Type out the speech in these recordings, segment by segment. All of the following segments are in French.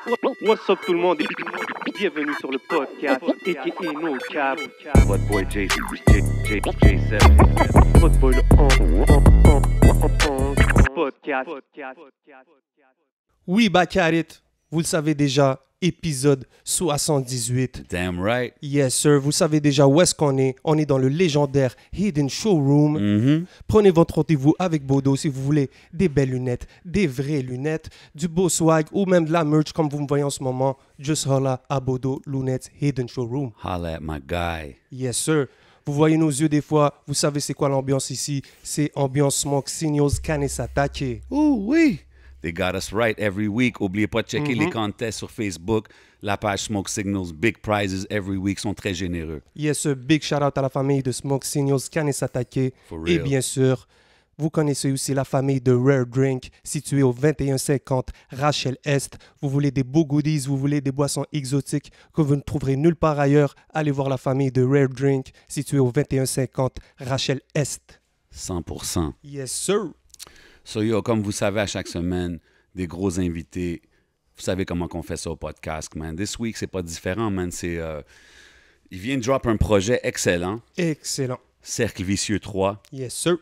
What's up tout le monde et bienvenue sur le podcast a.k.a. No Cap. What boy J7. What boy le podcast. Oui, back at it. Vous le savez déjà, épisode 78. Damn right. Yes, sir. Vous savez déjà où est-ce qu'on est. On est dans le légendaire Hidden Showroom. Prenez votre rendez-vous avec Bodo si vous voulez des belles lunettes, des vraies lunettes, du beau swag ou même de la merch comme vous me voyez en ce moment. Just holla à Bodo Lunettes Hidden Showroom. Holla at my guy. Yes, sir. Vous voyez nos yeux des fois. Vous savez c'est quoi l'ambiance ici. C'est ambiance Smoke Signals Kanesatake. Ouh, oui. They got us right every week. Oubliez pas de checker les contests sur Facebook. La page Smoke Signals, big prizes every week, sont très généreux. Yes, sir. Big shout out à la famille de Smoke Signals Kanesatake. For real. Et bien sûr, vous connaissez aussi la famille de Rare Drink, située au 2150 Rachel Est. Vous voulez des beaux goodies, vous voulez des boissons exotiques que vous ne trouverez nulle part ailleurs. Allez voir la famille de Rare Drink, située au 2150 Rachel Est. 100%. Yes, sir. So yo, comme vous savez, à chaque semaine, des gros invités. Vous savez comment qu'on fait ça au podcast, man. This week, c'est pas différent, man. Il vient de drop un projet excellent. Excellent. Cercle Vicieux 3. Yes, sir.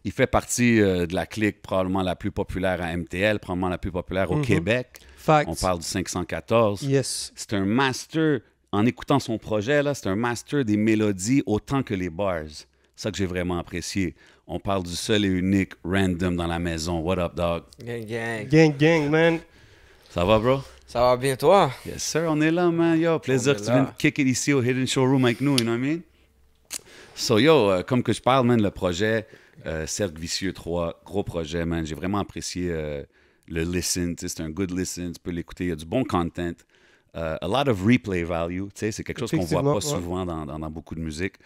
Il fait partie de la clique probablement la plus populaire à MTL, probablement la plus populaire au Québec. Facts. On parle du 514. Yes. C'est un master, en écoutant son projet, là, c'est un master des mélodies autant que les bars. C'est ça que j'ai vraiment apprécié. On parle du seul et unique Random dans la maison. What up, dog? Gang, gang. Gang, gang, man. Ça va, bro? Ça va bien, toi? Yes, sir, on est là, man. Yo, plaisir On que est tu viennes là. kick it ici au Hidden Showroom avec nous, you know what I mean? So, yo, comme que je parle, man, le projet Cercle Vicieux 3, gros projet, man. J'ai vraiment apprécié le listen. C'est un good listen. Tu peux l'écouter. Il y a du bon content. A lot of replay value. C'est quelque chose qu'on voit pas Effectivement, ouais. souvent dans beaucoup de musique.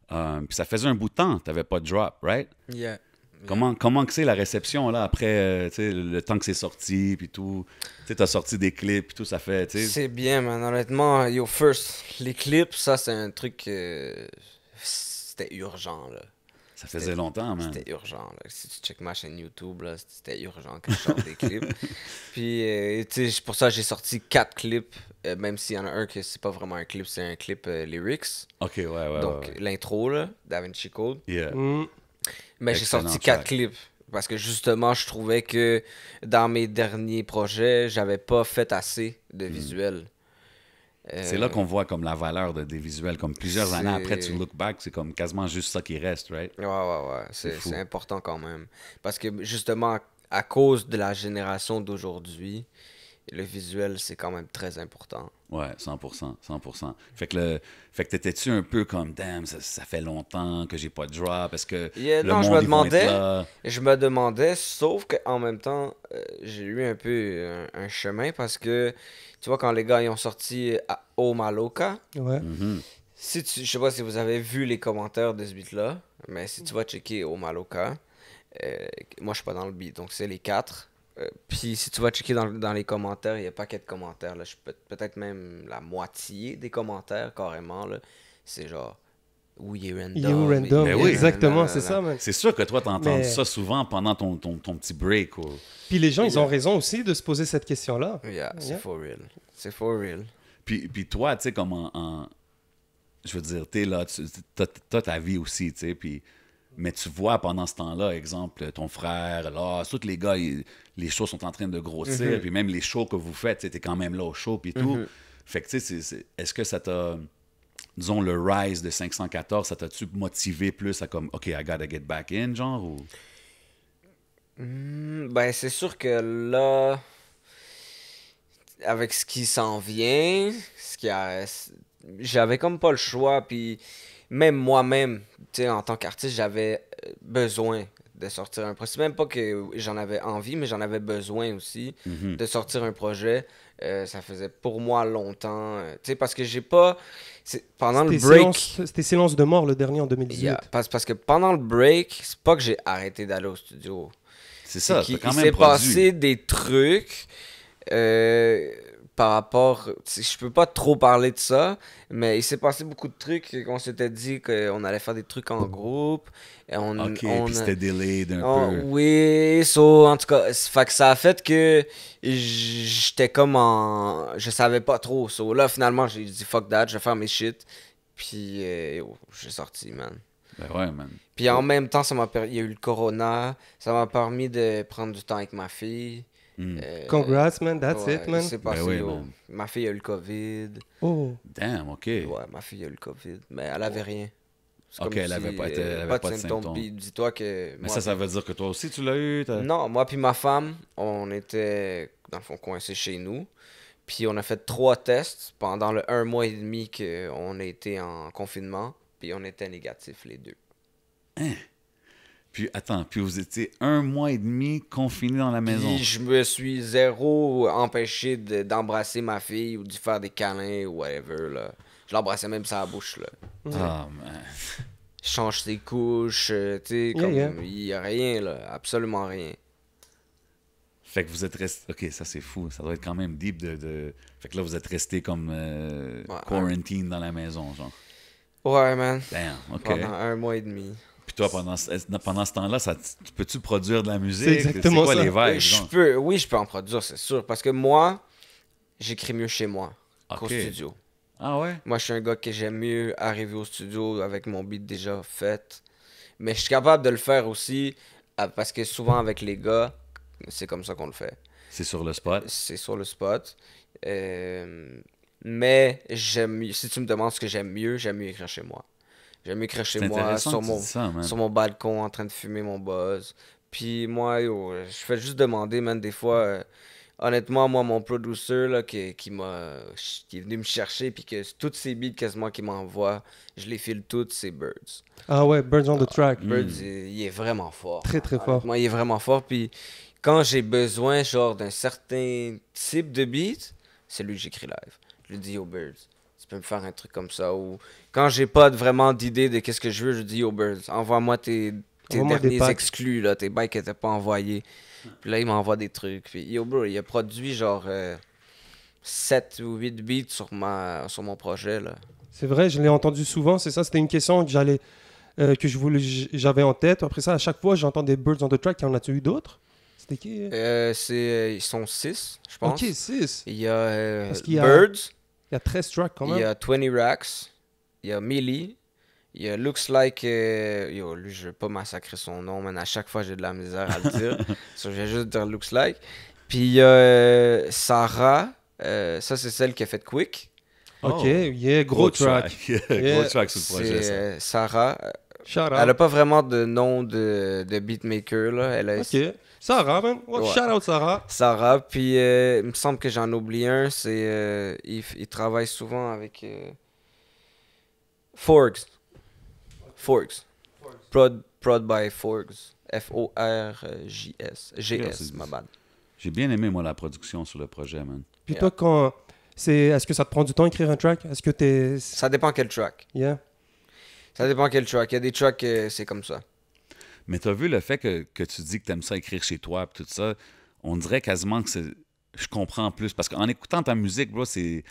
Puis ça faisait un bout de temps. Tu n'avais pas de drop, right? Yeah. Comment que c'est la réception là après le temps que c'est sorti puis tout, tu as sorti des clips puis tout, ça fait, tu sais. C'est bien, man. Honnêtement, yo, first, les clips, ça, c'est un truc. C'était urgent, là. Ça faisait longtemps, man. C'était urgent, là. Si tu check ma chaîne YouTube, là, c'était urgent que je sorte des clips. Puis, tu sais, pour ça, j'ai sorti 4 clips, même s'il y en a un que c'est pas vraiment un clip, c'est un clip lyrics. Ok, ouais. Donc, ouais. l'intro, là, Da Vinci Code. Yeah. Mais j'ai Excellent sorti track. 4 clips. Parce que justement, je trouvais que dans mes derniers projets, j'avais pas fait assez de visuels. C'est là qu'on voit comme la valeur des visuels, comme plusieurs années c'est- après, tu look back, c'est comme quasiment juste ça qui reste, right? Ouais. C'est fou. C'est important quand même. Parce que justement, à cause de la génération d'aujourd'hui, le visuel, c'est quand même très important. Ouais, 100%. Fait que t'étais-tu un peu comme, damn, ça fait longtemps que j'ai pas de drop, parce que Yeah, le non, monde, je me ils vont être demandais. là. Je me demandais, sauf qu'en même temps, j'ai eu un peu un chemin parce que, tu vois, quand les gars ils ont sorti Oh Maloka, Ouais. je sais pas si vous avez vu les commentaires de ce beat-là, mais si tu vas checker Oh Maloka, moi je suis pas dans le beat, donc c'est les 4. Puis si tu vas checker dans les commentaires, il y a pas qu'à de commentaires. Là. Peut-être même la moitié des commentaires, carrément. Là. C'est genre, oui, il est random. You random. Ben oui. Exactement, c'est ça, man. C'est sûr que toi, t'as entendu Mais- ça souvent pendant ton petit break. Ou... Puis les gens, ils ont raison aussi de se poser cette question-là. Yeah, c'est Yeah. for real. C'est for real. Puis toi, tu sais, comme je veux dire, t'es là, t'as ta vie aussi, tu sais, mais tu vois pendant ce temps-là, exemple, ton frère, là, tous les gars, les shows sont en train de grossir, puis même les shows que vous faites, tu sais, t'es quand même là au show, puis tout. Fait que, tu sais, est-ce que ça t'a, disons, le rise de 514, ça t'a-tu motivé plus à comme, OK, I gotta get back in, genre, ou... Ben, c'est sûr que là, avec ce qui s'en vient, j'avais comme pas le choix, puis même moi-même, tu sais, en tant qu'artiste, j'avais besoin de sortir un projet. C'est même pas que j'en avais envie, mais j'en avais besoin aussi de sortir un projet. Ça faisait pour moi longtemps, tu sais, parce que j'ai pas... Pendant le break... C'était Silence de mort, le dernier en 2018. Yeah, parce que pendant le break, c'est pas que j'ai arrêté d'aller au studio. C'est ça, C'est t'as qu'il quand s'est même produit. passé des trucs. par rapport... Je peux pas trop parler de ça, mais il s'est passé beaucoup de trucs qu'on s'était dit qu'on allait faire des trucs en groupe. Et OK, puis c'était delayed un peu. Oui, en tout cas, fait que ça a fait que j'étais comme en... Je savais pas trop. Là, finalement, j'ai dit fuck that, je vais faire mes shit. Puis, j'ai sorti, man. Ben ouais, man. Puis en même temps, il y a eu le corona. Ça m'a permis de prendre du temps avec ma fille. Congrats, man. That's Ouais, it, man. C'est passé, Ben oui, yo. man. Ma fille a eu le COVID. Oh. Damn, OK. Ouais, ma fille a eu le COVID. Mais elle avait rien. C'est Ok, comme elle avait pas été- elle avait pas de symptômes. Puis dis-toi que... Mais moi, ça veut dire que toi aussi, tu l'as eu? Non, moi puis ma femme, on était, dans le fond, coincés chez nous. Puis on a fait 3 tests pendant le 1 mois et demi qu'on a été en confinement. Puis on était négatifs, les 2. Puis attends, puis vous étiez 1 mois et demi confiné dans la maison. Puis je me suis zéro empêché d'embrasser ma fille ou de faire des câlins ou whatever, là. Je l'embrassais même sur la bouche, là. Ah, man. Je change ses couches, tu sais, Yeah, comme... yeah. Il y a rien, là. Absolument rien. Fait que vous êtes resté. Ok, ça c'est fou. Ça doit être quand même deep de. Fait que là, vous êtes resté comme quarantine dans la maison, genre. Ouais, man. Damn, ok. Pendant 1 mois et demi. Puis toi, pendant ce temps-là, peux-tu produire de la musique? C'est exactement quoi ça. les vibes, genre? Oui, je peux en produire, c'est sûr. Parce que moi, j'écris mieux chez moi qu'au Ok. studio. Ah ouais? Moi, je suis un gars que j'aime mieux arriver au studio avec mon beat déjà fait. Mais je suis capable de le faire aussi parce que souvent avec les gars, c'est comme ça qu'on le fait. C'est sur le spot? C'est sur le spot. Mais si tu me demandes ce que j'aime mieux écrire chez moi. J'aime mieux écrire chez C'est moi intéressant sur que tu dis ça, man. mon balcon en train de fumer mon buzz. Puis moi, yo, je fais juste demander, man, des fois. Honnêtement, moi, mon producer là, qui est venu me chercher, puis que toutes ces beats quasiment qu'il m'envoie, je les file toutes, c'est Birds. Ah ouais, Birds on the Track. Birds, il est vraiment fort. Très, très fort. Honnêtement, il est vraiment fort. Puis quand j'ai besoin, genre, d'un certain type de beat, c'est lui que j'écris live. Je lui dis, yo, Birds, tu peux me faire un truc comme ça. Ou quand j'ai pas vraiment d'idée de qu'est-ce que je veux, je dis, yo, Birds, envoie-moi tes Envoie-moi des derniers packs. exclus, là, tes bails qui n'étaient pas envoyés. Puis là, il m'envoie des trucs. Puis, yo, bro, il a produit genre 7 ou 8 beats sur mon projet, là. C'est vrai, je l'ai entendu souvent. C'est ça, c'était une question que j'avais en tête. Après ça, à chaque fois, j'entendais Birds on the Track. Y en a-tu eu d'autres? C'était qui? Ils sont 6, je pense. Ok, 6. Il y a Parce qu'il y a- Birds, Il y a 13 tracks quand il même. y a 20 Racks, il y a Millie, il y a Looks Like... yo, lui, je vais pas massacrer son nom, mais à chaque fois, j'ai de la misère à le dire. So, je vais juste dire Looks Like. Puis il y a Sarah, ça, c'est celle qui a fait Quick. Ok, Oh. yeah, gros track. Yeah. Gros track sur le projet, ça. C'est Sarah. Shout out. Elle a pas vraiment de nom de beatmaker, là. Elle a Ok. Sarah, man. Oh, Ouais. Shout out Sarah. Sarah, puis il me semble que j'en oublie un, c'est... il travaille souvent avec... Forgs. Prod by Forgs. F-O-R-J-S. G-S, ma bad. J'ai bien aimé, moi, la production sur le projet, man. Puis Yeah. toi, est-ce que ça te prend du temps d'écrire un track? Est-ce que t'es... Ça dépend quel track. Yeah. Ça dépend quel track. Il y a des tracks, c'est comme ça. Mais t'as vu le fait que tu dis que t'aimes ça écrire chez toi et tout ça, on dirait quasiment que je comprends plus. Parce qu'en écoutant ta musique, bro, c'est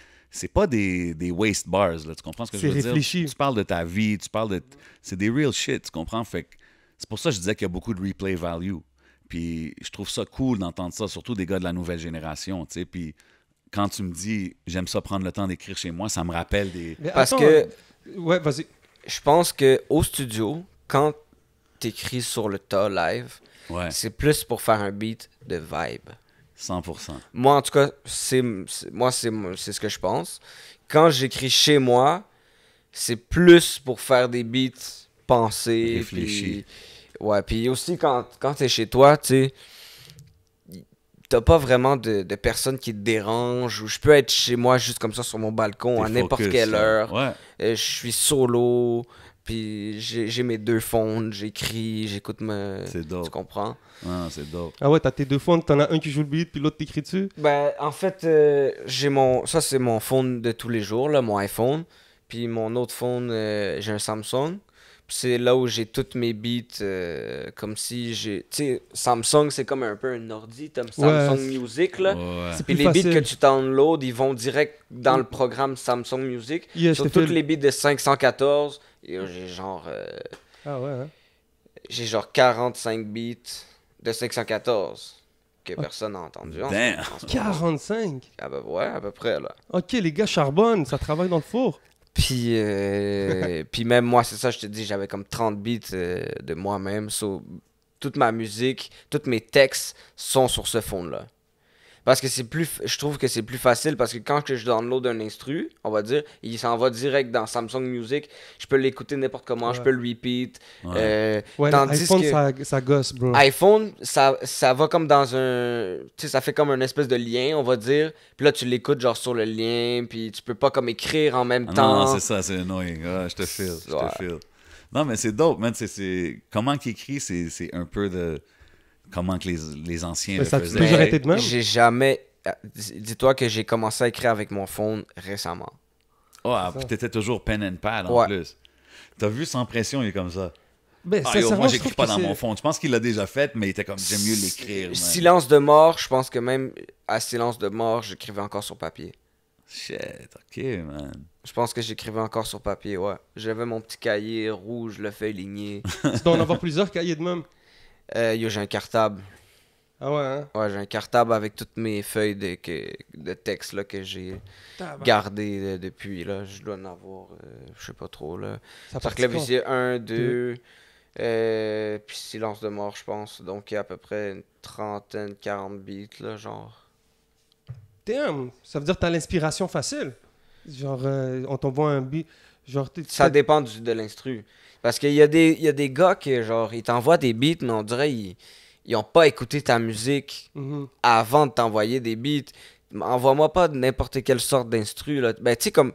pas des waste bars, là, tu comprends ce que je C'est veux réfléchi. dire? Tu parles de ta vie, c'est des real shit, tu comprends? Fait que c'est pour ça que je disais qu'il y a beaucoup de replay value. Puis je trouve ça cool d'entendre ça, surtout des gars de la nouvelle génération, tu sais. Puis quand tu me dis « j'aime ça prendre le temps d'écrire chez moi », ça me rappelle des... Mais Parce attends, que ouais, vas-y. je pense qu'au studio, quand t'écris sur le tas live, Ouais, c'est plus pour faire un beat de vibe. 100%. Moi, en tout cas, c'est ce que je pense. Quand j'écris chez moi, c'est plus pour faire des beats pensés. Réfléchis. Puis aussi, quand t'es chez toi, tu sais, t'as pas vraiment de personnes qui te dérangent. Ou je peux être chez moi juste comme ça sur mon balcon à T'es n'importe focus, quelle là. heure. Ouais. Je suis solo. Puis j'ai mes 2 phones, j'écris, j'écoute C'est Tu dope. comprends? Ah, c'est dope. Ah ouais, t'as tes 2 phones, t'en as un qui joue le beat, puis l'autre t'écris dessus. Ben, en fait, ça c'est mon phone de tous les jours, là, mon iPhone. Puis mon autre phone, j'ai un Samsung. C'est là où j'ai toutes mes beats, comme si j'ai... Tu sais, Samsung, c'est comme un peu un ordi, t'as Samsung Music, là. Ouais. C'est Puis plus les beats facile. que tu downloads, ils vont direct dans le programme Samsung Music. Yeah, Sur je te toutes file. les beats de 514, et Ah ouais, hein? j'ai genre 45 beats de 514 que Ah. personne n'a entendu. Damn. en ce moment. 45. Ah ben ouais, à peu près, là. Ok, les gars charbonnent, ça travaille dans le four. Puis, puis même moi, c'est ça, je te dis, j'avais comme 30 beats de moi-même. So, toute ma musique, tous mes textes sont sur ce fond-là. Parce que je trouve que c'est plus facile parce que quand que je download un instru, on va dire, il s'en va direct dans Samsung Music. Je peux l'écouter n'importe comment, je Ouais. peux le repeat. Ouais. Ouais, Tandis l'iPhone, que- ça gosse, bro. iPhone, ça va comme dans un... Tu sais, ça fait comme un espèce de lien, on va dire. Puis là, tu l'écoutes genre sur le lien, puis tu peux pas comme écrire en même Ah temps. non, c'est ça, c'est annoying. Ah, je te file, je Ouais. te file. Non, mais c'est dope, man. Comment qu'il écrit, c'est un peu de... Comment que les anciens Mais le ça a faisaient. toujours été de même? J'ai jamais... Dis-toi que j'ai commencé à écrire avec mon phone récemment. Ah, C'est puis ça. t'étais toujours pen and pad en Ouais. plus. T'as vu Sans Pression, il est comme ça. Ben, Ah, yo, sincèrement, moi, je j'écris trouve pas que dans c'est- mon fond. Je pense qu'il l'a déjà fait, mais il était comme, j'aime mieux l'écrire. man. Silence de mort, je pense que même à Silence de mort, j'écrivais encore sur papier. Shit, ok, man. Je pense que j'écrivais encore sur papier, ouais. J'avais mon petit cahier rouge, le feuille ligné. Tu dois en avoir plusieurs cahiers de même. Yo, j'ai un cartable. Ah ouais, hein? Ouais, j'ai un cartable avec toutes mes feuilles de texte là, que j'ai gardées depuis. Là. Je dois en avoir, je sais pas trop. Là. Ça Fait que là, partit c'est 1, 2, puis Silence de mort, je pense. Donc, il y a à peu près une trentaine, 40 beats, là, genre. Damn, ça veut dire que t'as l'inspiration facile. Genre, on t'envoie un beat. Genre, Ça dépend de l'instru. Parce qu'il y a des gars qui, genre, ils t'envoient des beats, mais on dirait ils ont pas écouté ta musique Mhm. avant de t'envoyer des beats. Envoie-moi pas de n'importe quelle sorte d'instru, là. Ben, tu sais, comme...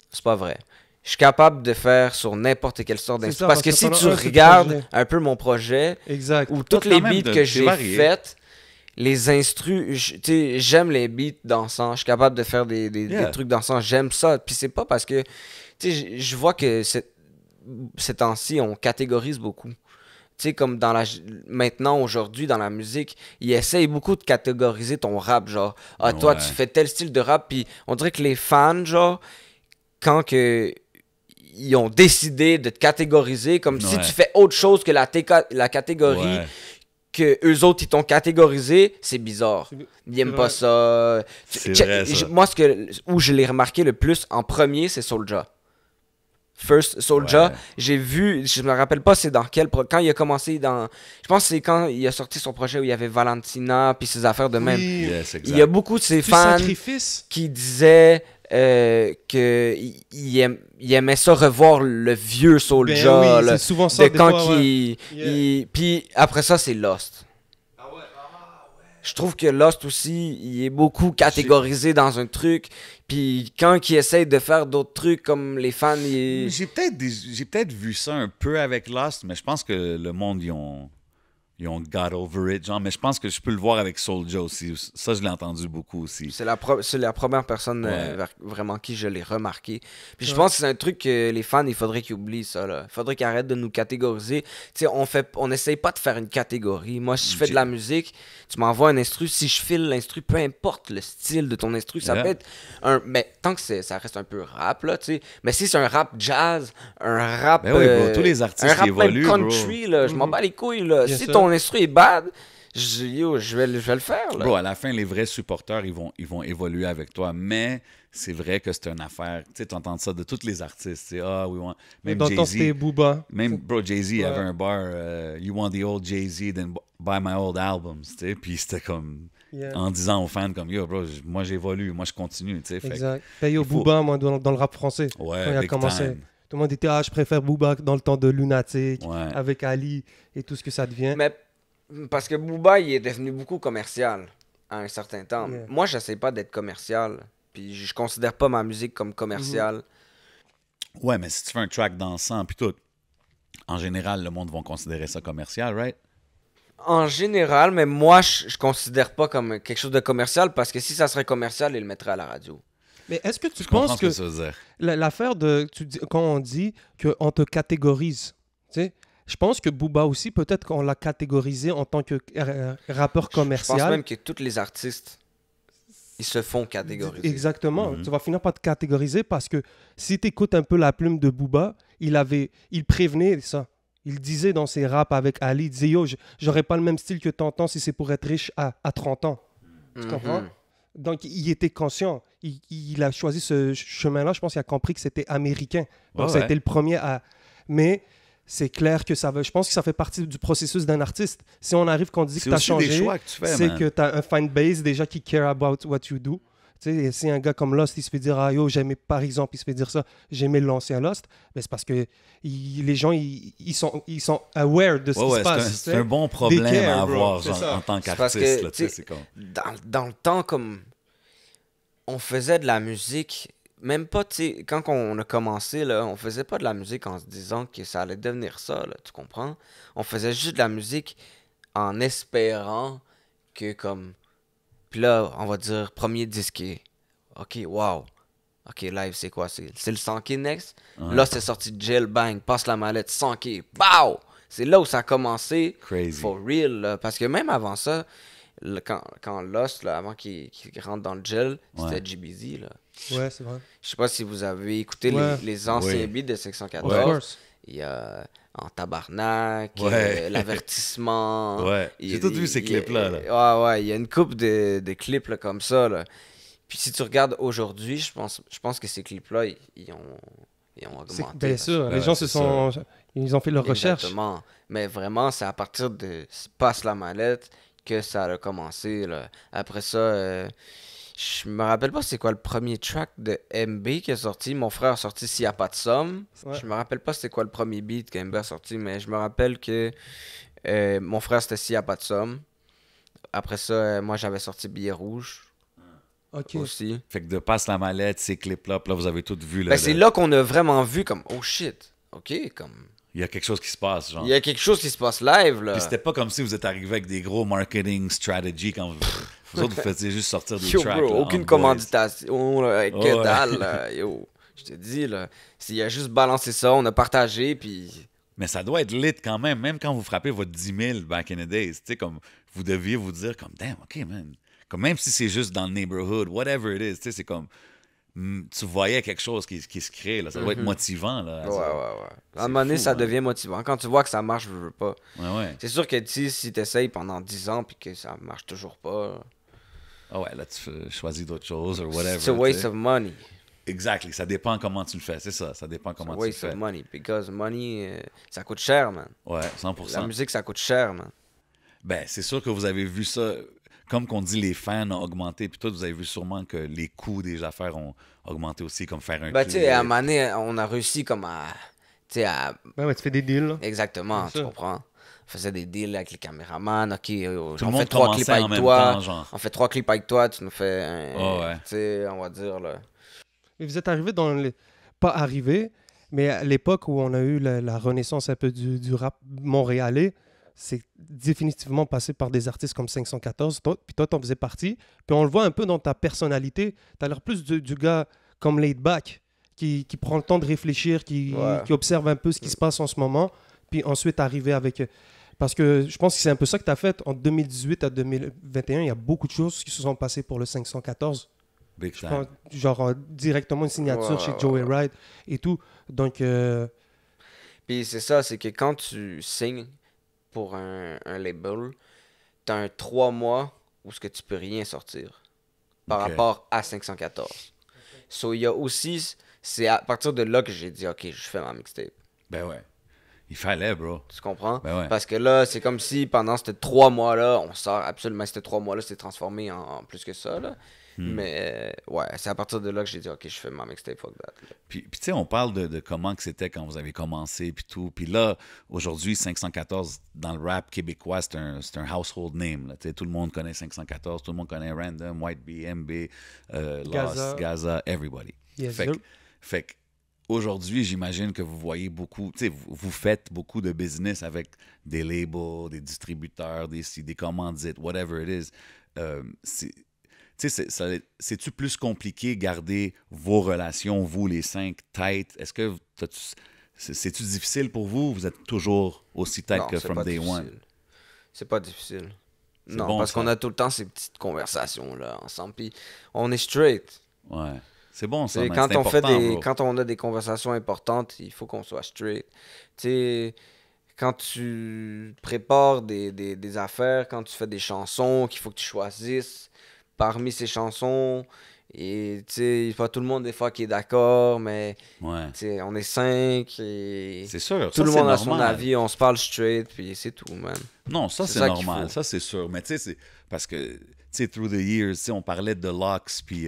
C'est pas vrai. Je suis capable de faire sur n'importe quelle sorte C'est d'instru. ça, Parce que parce que si t'en tu as un sur le regardes projet. un peu mon projet, Exact. ou toutes quand les même beats de- que c'est j'ai varié. faites, les instrus, tu sais, j'aime les beats dansants. Je suis capable de faire des Yeah. trucs dansants. J'aime ça. Puis c'est pas parce que, tu sais, je vois que ces temps-ci, on catégorise beaucoup. Tu sais, comme maintenant, aujourd'hui, dans la musique, ils essayent beaucoup de catégoriser ton rap, genre, ah, toi, Ouais. tu fais tel style de rap, puis on dirait que les fans, genre, quand que ils ont décidé de te catégoriser, comme si Ouais. tu fais autre chose que la catégorie Ouais. que eux autres, ils t'ont catégorisé, c'est bizarre. Ils aiment c'est pas vrai. ça. C'est Check- vrai, ça. Moi, où je l'ai remarqué le plus en premier, c'est Soulja. First Soulja, Ouais. j'ai vu, je me rappelle pas c'est dans quand il a commencé dans, je pense que c'est quand il a sorti son projet où il y avait Valentina puis ses affaires de même. Oui. Yes, exact. Il y a beaucoup de ses Du fans sacrifice. qui disaient que il aimait ça revoir le vieux Soulja, Ben oui, là, c'est souvent ça. de des quand fois, ouais. il puis après ça c'est Lost. Je trouve que Lost aussi, il est beaucoup catégorisé dans un truc. Puis quand il essaye de faire d'autres trucs comme les fans, J'ai peut-être vu ça un peu avec Lost, mais je pense que le monde, ils ont got over it, genre. Mais je pense que je peux le voir avec Soulja aussi. Ça, je l'ai entendu beaucoup aussi. c'est la première personne Ouais. vraiment qui je l'ai remarqué. Puis je Ouais. pense que c'est un truc que les fans, il faudrait qu'ils oublient ça. Là. Il faudrait qu'ils arrêtent de nous catégoriser. Tu sais, on n'essaye pas de faire une catégorie. Moi, si je fais de la musique, tu m'envoies un instru. Si je file l'instru, peu importe le style de ton instru, ça Yeah. peut être mais tant que ça reste un peu rap, là, tu sais. Mais si c'est un rap jazz, un rap... Ben oui, bro, tous les artistes un rap qui évoluent, même bro. country, là, je m'en Mhm. bats les couilles, là. Bien Si sûr. ton instru est bad, je vais le faire, là. Bro, à la fin, les vrais supporters, ils vont évoluer avec toi. Mais c'est vrai que c'est une affaire. Tu sais, tu entends ça de tous les artistes. Tu sais, ah, we want... Même Dans le temps, c'était Jay-Z. Booba. Même, bro, Jay-Z Ouais. avait un bar, You want the old Jay-Z, then buy my old albums. Tu sais, puis c'était comme... Yeah. En disant aux fans comme, yo, bro, moi j'évolue, moi je continue. Tu sais, fait que- Exact. Ben, yo, il faut- Booba, moi, dans le rap français. Ouais, Quand il a big commencé. time. Tout le monde était, ah, je préfère Booba dans le temps de Lunatic, Ouais. avec Ali et tout ce que ça devient. Mais parce que Booba, il est devenu beaucoup commercial à un certain temps. Yeah. Moi, j'essaie pas d'être commercial. Puis je considère pas ma musique comme commerciale. Ouais, mais si tu fais un track dansant, puis tout, en général, le monde va considérer ça commercial, right? En général, mais moi, je considère pas comme quelque chose de commercial parce que si ça serait commercial, il le mettrait à la radio. Mais est-ce que tu Je comprends penses ce que que ça veut dire. l'affaire de quand on dit qu'on te catégorise, tu sais, je pense que Booba aussi, peut-être qu'on l'a catégorisé en tant que rappeur Je pense commercial. même que tous les artistes, ils se font catégoriser. Exactement. Mhm. Tu vas finir par te catégoriser parce que si tu écoutes un peu la plume de Booba, il prévenait ça. Il disait dans ses raps avec Ali, il disait yo, j'aurais pas le même style que t'entends si c'est pour être riche à 30 ans. Tu comprends? Donc il était conscient. Il a choisi ce chemin-là. Je pense qu'il a compris que c'était américain. Donc Ouais, ça a ouais. été le premier à. Mais c'est clair que ça va. Je pense que ça fait partie du processus d'un artiste. Si on arrive qu'on dit que C'est tu as aussi changé, des choix que tu fais, c'est man. que tu as un fan base déjà qui care about what you do. Tu sais, si un gars comme Lost, il se fait dire, ah yo, j'aimais, par exemple, il se fait dire ça, j'aimais l'ancien Lost, ben, c'est parce que les gens, ils sont aware de ce qui se Ouais, passe. c'est un bon problème care, à bro. avoir C'est genre, ça. en tant C'est parce qu'artiste. que, Là, tu sais, tu sais, c'est comme... dans le temps, comme on faisait de la musique, même pas, tu sais, quand on a commencé, là, on faisait pas de la musique en se disant que ça allait devenir ça, là, tu comprends? On faisait juste de la musique en espérant que, comme, puis là, on va dire, premier disque, ok, wow, ok, live, c'est quoi? C'est le 100K next? Ouais. Là, c'est sorti de jail, bang, passe la mallette, 100K, pow! C'est là où ça a commencé, Crazy. for real, là, parce que même avant ça, quand Lost, là, avant qu'il rentre dans le gel, Ouais. c'était GBZ, là. Ouais, c'est vrai. Je sais pas si vous avez écouté Ouais. les anciens Oui. beats de Of 614. course. Il y a En Tabarnak, Ouais. L'avertissement. Ouais. Il- J'ai tout vu ces il- clips-là, là. Ouais, ouais, il y a une couple de clips là, comme ça, là. Puis si tu regardes aujourd'hui, je pense que ces clips-là, ils ont augmenté. Bien là. sûr, Ouais, les gens c'est ils ont fait leur recherche. Exactement. Mais vraiment, c'est à partir de Passe la mallette que ça a commencé, là. Après ça, je me rappelle pas c'est quoi le premier track de MB qui est sorti. Mon frère a sorti S'il y a pas de somme. Ouais. Je me rappelle pas c'est quoi le premier beat que MB a sorti, mais je me rappelle que mon frère c'était S'il y a pas de somme. Après ça, moi j'avais sorti Billet rouge Ok. aussi. Fait que de Passe la mallette, ces clips-là, puis là, vous avez tout vu. Là, Ben, c'est là qu'on a vraiment vu comme oh shit. Ok, comme Il y a quelque chose qui se passe, genre. il y a quelque chose qui se passe live là. Puis c'était pas comme si vous êtes arrivé avec des gros marketing strategy quand vous autres, vous faisiez juste sortir des Yo, tracks. bro, là, aucune en boys. commanditation, là, que Ouais. dalle, là, yo. Je te dis, là, s'il a juste balancé ça, on a partagé, puis... Mais ça doit être lit quand même quand vous frappez votre 10 000 back in the days. Tu sais, comme vous deviez vous dire comme, damn, OK, man. Comme même si c'est juste dans le neighborhood, whatever it is, tu sais, c'est comme, tu voyais quelque chose qui se crée, là. Ça doit être motivant, là. Ouais. À un moment donné, fou, ça hein. devient motivant. Quand tu vois que ça marche, je veux pas. Ouais. C'est sûr que si t'essayes pendant 10 ans, puis que ça marche toujours pas, Ah ouais, là, tu choisis d'autres choses, ou whatever. it's a waste tu sais. of money. Exactly. Ça dépend comment tu le fais, c'est ça. Ça dépend It's a comment tu le waste fais. of money, because money, ça coûte cher, man. Ouais, La 100%. musique, ça coûte cher, man. Ben, c'est sûr que vous avez vu ça. Comme qu'on dit, les fans ont augmenté. Puis toi, vous avez vu sûrement que les coûts des affaires ont augmenté aussi, comme faire un Ben, tu sais, clip. à un moment donné, on a réussi comme à... Tu sais, à... Ouais, tu fais des deals. Là. Exactement, Bien tu sûr. comprends? On faisait des deals avec les caméramans. OK, Tout le on monde fait 3 clips commençait en avec même toi. temps, genre. On fait 3 clips avec toi, tu nous fais un... Ah ouais. Tu sais, on va dire, là... Mais vous êtes arrivé dans les... Pas arrivé, mais à l'époque où on a eu la renaissance un peu du rap montréalais, c'est définitivement passé par des artistes comme 514. Puis toi, t'en faisais partie. Puis on le voit un peu dans ta personnalité. T'as l'air plus du gars comme Laid Back, qui prend le temps de réfléchir, qui observe un peu ce qui se passe en ce moment. Puis ensuite arriver avec... Parce que je pense que c'est un peu ça que tu as fait en 2018 à 2021. Il y a beaucoup de choses qui se sont passées pour le 514. Big Je time. pense, genre directement une signature Ouais, chez ouais, Joey Ride et tout. Donc, Puis c'est ça, c'est que quand tu signes pour un label, t'as un 3 mois où ce que tu peux rien sortir par Ok. rapport à 514. So, il y a aussi... C'est à partir de là que j'ai dit, OK, je fais ma mixtape. Ben ouais. Il fallait, bro. Tu comprends? Ben ouais. Parce que là, c'est comme si pendant ces 3 mois-là, on sort absolument ces 3 mois-là, c'est transformé en plus que ça, là. Mais ouais, c'est à partir de là que j'ai dit, OK, je fais ma mixtape, fuck that. là. Puis tu sais, on parle de comment que c'était quand vous avez commencé, puis tout. Puis là, aujourd'hui, 514, dans le rap québécois, c'est un household name. Là. Tu sais, tout le monde connaît 514, tout le monde connaît Random, White B, MB, Lost, Gaza, everybody. yes, Fait sir. que- Fait que aujourd'hui, j'imagine que vous voyez beaucoup, tu sais, vous faites beaucoup de business avec des labels, des distributeurs, des commandites, whatever it is. Tu Tu sais, c'est-tu plus compliqué garder vos relations, vous les 5, tight? Est-ce que c'est-tu difficile pour vous? Vous êtes toujours aussi tight Non, que c'est from pas day difficile. one? C'est pas difficile. C'est Non, bon, parce ça. qu'on a tout le temps ces petites conversations-là ensemble. Puis on est straight. Ouais. C'est bon, ça, T'sais, man. quand C'est on fait important, des, bro. quand on a des conversations importantes, il faut qu'on soit straight. Tu sais, quand tu prépares des affaires, quand tu fais des chansons, qu'il faut que tu choisisses parmi ces chansons, et tu sais, pas tout le monde des fois qui est d'accord, mais Ouais. tu sais, on est 5 et C'est sûr. tout ça, le c'est monde a son normal. avis, on se parle straight, puis c'est tout, man. Non, ça, C'est c'est ça qu'il normal. faut. Ça, c'est sûr. Mais tu sais, c'est parce que, tu sais, through the years, tu sais, on parlait de Locks puis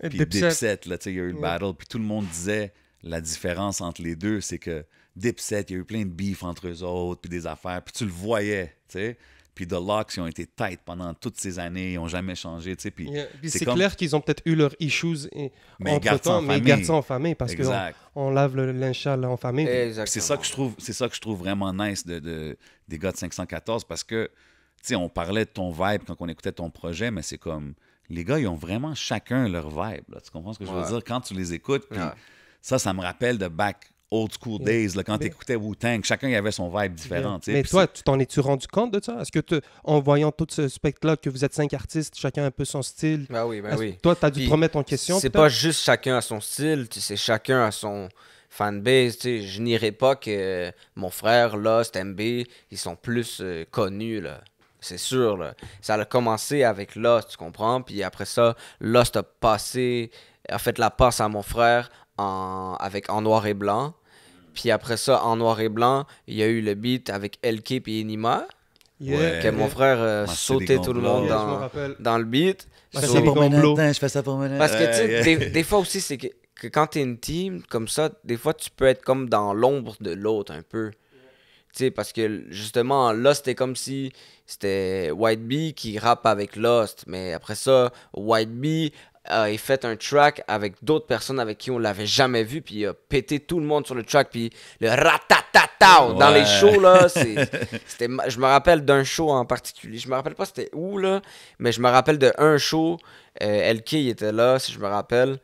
Dipset, là, tu sais, il y a eu le battle, puis tout le monde disait la différence entre les deux, c'est que Dipset, il y a eu plein de beef entre eux autres, puis des affaires, puis tu le voyais, tu sais. Puis The Locks, ils ont été tight pendant toutes ces années, ils n'ont jamais changé, tu sais. Puis Puis c'est c'est comme- clair qu'ils ont peut-être eu leurs issues Mais ils gardent ça en entre-temps, mais ils famille. gardent ça en famille parce qu'on Exact. on lave le linge sale en famille. Exactement. Puis c'est ça que je trouve vraiment nice des gars de 514 parce que, tu sais, on parlait de ton vibe quand on écoutait ton projet, mais c'est comme, les gars, ils ont vraiment chacun leur vibe, là. Tu comprends ce que je veux Ouais. dire? Quand tu les écoutes, puis Ouais. ça me rappelle de back old school days, là, quand tu écoutais Wu-Tang, chacun y avait son vibe différent, tu sais. Mais Puis toi, tu t'en es-tu rendu compte de ça? Est-ce que en voyant tout ce spectre-là, que vous êtes 5 artistes, chacun un peu son style, Ben oui, ben est-ce oui. que toi, tu as dû Puis, te remettre en question? C'est peut-être? pas juste chacun à son style, c'est chacun à son fanbase. Tu sais, je nierai pas que mon frère, Lost, MB, ils sont plus connus, là. C'est sûr, là. Ça a commencé avec Lost, tu comprends? Puis après ça, Lost a fait la passe à mon frère en noir et blanc. Puis après ça, en noir et blanc, il y a eu le beat avec LK et Enima. Yeah. Ouais. Que mon frère Moi, c'est sautait des tout le gonflos. monde Yeah, je me rappelle. dans le beat. Je je fais fais des ça pour gombelots. Manhattan, je fais ça pour Manhattan. Parce que, tu sais, Ouais, des fois aussi, c'est que quand t'es une team comme ça, des fois, tu peux être comme dans l'ombre de l'autre un peu. Tu sais, parce que, justement, Lost, c'était comme si c'était White Bee qui rappe avec Lost. Mais après ça, White Bee a fait un track avec d'autres personnes avec qui on l'avait jamais vu. Puis il a pété tout le monde sur le track. Puis le ratatatao dans Ouais. les shows, là, je me rappelle d'un show en particulier. Je me rappelle pas c'était où, là. Mais je me rappelle d'un show. LK il était là, si je me rappelle.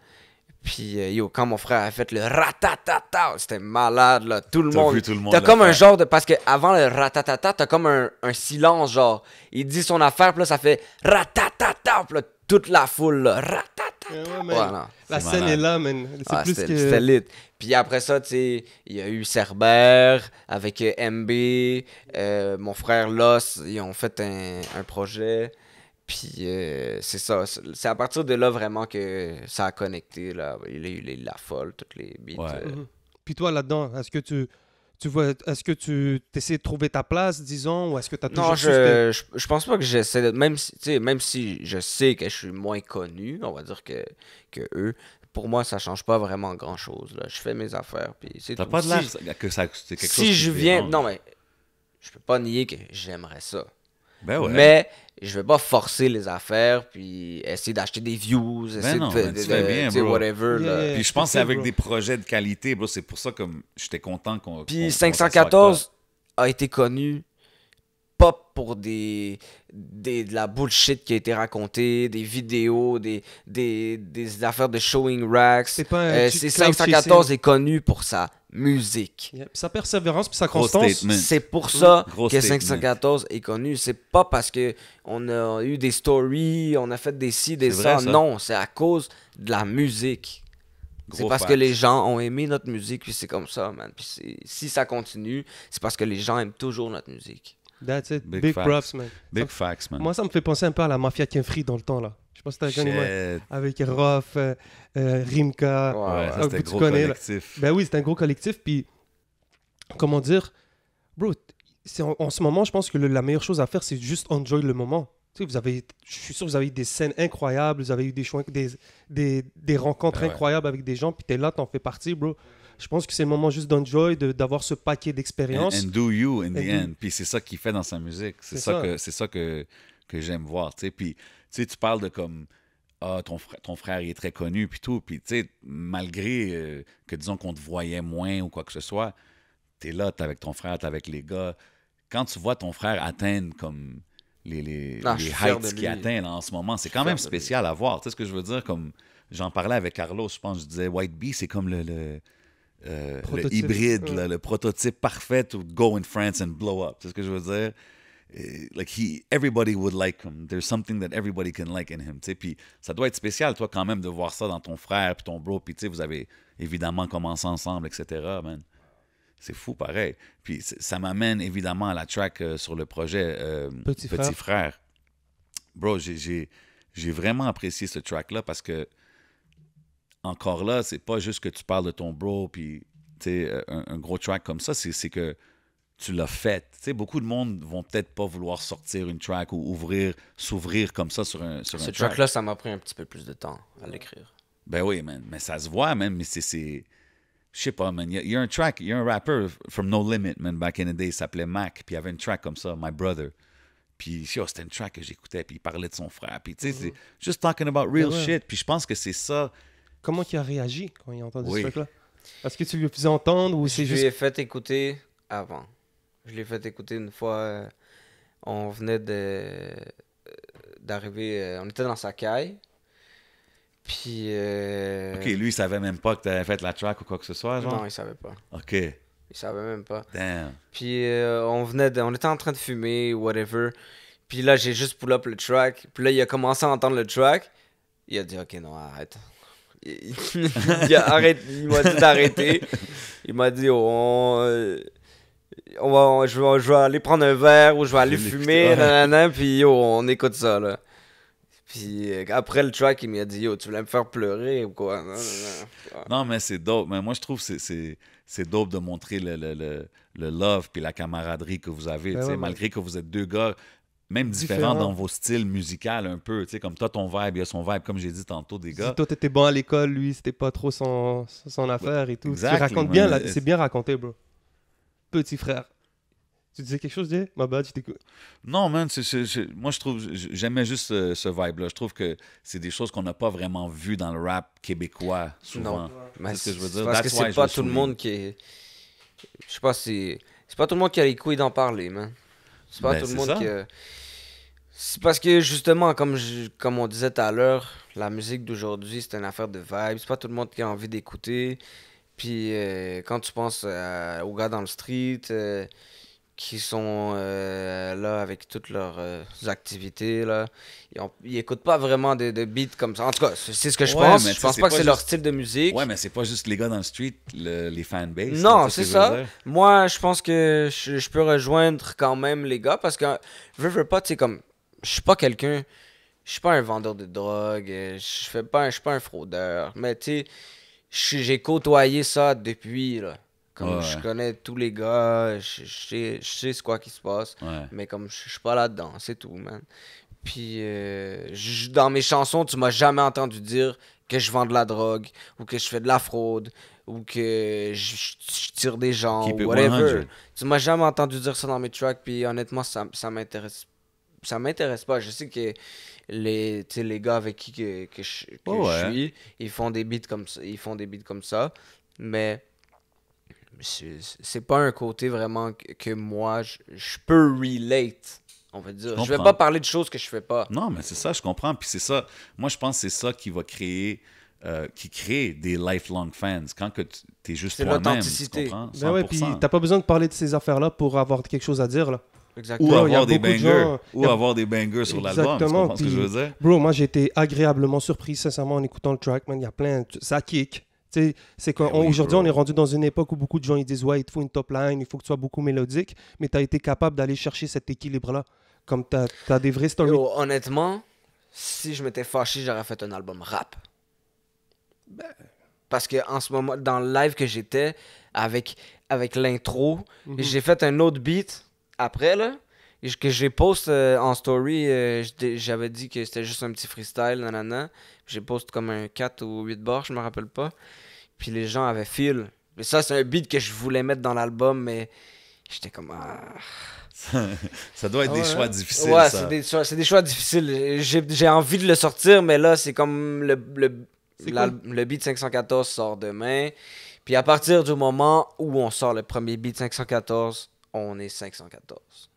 Puis, yo, quand mon frère a fait le ratatata, c'était malade, là. Tout le T'as monde. vu tout le monde T'as le comme un faire. genre de. Parce que avant le ratatata, t'as comme un silence, genre. Il dit son affaire, puis là, ça fait ratatata, puis là, toute la foule, là. Ratatata. Ouais, man. Voilà. La C'est scène malade. est là, man. C'est Ah, plus c'était que... c'était lit. Puis après ça, tu sais, il y a eu Cerber avec MB, mon frère Loss, ils ont fait un projet. Puis c'est ça. C'est à partir de là vraiment que ça a connecté. Là. Il y a eu La Folle, toutes les beats. Ouais. Mhm. Puis toi, là-dedans, est-ce que est-ce que tu essaies de trouver ta place, disons, ou est-ce que tu as toujours Non, su que je pense pas que j'essaie de. Même si, tu sais, même si je sais que je suis moins connu, on va dire que eux, pour moi, ça change pas vraiment grand-chose. Là. Je fais mes affaires. Puis c'est T'as tout. pas de l'air Si- que ça, c'est quelque chose Si qui je te viens. dérange. Non, mais je peux pas nier que j'aimerais ça. Ben ouais. Mais je vais pas forcer les affaires puis essayer d'acheter des views, essayer non, de, mais tu fais bien, tu sais, bro. whatever. Yeah, Là. yeah. Puis je pense que c'est c'est avec bro. des projets de qualité, bro. C'est pour ça que j'étais content qu'on. Puis qu'on 514 a été connu pas pour de la bullshit qui a été racontée, des vidéos, des affaires de showing racks. c'est pas un C'est cloud 514 chasing. est connu pour sa musique. Yeah. Puis sa persévérance, puis sa Gros constance. statement. C'est pour ça Gros que statement. 514 est connu. C'est pas parce que on a eu des stories, on a fait des ci, des C'est ça. vrai, ça. Non, c'est à cause de la musique. C'est Gros parce facts. que les gens ont aimé notre musique, puis c'est comme ça, man. Puis si ça continue, c'est parce que les gens aiment toujours notre musique. That's it. Big Big, facts. props, man. Big facts, man. Moi, ça me fait penser un peu à la Mafia Kinfree dans le temps, là. Je sais pas si t'as connu, moi. Shit. Avec Rof, Rimka. Ouais, Ouais, ouais. ça c'était tu gros connais, là. collectif. Ben oui, c'est un gros collectif. Puis, comment dire, bro, en ce moment, je pense que la meilleure chose à faire, c'est juste enjoy le moment. Tu sais, je suis sûr que vous avez eu des scènes incroyables, vous avez eu des choix, des rencontres Ben ouais. incroyables avec des gens, puis t'es là, t'en fais partie, bro. Je pense que c'est le moment juste d'enjoy, d'avoir ce paquet d'expériences. And do you in the And do- end. Puis c'est ça qu'il fait dans sa musique. C'est C'est ça ça. que j'aime voir. Tu sais. Puis tu sais, tu parles de comme ton frère il est très connu puis tout. Puis tu sais, malgré que disons qu'on te voyait moins ou quoi que ce soit, t'es là, t'es avec ton frère, t'es avec les gars. Quand tu vois ton frère atteindre comme Non, je suis fier de heights qu'il lui. atteint là, en ce moment. C'est quand fier même de lui. spécial à voir. Tu sais ce que je veux dire? Comme j'en parlais avec Carlos, je pense, je disais White Bee, c'est comme le Prototype. hybride, Ouais. là, le prototype parfait to go in France and blow up. Tu sais ce que je veux dire? Like everybody would like him. There's something that everybody can like in him. Tu sais, puis ça doit être spécial, toi, quand même, de voir ça dans ton frère puis ton bro. Puis tu sais, vous avez évidemment commencé ensemble, etc. Man. C'est fou, pareil. Puis ça m'amène évidemment à la track sur le projet Petit Frère. Bro, j'ai vraiment apprécié ce track-là parce que, encore là, c'est pas juste que tu parles de ton bro, puis tu sais, un gros track comme ça, c'est que tu l'as fait. Tu sais, beaucoup de monde vont peut-être pas vouloir sortir une track ou s'ouvrir comme ça sur un Ce track. track-là, ça m'a pris un petit peu plus de temps à l'écrire. Ben oui, man. Mais ça se voit, man. Mais c'est... Je sais pas, man. Il y a un track, il y a un rapper from No Limit, man, back in the day, il s'appelait Mac, puis il y avait une track comme ça, My Brother. Puis c'était une track que j'écoutais, puis il parlait de son frère. Puis tu sais, c'est just talking about real Ouais. shit. Puis je pense que c'est ça. Comment il a réagi quand il a entendu Oui. ce truc-là? Est-ce que tu lui as fait entendre ou c'est Je lui juste... ai fait écouter avant. Je l'ai fait écouter une fois. On venait d'arriver. On était dans sa caille. Puis. OK, lui, il savait même pas que t'avais fait la track ou quoi que ce soit, genre? Non, il savait pas. OK. Il savait même pas. Damn. Puis on était en train de fumer, whatever. Puis là, j'ai juste pull up le track. Puis là, il a commencé à entendre le track. Il a dit, OK, non, arrête. Il m'a dit d'arrêter. Il m'a dit, je vais aller prendre un verre ou je vais aller Je vais fumer, l'écouter, ouais. nanana, puis yo, on écoute ça, là. Puis après le track, il m'a dit, yo, tu voulais me faire pleurer ou quoi? Non, non, non. Non, mais c'est dope. Mais moi, je trouve que c'est dope de montrer le love puis la camaraderie que vous avez. Ben tu sais, ouais, malgré que vous êtes deux gars, même différents Différents. dans vos styles musicaux un peu. Tu sais, comme toi, ton vibe, il y a son vibe, comme j'ai dit tantôt, des gars. Si toi, t'étais bon à l'école, lui, c'était pas trop son affaire et tout. Exactly, Tu racontes bien, man. c'est bien raconté, bro. Petit frère. Tu disais quelque chose, Jay? Ma bad, je t'écoute. Non, man, moi, je trouve, j'aimais juste ce vibe-là. Je trouve que c'est des choses qu'on n'a pas vraiment vues dans le rap québécois, souvent. Non. Mais C'est ce que je veux dire. parce que That's why c'est je pas le tout le souligne. monde qui est. Je sais pas si. C'est pas tout le monde qui a les couilles d'en parler, man. C'est pas Ben, tout le c'est monde ça. qui a. C'est parce que justement, comme on disait tout à l'heure, la musique d'aujourd'hui, c'est une affaire de vibe. C'est pas tout le monde qui a envie d'écouter. Puis quand tu penses aux gars dans le street qui sont là avec toutes leurs activités, là, ils écoutent pas vraiment de beats comme ça. En tout cas, c'est ce que je Ouais, pense. mais Je tu pense sais, pas que c'est c'est pas leur juste- style de musique. Ouais, mais c'est pas juste les gars dans le street, les fanbases. Non, là, tu sais c'est ce que je veux ça. dire? Moi, je pense que je peux rejoindre quand même les gars parce que veux pas, tu sais, comme je suis pas quelqu'un, je suis pas un vendeur de drogue, je suis pas un fraudeur, mais tu sais, j'ai côtoyé ça depuis là. Comme Ouais. je connais tous les gars, je sais ce quoi qui se passe, Ouais. mais comme je suis pas là-dedans, c'est tout, man. Puis dans mes chansons, tu m'as jamais entendu dire que je vends de la drogue ou que je fais de la fraude ou que je tire des gens Keep ou it whatever. 100. Tu m'as jamais entendu dire ça dans mes tracks, puis honnêtement, ça m'intéresse pas. Je sais que tu sais, les gars avec qui que je suis, ils font des beats comme ça, mais c'est pas un côté vraiment que moi je peux relate, on va dire. Je vais comprends. pas parler de choses que je fais pas. Non, mais c'est ça, je comprends. Puis c'est ça. Moi, je pense que c'est ça qui va créer, qui crée des lifelong fans. Quand que tu es juste C'est toi-même, tu l'authenticité. comprends? Ben ouais, puis 100%. t'as pas besoin de parler de ces affaires-là pour avoir quelque chose à dire, là. Exactement. Ou Bro, il y a avoir des beaucoup de bangers. gens- Ou il y a- avoir des bangers sur l'album. Tu Exactement, comprends ce que je puis- veux dire? Bro, moi, j'ai été agréablement surpris, sincèrement, en écoutant le track, man. Il y a plein... Ça kick. Tu sais, c'est Ben oui, qu'aujourd'hui, bro. on est rendu dans une époque où beaucoup de gens ils disent « Ouais, il te faut une top line, il faut que tu sois beaucoup mélodique. » Mais tu as été capable d'aller chercher cet équilibre-là. Comme tu as des vraies stories. Yo, honnêtement, si je m'étais fâché, j'aurais fait un album rap. Parce que en ce moment, dans le live que j'étais, avec l'intro, j'ai fait un autre beat après, là, que j'ai post en story. J'avais dit que c'était juste un petit freestyle, nanana. J'ai post comme un 4 ou 8 bars, je me rappelle pas. Puis les gens avaient feel. Mais ça, c'est un beat que je voulais mettre dans l'album, mais j'étais comme... Ça doit être des Ouais. choix difficiles, Ouais, ça. c'est des choix difficiles. J'ai envie de le sortir, mais là, c'est comme C'est quoi? le beat 514 sort demain. Puis à partir du moment où on sort le premier beat 514, on est 514.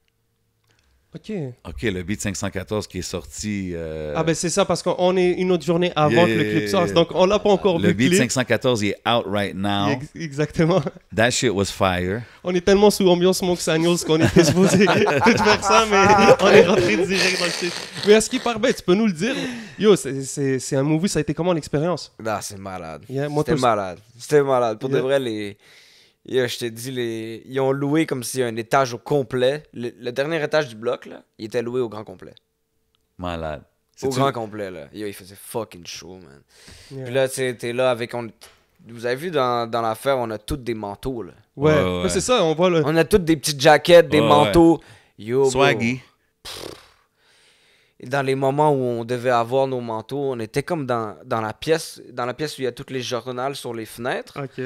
OK. OK, le beat 514 qui est sorti... Ah ben c'est ça, parce qu'on est une autre journée avant que le clip sorte. Donc on l'a pas encore vu le le beat clip. 514, il est out right now. Exactement. That shit was fire. On est tellement sous ambiance Smoke Signals qu'on était supposé tout faire ça, mais on est rentré direct dans le shit. Mais à ce qui part, ben, tu peux nous le dire. Yo, c'est un movie, ça a été comment l'expérience? Non, c'est malade. Yeah, moi, C'était malade. C'était malade. Pour Yeah. de vrai, je t'ai dit, ils ont loué comme si un étage au complet. Le dernier étage du bloc, là, il était loué au grand complet. Malade. Au grand complet, là. Yo, il faisait fucking chaud, man. Yeah. Puis là, tu sais, t'es là avec... Vous avez vu dans l'affaire, on a tous des manteaux, là. Ouais, Ouais. mais c'est ça, on voit le... On a toutes des petites jaquettes, des Ouais, manteaux. Yo, bro. Swaggy. Et dans les moments où on devait avoir nos manteaux, on était comme dans la pièce où il y a tous les journaux sur les fenêtres. OK.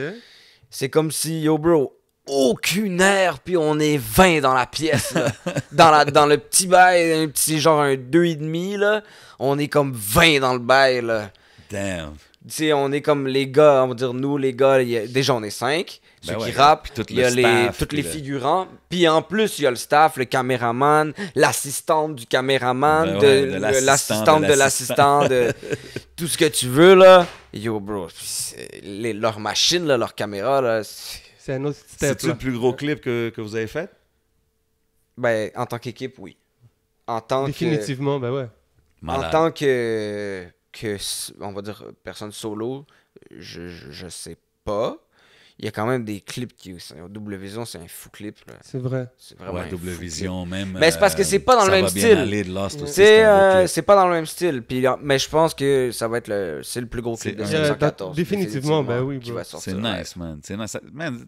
C'est comme si, yo bro, aucune air, puis on est 20 dans la pièce, là. dans le petit bail, un petit genre un 2,5, là, on est comme 20 dans le bail, là. Damn. Tu sais, on est comme les gars, on va dire nous, les gars, déjà on est 5, ceux Ben qui ouais, rappent, puis tout il y a le staff, tous puis les le- figurants, puis en plus, il y a le staff, le caméraman, l'assistante du caméraman, Ben ouais, de l'assistante de l'assistant, de tout ce que tu veux, là. Yo, bro, leur machine, là, leur caméra, là, C'est un autre step, C'est-tu là. le plus gros clip que vous avez fait? ben, en tant qu'équipe, oui. En tant Définitivement, ben ouais. En Malade. tant que, on va dire, personne solo, je sais pas. Il y a quand même des clips qui... Double Vision, c'est un fou clip, là. C'est vrai. C'est vraiment Ouais, un Double fou Vision, même. Mais c'est parce que c'est pas dans le Ça même va bien style. aller de Lost aussi, C'est un beau clip. c'est pas dans le même style. Puis, mais je pense que ça va être c'est le plus gros clip de C'est- 514. définitivement, ben oui, qui bro. va C'est sortir. nice, man. C'est nice. Man,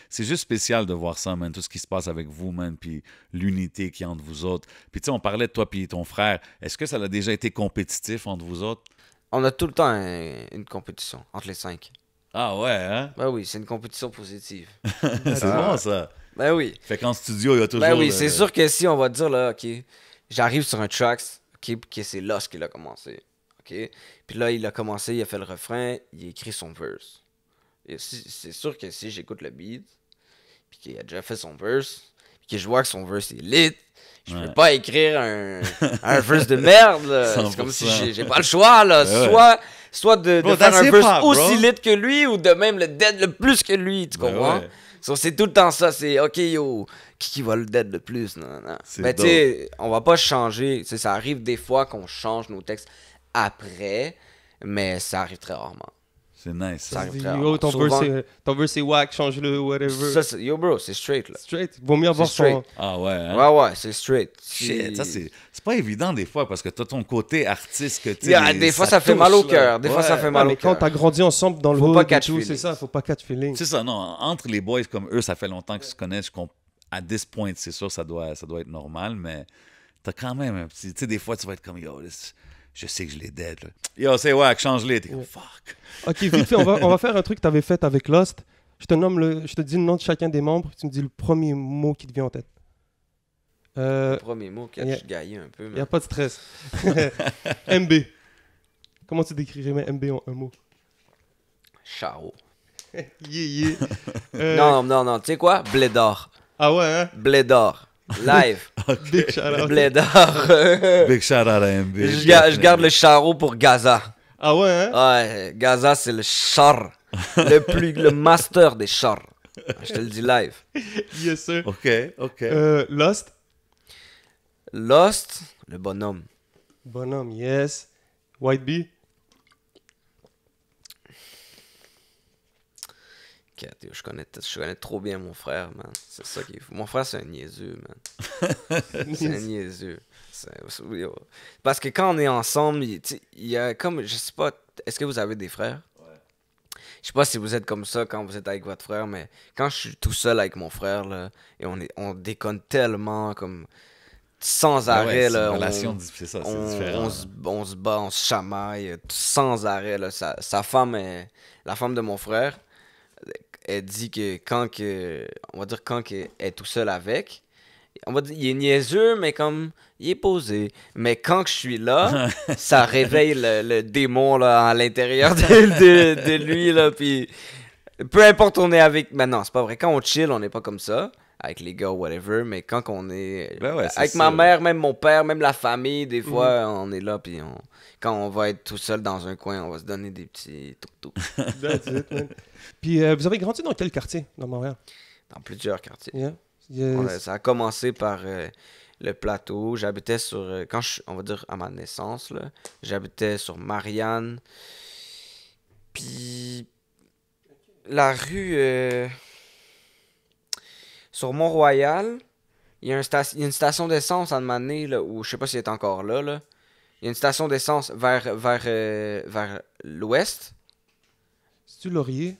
c'est juste spécial de voir ça, man. Tout ce qui se passe avec vous, man. Puis l'unité qui est entre vous autres. Puis tu sais, on parlait de toi puis ton frère. Est-ce que ça a déjà été compétitif entre vous autres? On a tout le temps une compétition entre les 5. Ah ouais, hein? Ben oui, c'est une compétition positive. C'est bon, ça. Ben oui. Fait qu'en studio, il y a toujours... Ben oui, c'est sûr que si on va dire là, ok, j'arrive sur un tracks, ok, que c'est Lost qui l'a commencé, ok, puis là il a commencé, il a fait le refrain, il a écrit son verse. Et c'est sûr que si j'écoute le beat, puis qu'il a déjà fait son verse, puis que je vois que son verse est lit, je peux pas écrire un verse de merde, là. C'est comme si 100%. j'ai pas le choix là, Ben ouais. soit de Bro, faire that's un verse hip-hop, aussi bro. lit que lui ou de même le dead le plus que lui, tu Ben comprends? ouais. So, c'est tout le temps ça, c'est ok yo, qui va le dead le plus, non. C'est Mais tu sais, on va pas changer, tu sais, ça arrive des fois qu'on change nos textes après, mais ça arrive très rarement. C'est nice, Ça ça. arrive Dis, très yo, rarement. ton verse c'est whack, change-le, whatever. Ça, yo bro, c'est straight là. Straight. Vaut mieux avoir C'est straight. son... Ah ouais, hein? Ouais, c'est straight. Shit, ça c'est pas évident des fois parce que t'as ton côté artiste que tu sais, Yeah, des fois ça fait mal au touche, là. cœur, des fois ça Ouais. fait mal mais au quand cœur. t'as grandi ensemble dans le Faut hood pas et catch tout, c'est feelings. ça, faut pas catch feeling. C'est ça, non. Entre les boys comme eux, ça fait longtemps qu'ils se connaissent. À this point, c'est sûr, ça doit être normal, mais t'as quand même un petit. Tu sais, des fois, tu vas être comme yo, je sais que je l'ai dead. Là. Yo, c'est ouais, change-les. T'es comme fuck. Ok, vite fait, on va faire un truc que t'avais fait avec Lost. Je te dis le nom de chacun des membres, tu me dis le premier mot qui te vient en tête. Le premier mot qui a Yeah. gaillé un peu. Y a pas de stress. MB. Comment tu décrirais MB en un mot? Charo. Yeah. Non, tu sais quoi? Blédard. Ah ouais, hein? Blédard. Live. Big shout out. Blédard. Big shout out à MB. Je garde le charo pour Gaza. Ah ouais, hein? Ouais, Gaza, c'est le char. Le master des chars. Je te le dis live. Yes, sir. OK. Lost. Lost, le bonhomme. Bonhomme, yes. White Bee. Ok, je connais trop bien mon frère, man. C'est ça qui est fou. Mon frère, c'est un niaiseux, man. C'est un niaiseux. Yo. Parce que quand on est ensemble, il y a comme, je sais pas, est-ce que vous avez des frères? Je sais pas si vous êtes comme ça quand vous êtes avec votre frère, mais quand je suis tout seul avec mon frère, là, et on déconne tellement, comme, sans arrêt, c'est là. une relation, c'est ça, c'est différent. On se bat, on se chamaille, sans arrêt, là. Sa femme, la femme de mon frère, elle dit que on va dire quand elle est tout seul avec, on va dire, il est niaiseux, mais comme, il est posé. Mais quand je suis là, ça réveille le démon, là, à l'intérieur de lui, là, puis peu importe on est avec... Ben non, c'est pas vrai. Quand on chill, on n'est pas comme ça. avec les gars, whatever. Mais quand on est Ben ouais, c'est avec ça. ma mère, même mon père, même la famille, des fois, on est là. Puis quand on va être tout seul dans un coin, on va se donner des petits tuk-tuk That's it, man. Puis vous avez grandi dans quel quartier dans Montréal? dans plusieurs quartiers. Yeah. Yes. Ça a commencé par le plateau. J'habitais sur, on va dire à ma naissance, là, j'habitais sur Marianne. Puis la rue sur Mont-Royal, il y a une station d'essence à un moment donné, là, où je sais pas si elle est encore là, là. Il y a une station d'essence vers l'ouest. C'est-tu Laurier?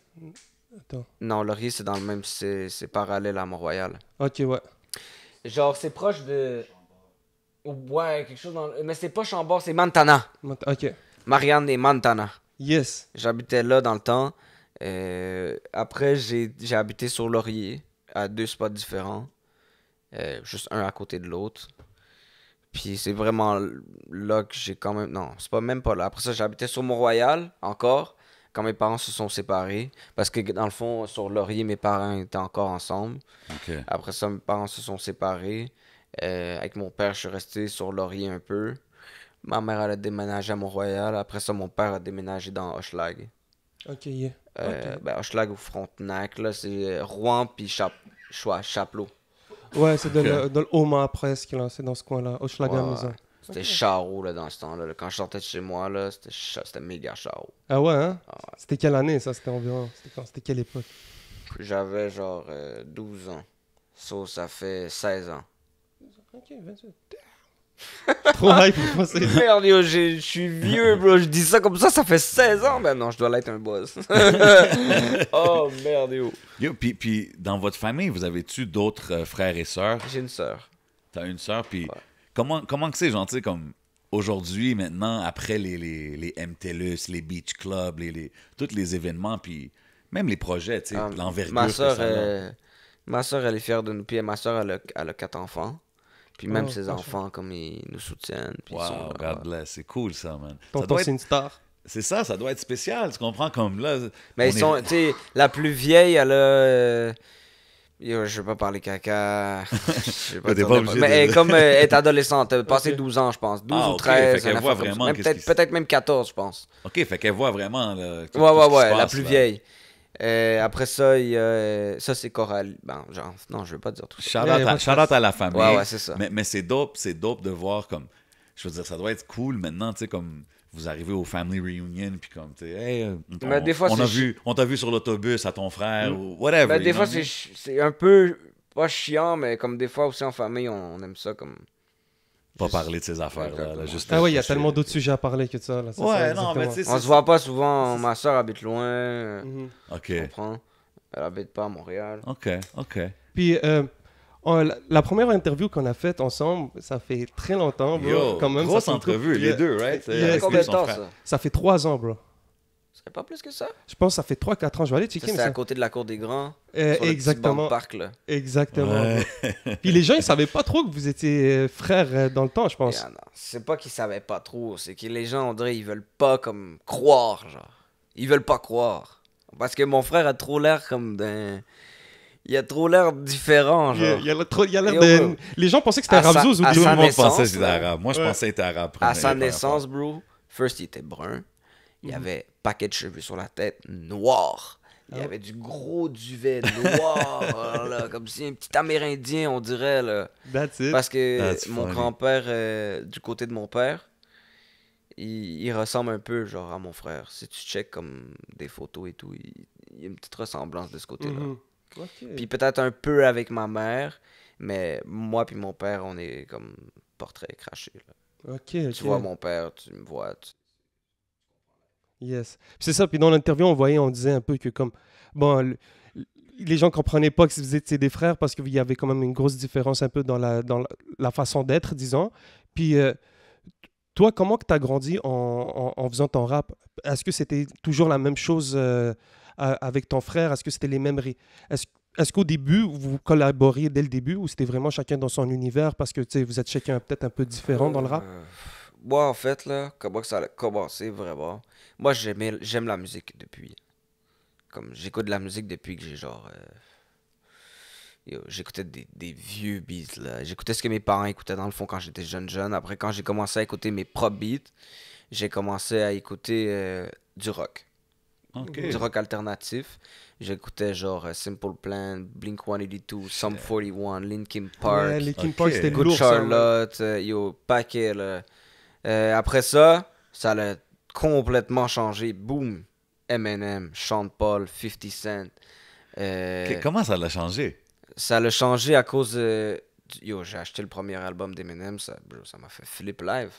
Attends. Non, Laurier, c'est dans le même. C'est parallèle à Mont-Royal. Ok, ouais. Genre, c'est proche de. Ouais, quelque chose dans. Mais c'est pas Chambord, c'est Montana. Ok. Marianne et Montana. Yes. J'habitais là dans le temps. Après, j'ai habité sur Laurier, à 2 spots différents. Juste un à côté de l'autre. Puis c'est vraiment là que j'ai quand même... Non, c'est pas même pas là. Après ça, j'habitais sur Mont-Royal, encore, quand mes parents se sont séparés. Parce que dans le fond, sur Laurier, mes parents étaient encore ensemble. OK. Après ça, mes parents se sont séparés. Avec mon père, je suis resté sur Laurier un peu. Ma mère, elle a déménagé à Mont-Royal. Après ça, mon père a déménagé dans Hochelag. Ok, yeah. Ben, Hochelag ou Frontenac, là, c'est Rouen puis Chapelot. Ouais, c'est dans le Haut-Mans presque, là. C'est dans ce coin-là. Hochelaga Ouais. Maison. C'était Charo, là, dans ce temps-là. Là. Quand je sortais de chez moi, là, c'était méga Charo. Ah ouais, hein? Ah ouais. C'était quelle année, ça? C'était environ... C'était quelle époque? J'avais genre 12 ans. Ça fait 16 ans. Ok, 28. Trop hype pour passer. Merde, yo, je suis vieux, bro. Je dis ça comme ça fait 16 ans. Ben non, je dois l'être un boss. Oh, merde, yo. Yo, puis dans votre famille, vous avez-tu d'autres frères et sœurs? J'ai une sœur. T'as une sœur, puis Ouais. comment que c'est, genre, tu sais, comme aujourd'hui, maintenant, après les MTLUS, les Beach Club, tous les événements, puis même les projets, tu sais, l'envergure Ma que sœur, ça a. ma sœur, elle est fière de nous. Puis ma sœur, elle a 4 enfants. Puis même Oh, ses franchement. enfants, comme ils nous soutiennent. Puis ils sont Wow, là. God bless, c'est cool ça, man. Ça Tonton, doit c'est être- une star. C'est ça, ça doit être spécial, tu comprends, comme là... Mais on ils est- sont, tu sais, la plus vieille, elle a. Yo, je vais pas parler caca. Je vais T'es dire pas n'importe- obligé Mais de- elle, comme elle est adolescente, elle a passé Ok. 12 ans, je pense. 12 Ah, ou ok, 13. fait qu'elle une voit affaire comme ça. vraiment Même qu'est-ce qui se- peut-être même 14, je pense. OK, fait qu'elle voit vraiment, là, tout- Ouais, tout ouais, ce qui se ouais, la passe, plus là. vieille. Après ça, il y a. Ça, c'est Coralie. Ben, genre, non, je veux pas dire tout ça. Shout-out Ouais, shout-out à la famille. Ouais, ouais, c'est ça. Mais c'est dope de voir comme... Je veux dire, ça doit être cool maintenant, tu sais, comme... Vous arrivez au family reunion, puis comme, tu sais, hey, Mais des fois, on t'a vu sur l'autobus à ton frère, ou whatever. Ben, des you fois, know what I c'est un peu. Pas chiant, mais comme des fois aussi en famille, on aime ça comme. mean? Pas Juste- parler de ces affaires-là. Là, Exactement. juste Ah ouais, il y a toucher. tellement d'autres sujets à parler que de ça. Là. C'est Ouais, ça, non, mais exactement. tu sais, On se voit pas souvent. Ma soeur habite loin. Mhm. OK, Tu comprends? Elle habite pas à Montréal. OK. Puis, la première interview qu'on a faite ensemble, ça fait très longtemps, bro. Yo, Quand même, grosse ça fait une entrevue, couple- les deux, right? Yeah. Ça fait Avec combien de son temps frère. ça? Ça fait 3 ans, bro. Ce serait pas plus que ça? Je pense que ça fait 3-4 ans. Je vais aller Ça, checker. c'est mais à ça... côté de la cour des grands. Sur le petit banc Exactement. de parc, là. Exactement. Ouais. bro. Puis les gens, ils savaient pas trop que vous étiez frères dans le temps, je pense. Yeah, non. C'est pas qu'ils savaient pas trop. C'est que les gens, on dirait, ils veulent pas comme croire, genre. Ils veulent pas croire. Parce que mon frère a trop l'air comme d'un. Il a trop l'air différent, Il y a- genre. il y a l'air trop- il y a l'air Yo, de... bro. Les gens pensaient que c'était À un sa- Rabzouz ou à Tout tout. le sa monde naissance, pensait que c'était là. arabe. Moi, je Ouais. pensais que c'était arabe. À sa première naissance, fois. bro, first, il était brun. Il avait paquet de cheveux sur la tête, noir. Il y Ah. avait du gros duvet noir, là, comme si un petit Amérindien, on dirait, là. That's it. Parce que That's mon funny. grand-père, du côté de mon père, il ressemble un peu, genre, à mon frère. Si tu checkes comme des photos et tout, il y a une petite ressemblance de ce côté-là. Mhm. Ok. Puis peut-être un peu avec ma mère, mais moi puis mon père, on est comme portrait craché, là. Ok, Tu ok. vois mon père, tu me vois. Yes. Puis c'est ça. Puis dans l'interview, on disait un peu que comme... Bon, les gens comprenaient pas que vous étiez des frères parce qu'il y avait quand même une grosse différence un peu dans la façon d'être, disons. Puis toi, comment que tu as grandi en faisant ton rap? Est-ce que c'était toujours la même chose avec ton frère? Est-ce que c'était les mêmes... Est-ce qu'au début, vous collaboriez dès le début ou c'était vraiment chacun dans son univers parce que tu sais, vous êtes chacun peut-être un peu différent dans le rap? Moi, en fait, là, comment que ça a commencé vraiment? Moi, j'aime la musique depuis. Comme j'écoute de la musique depuis que j'ai genre. Yo, j'écoutais des vieux beats, là. J'écoutais ce que mes parents écoutaient dans le fond quand j'étais jeune. Après, quand j'ai commencé à écouter mes propres beats, j'ai commencé à écouter du rock. OK. Du rock alternatif. J'écoutais genre Simple Plan, Blink-182, Sum 41, Linkin Park, Ouais, Linkin Ok. Park, c'était Good lourd, ça, man. Charlotte, yo, paquet, là. Après ça, ça a complètement changé. Boom! Eminem, Sean Paul, 50 Cent. OK, comment ça l'a changé? Ça l'a changé à cause de... Yo, j'ai acheté le premier album d'Eminem, ça m'a fait flip live.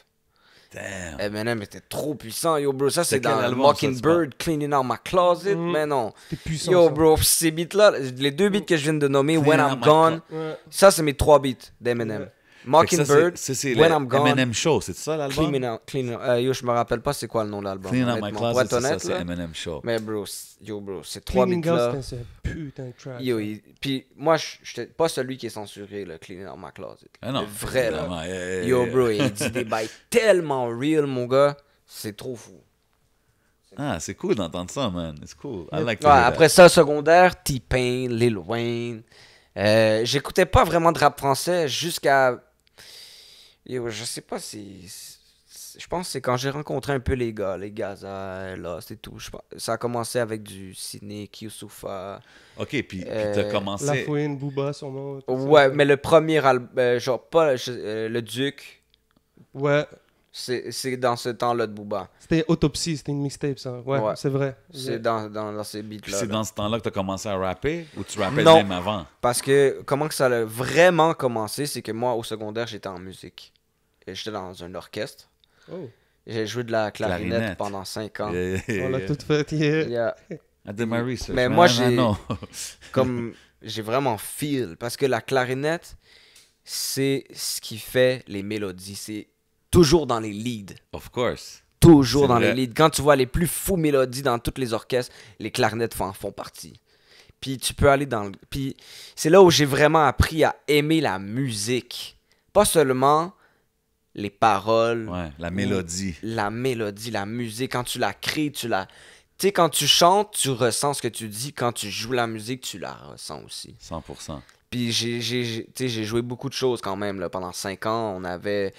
Damn. Eminem était trop puissant, yo, bro. Ça, c'est C'est quel dans album, Mockingbird, Cleaning Out My Closet, mais non. C'était puissant. Yo, ça. bro, ces beats-là, les deux beats que je viens de nommer, Clean When Out I'm My Gone, Ouais. ça, c'est mes 3 beats d'Eminem. Ouais. Mockingbird, c'est When le I'm Gone, Eminem Show, c'est ça l'album? Yo, je me rappelle pas c'est quoi le nom de l'album. Clean Out My honnêtement. Pour Closet, être c'est ça, honnête, c'est là. Eminem Show. Mais bro, ces 3 Cleaning beats-là. House, c'est un putain de track. Yo, ça. puis moi, j'étais pas celui qui est censuré, le Cleaning Out My Closet. Ah non, Le vrai, là. évidemment. Yo, bro, il dit des bails tellement real, mon gars. C'est trop fou. Ah, c'est cool d'entendre ça, man. It's cool. I like to Ouais, hear that. après ça, secondaire, T-Pain, Lil Wayne. J'écoutais pas vraiment de rap français jusqu'à... Yo, je sais pas si... Je pense que c'est quand j'ai rencontré un peu les gars, les Gaza, là, c'est tout. Ça a commencé avec du Cynic, Youssoupha. OK, puis t'as La commencé... Fouine, Booba, sûrement. tout ça. Ouais, mais le premier album, genre pas le Duc, Ouais, c'est dans ce temps-là de Booba. c'était Autopsie, c'était une mixtape, ça. Ouais, Ouais. c'est vrai. C'est dans ces Puis beats-là. c'est là. dans ce temps-là que t'as commencé à rapper ou tu rappais Non. même avant? Parce que comment que ça a vraiment commencé, c'est que moi, au secondaire, j'étais en musique. Et j'étais dans un orchestre. Oh, J'ai joué de la clarinette, Clarinette. pendant 5 ans. Yeah. on l'a tout fait, yeah. Yeah. I did my research. Mais man. moi, I know. Comme j'ai vraiment feel. Parce que la clarinette, c'est ce qui fait les mélodies. C'est toujours dans les leads. Of course. Toujours C'est dans vrai. les leads. Quand tu vois les plus fous mélodies dans tous les orchestres, les clarinettes en font partie. Puis tu peux aller dans... Puis c'est là où j'ai vraiment appris à aimer la musique. Pas seulement les paroles, Ouais, la mélodie. la mélodie, la musique. Quand tu la crées, tu la... Tu sais, quand tu chantes, tu ressens ce que tu dis. Quand tu joues la musique, tu la ressens aussi. 100%. Puis tu sais, j'ai joué beaucoup de choses quand même. Là. Pendant 5 ans, on avait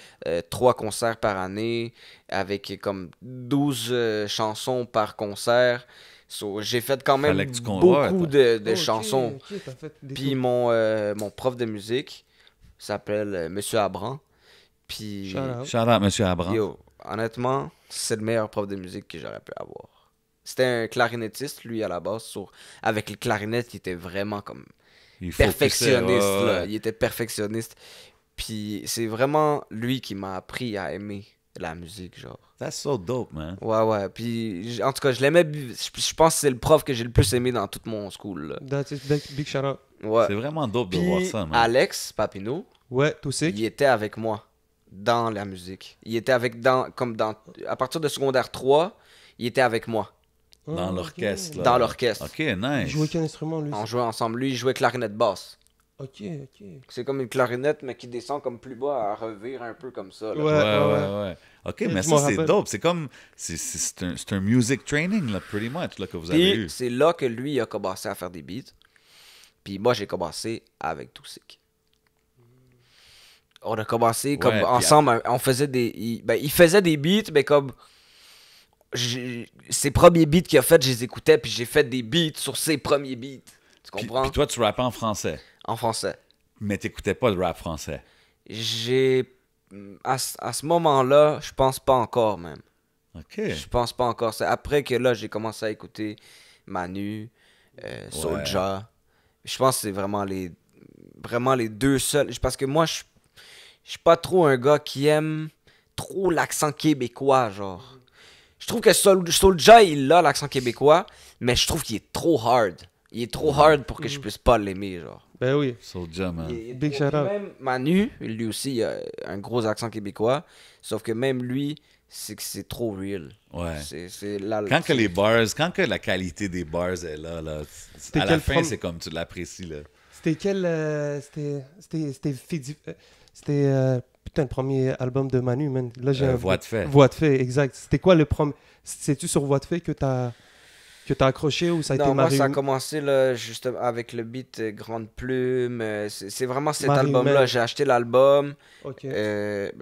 3 concerts par année avec comme 12 chansons par concert. So, j'ai fait quand même Fallait que tu beaucoup ouais, de Ok, chansons. ok, t'as fait des Puis trucs. mon prof de musique s'appelle Monsieur Abran. Puis, Shout out. Shout out, Monsieur Abram. yo, honnêtement, c'est le meilleur prof de musique que j'aurais pu avoir. C'était un clarinettiste, lui, à la base. Avec les clarinettes, il était vraiment comme Il focusait, perfectionniste. ouais, Là. ouais. Il était perfectionniste. Puis c'est vraiment lui qui m'a appris à aimer la musique, genre. That's so dope, man. Ouais. Puis en tout cas, je l'aimais. Je pense que c'est le prof que j'ai le plus aimé dans tout mon school. Là. That's it, big shout out. Ouais. C'est vraiment dope de Puis voir ça, man. Alex Papineau, Ouais, tout sick. il était avec moi dans la musique. Il était à partir de secondaire 3, il était avec moi Dans Ah, l'orchestre, là. dans l'orchestre. OK, Il nice. jouait quel instrument, lui? On jouait ensemble. Lui, il jouait clarinette basse. Ok, ok. C'est comme une clarinette, mais qui descend comme plus bas, à revire un peu comme ça. Là. Ouais. OK, mais Je m'en ça, c'est rappelle. dope. C'est comme... C'est un music training, là, pretty much, là, que vous avez eu. Puis c'est là que lui a commencé à faire des beats. Puis moi, j'ai commencé avec Toussic. On a commencé comme Ouais, puis ensemble, on faisait il faisait des beats, mais comme ses premiers beats qu'il a fait, je les écoutais, puis j'ai fait des beats sur ses premiers beats. Tu Puis, comprends? puis toi, tu rappais en français, En français. mais t'écoutais pas de rap français. À ce moment-là, je pense pas encore même. OK. Je pense pas encore. C'est après que là, j'ai commencé à écouter Manu, Soulja. Je pense que c'est vraiment les deux seuls. Parce que moi, je suis pas trop un gars qui aime trop l'accent québécois, genre. Je trouve que Soulja, il a l'accent québécois, mais je trouve qu'il est trop hard. Il est trop hard pour que je puisse pas l'aimer, genre. Ben oui. Soulja, man. Big shout out. Même Manu, lui aussi, il a un gros accent québécois, sauf que même lui, c'est que c'est trop real. Ouais. C'est là, Quand que les bars, quand que la qualité des bars est là, C'était à la quel fin, c'est comme tu l'apprécies, là. C'était quel. Putain, le premier album de Manu, man. Là, j'ai Voix de fait. Voix de fait, exact. C'était quoi le premier. C'est-tu sur Voix de fait que t'as. que t'as accroché ou ça a été Non, moi, Marie ça a Humaine? commencé là, justement avec le beat Grande Plume. C'est vraiment cet Marie album-là. Humaine. J'ai acheté l'album. Ok. Je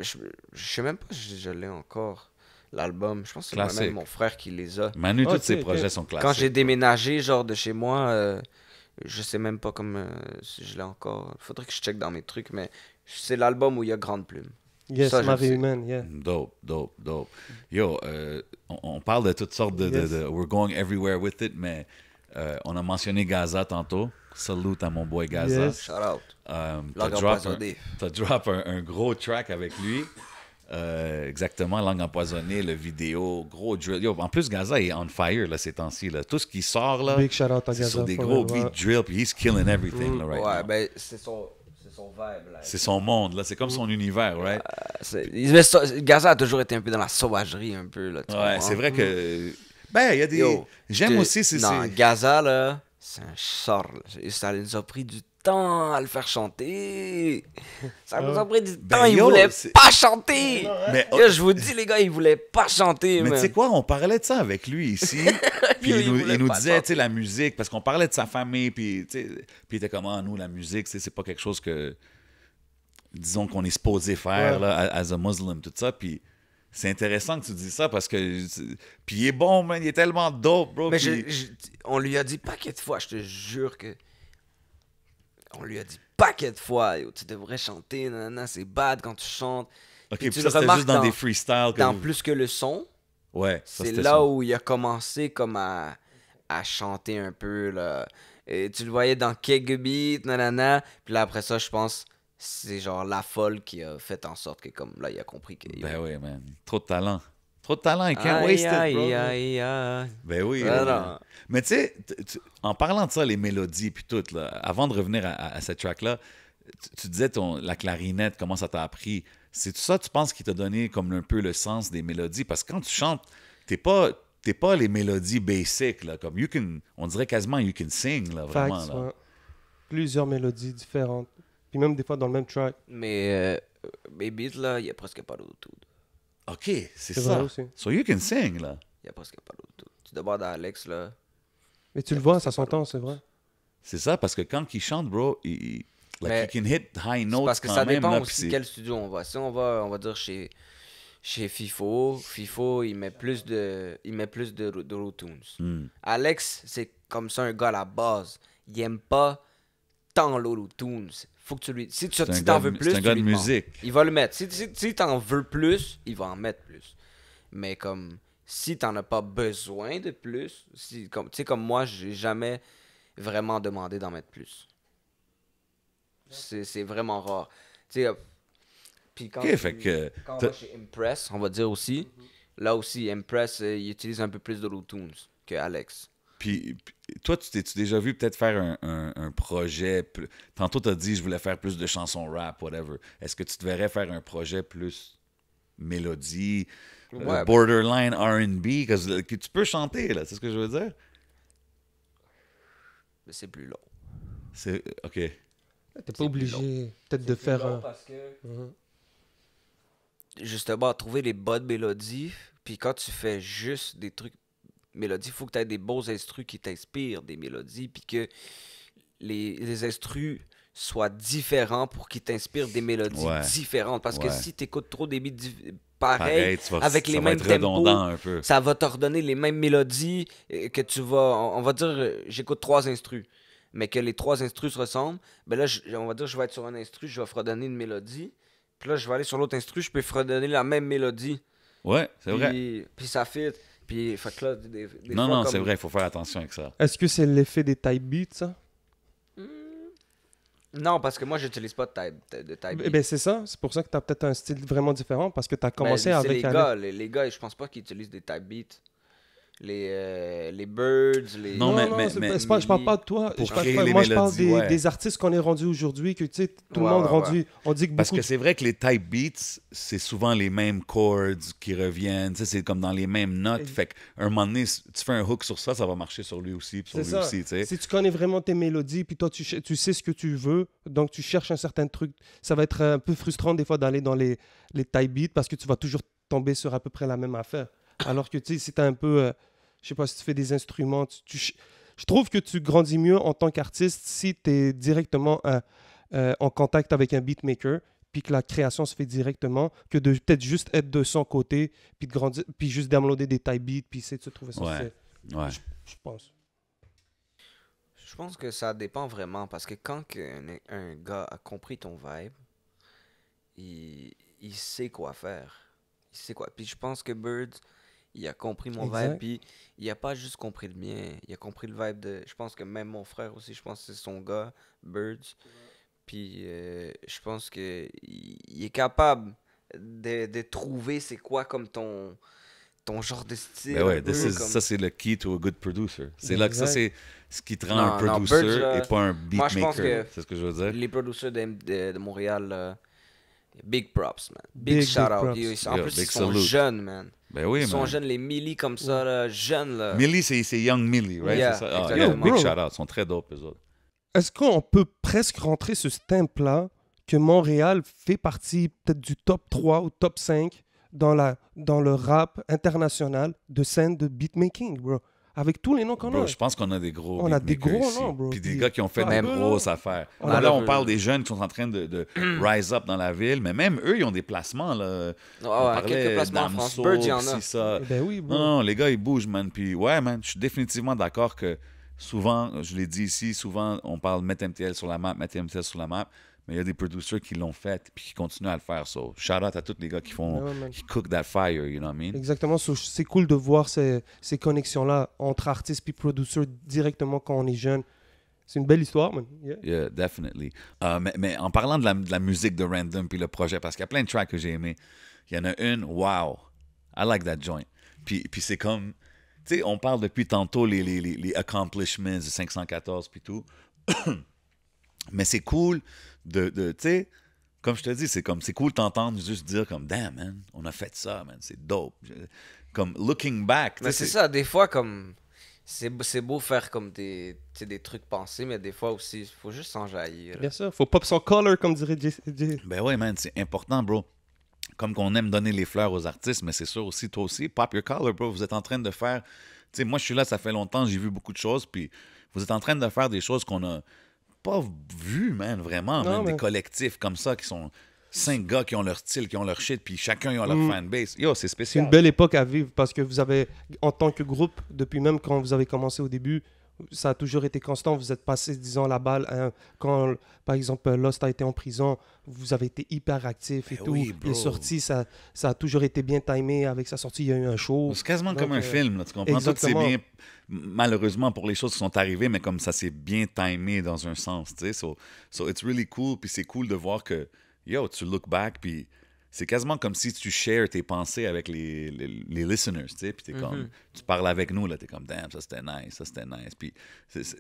sais même pas si je l'ai encore, l'album. Je pense que c'est Classique. même mon frère qui les a. Manu, tous Ok, ses ok. projets sont classiques. Quand j'ai déménagé, genre de chez moi, je sais même pas comme si je l'ai encore. Faudrait que je check dans mes trucs, mais c'est l'album où il y a Grande Plume. Yes, ça, je Marie le sais. Humaine, yeah. Dope, dope, dope. Yo, on parle de toutes sortes Yes. We're going everywhere with it, mais on a mentionné Gaza tantôt. Salute à mon boy Gaza. Yes. Shout out. T'as Langue drop, empoisonnée. un gros track avec lui. Exactement, Langue empoisonnée, le vidéo, gros drill. Yo, en plus, Gaza est on fire là, ces temps-ci. Là. Tout ce qui sort, là, Big shout out à c'est Gaza. sur des for gros real, beats drill, puis he's killing everything là, right Ouais, now. ben c'est son vibe là. C'est son monde, là. C'est comme son univers, right? Gaza a toujours été un peu dans la sauvagerie, un peu là. Tu Ouais, comprends? c'est vrai que... Ben, il y a des... Yo, J'aime que- aussi... Non, Gaza, là, c'est un sort. Là. Ça nous a pris du temps à le faire chanter. Ça nous a pris du Ben, temps. Il yo, voulait c'est- pas chanter. Mais, Yo, je vous dis, les gars, il voulait pas chanter. mais tu man. sais quoi, on parlait de ça avec lui ici. Puis Yo, il voulait nous pas disait, chanter. tu sais, la musique, parce qu'on parlait de sa famille, puis tu sais, puis il était comme, ah, nous, la musique, tu sais, c'est pas quelque chose que, disons, qu'on est supposé faire, Ouais. là, as a Muslim, tout ça. Puis c'est intéressant que tu dis ça, parce que... Puis il est bon, man, il est tellement dope, bro. Mais puis- on lui a dit paquet de fois, je te jure que. On lui a dit paquet de fois, yo, tu devrais chanter, nanana, c'est bad quand tu chantes. OK, Puis puis tu ça, le c'était remarques juste dans des freestyles. Dans plus que le son, Ouais, ça, c'est c'était là son- où il a commencé comme à chanter un peu, là. Et tu le voyais dans quelques beats, nanana. Puis là, après ça, je pense, c'est genre La Folle qui a fait en sorte que, comme, là, il a compris que... Ben oui, man. Trop de talent. Trop de talent, I can't waste it, bro. aïe. Ben oui. Voilà. Mais tu sais, en parlant de ça, les mélodies puis tout, là, avant de revenir à cette track-là, tu disais la clarinette, comment ça t'a appris. C'est tout ça, tu penses, qui t'a donné comme un peu le sens des mélodies? Parce que quand tu chantes, t'es pas les mélodies basic, là, comme on dirait quasiment you can sing, là, vraiment. Facts, Là. ouais. Plusieurs mélodies différentes. Puis même des fois dans le même track. Mais mes beats, là, il y a presque pas d'autotune. OK, c'est C'est ça. vrai aussi. So you can sing, là. Il y a presque pas d'autotune. Tu demandes à Alex, là... Mais tu le vois, ça s'entend, c'est vrai. C'est ça, parce que quand il chante, bro, Mais he can hit high c'est notes parce que quand ça même. dépend Là, aussi puis quel studio on va. Si on va dire chez FIFO, il met plus de rotunes. Hmm. Alex, c'est comme ça un gars à la base. Il aime pas tant l'auto-tunes. Faut que tu lui... Si C'est un t'en gars veux de- plus, c'est un tu gars lui de demandes. musique. Il va le mettre. Si t'en veux plus, il va en mettre plus. Mais comme si t'en as pas besoin de plus, tu sais, comme moi, j'ai jamais vraiment demandé d'en mettre plus. C'est vraiment rare. Tu sais, puis quand, OK, fait que... quand on t'as- va chez Impress, on va dire aussi, là aussi, Impress, il utilise un peu plus d'auto-tunes que Alex. Puis toi, tu t'es-tu déjà vu peut-être faire un projet... Tantôt, tu as dit, je voulais faire plus de chansons rap, whatever. Est-ce que tu te verrais faire un projet plus mélodie, Ouais. borderline R&B, que tu peux chanter, là, c'est ce que je veux dire? Mais c'est plus long. C'est... OK. T'es C'est pas obligé peut-être de faire un... parce que... Mhm. Justement, trouver les bonnes mélodies, puis quand tu fais juste des trucs mélodies, il faut que tu aies des beaux instrus qui t'inspirent des mélodies, puis que les instrus soient différents pour qu'ils t'inspirent des mélodies Ouais. différentes. Parce que Ouais. si tu écoutes trop des beats pareils, Pareil, avec les ça va mêmes être tempos, redondant un peu. ça va te redonner les mêmes mélodies que tu vas... On va dire, j'écoute 3 instrus, mais que les 3 instrus se ressemblent, ben là, on va dire, je vais être sur un instru, je vais redonner une mélodie, puis là, je vais aller sur l'autre instru, je peux redonner la même mélodie. Ouais, c'est vrai. Puis ça fit. Puis, fait que là, des Non, fois, non, comme- c'est vrai, il faut faire attention avec ça. Est-ce que c'est l'effet des type beats, ça? Non, parce que moi, j'utilise pas de type Eh beat. ben c'est ça. C'est pour ça que t'as peut-être un style vraiment différent parce que t'as Ben, commencé c'est avec... les gars, les gars, je pense pas qu'ils utilisent des type beats. Les Birds, les... Non, mais- c'est pas, je parle pas de toi. Pour Je parle créer pas- les moi, je parle mélodies, ouais. des artistes qu'on est rendus aujourd'hui, que tu sais, tout le Ouais, monde ouais, rendu... On dit que Parce beaucoup... que c'est vrai que les type beats, c'est souvent les mêmes chords qui reviennent. Tu sais, c'est comme dans les mêmes notes. Fait qu'à un moment donné, si tu fais un hook sur ça, ça va marcher sur lui aussi, puis sur C'est lui ça. aussi, tu sais. Si tu connais vraiment tes mélodies, puis toi, tu sais ce que tu veux, donc tu cherches un certain truc, ça va être un peu frustrant des fois d'aller dans les type beats parce que tu vas toujours tomber sur à peu près la même affaire. Alors que, tu sais, si t'as un peu... je sais pas si tu fais des instruments, je trouve que tu grandis mieux en tant qu'artiste si tu es directement en contact avec un beatmaker, puis que la création se fait directement, que de peut-être juste être de son côté, puis de grandir, puis juste downloader des type beats, puis essayer de se trouver ça. Ouais. Ouais. Je pense. Je pense que ça dépend vraiment parce que quand un gars a compris ton vibe, il sait quoi faire. Il sait quoi. Puis je pense que Birds, il a compris mon Exact. vibe, puis il a pas juste compris le mien, il a compris le vibe de... Je pense que même mon frère aussi, je pense que c'est son gars, Birds. Puis je pense que il est capable de trouver c'est quoi comme ton genre de style. Ben ouais, un peu comme- ça c'est le key to a good producer. C'est là que ça Exact. c'est ce qui te rend un Non, producer Birds, et pas un moi, je pense beatmaker. que- C'est ce que je veux dire. Les producteurs de Montréal, big props, man. Big, Big shout out. props. En Yeah, plus, big ils sont salute. jeunes, man. Ben oui, Ils sont man. jeunes, les Millie comme ça, là, jeunes, là. Millie, c'est Young Millie, right? Yeah, C'est ça? Ah, exactement. yeah, big Bro. shout out. Ils sont très dope, eux autres. Est-ce qu'on peut presque rentrer ce stamp-là que Montréal fait partie peut-être du top 3 ou top 5 dans le rap international de scène de beatmaking, bro? Avec tous les noms qu'on Bro, a. je pense qu'on a des gros On a des beatmakers gros ici. noms, bro. Puis des Puis- gars qui ont fait Même des eux, grosses là. affaires. On Là, a là, le- on parle des jeunes qui sont en train de rise up dans la ville, mais même eux, ils ont des placements, là. On Ah ouais, parlait quelques placements en France. d'Amso, Birds, il y en a. pis ça. Eh ben oui, bro. Non, non, les gars, ils bougent, man. Puis ouais, man, je suis définitivement d'accord que souvent, je l'ai dit ici, souvent, on parle mettre MTL sur la map, mais il y a des producers qui l'ont fait puis qui continuent à le faire. So, shout out à tous les gars qui font, Ouais, man. qui cook that fire, you know what I mean? Exactement. C'est cool de voir ces connexions-là entre artistes et producers directement quand on est jeune. C'est une belle histoire, man. Yeah. Yeah, definitely. Mais en parlant de la musique de Random puis le projet, parce qu'il y a plein de tracks que j'ai aimés, il y en a une, wow, I like that joint. Puis c'est comme, tu sais, on parle depuis tantôt les accomplishments du 514 puis tout, mais c'est cool de tu sais, comme je te dis, c'est cool t'entendre juste dire comme, damn, man, on a fait ça, man, c'est dope. Comme, looking back, tu Mais sais, c'est ça, des fois, comme... C'est beau faire comme des trucs pensés, mais des fois aussi, il faut juste s'en jaillir. Bien sûr. Faut pop son color, comme dirait Jay. Ben ouais, man, c'est important, bro. Comme qu'on aime donner les fleurs aux artistes, mais c'est sûr aussi, toi aussi, pop your collar, bro. Vous êtes en train de faire... Tu sais, moi, je suis là, ça fait longtemps, j'ai vu beaucoup de choses, puis vous êtes en train de faire des choses qu'on a pas vues, man, vraiment. Non, Man, mais- des collectifs comme ça, qui sont 5 gars qui ont leur style, qui ont leur shit, puis chacun a leur fanbase. Yo, c'est C'est spécial. une belle époque à vivre parce que vous avez, en tant que groupe, depuis même quand vous avez commencé au début, ça a toujours été constant. Vous êtes passé, disons, la balle. Hein, quand, par exemple, Lost a été en prison, vous avez été hyper actif et Ben tout. oui, Il est bro. sorti, ça a toujours été bien timé. Avec sa sortie, il y a eu un show. C'est quasiment Donc, comme un film, là, tu comprends? Tout c'est exactement. bien, malheureusement pour les choses qui sont arrivées, mais comme ça c'est bien timé dans un sens, tu sais. So it's really cool, puis c'est cool de voir que, yo, tu look back, puis c'est quasiment comme si tu shares tes pensées avec les listeners, tu sais, puis t'es comme, tu parles avec nous, là, t'es comme, damn, ça c'était nice, puis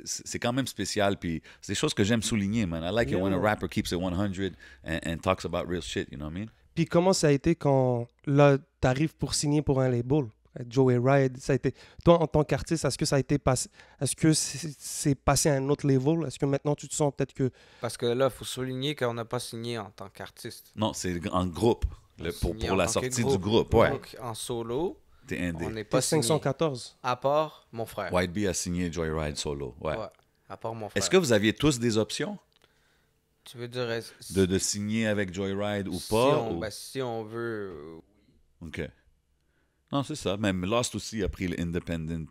c'est quand même spécial, puis c'est des choses que j'aime souligner, man. I like it when a rapper keeps it 100 and talks about real shit, you know what I mean? Puis comment ça a été quand, là, t'arrives pour signer pour un label? Joey Ride, ça a été... Toi, en tant qu'artiste, est-ce que ça a été passé... Est-ce que c'est passé à un autre level? Est-ce que maintenant, tu te sens peut-être que... Parce que là, il faut souligner qu'on n'a pas signé en tant qu'artiste. Non, c'est en groupe, pour Signé en la tant que sortie du groupe, ouais. Donc, en solo, T'es indé. on n'est Pas pas signé. 514? À part mon frère. White Bee a signé Joyride solo, ouais. Ouais, à part mon frère. Est-ce que vous aviez tous des options Tu veux dire... de signer avec Joyride ou si pas? on, ou- ben, si on veut... OK. Non, c'est ça. Même Lost aussi a pris l'independent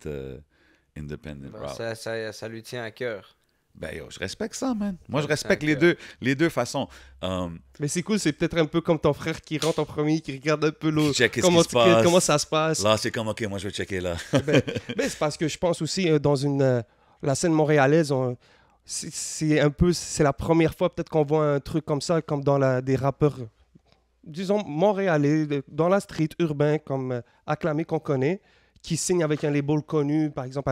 ben, route. ça lui tient à cœur. Ben yo, je respecte ça, man. Moi, je Ouais, respecte c'est un les deux façons. Mais c'est cool, c'est peut-être un peu comme ton frère qui rentre en premier, qui regarde un peu l'autre. Qui check qu'est-ce Comment, qui se passe. comment ça se passe. Là, c'est comme, OK, moi, je vais checker là. Ben, c'est parce que je pense aussi dans la scène montréalaise, c'est un peu, c'est la première fois peut-être qu'on voit un truc comme ça, comme dans des rappeurs, disons, montréalais, dans la street urbain, comme acclamé qu'on connaît, qui signent avec un label connu, par exemple,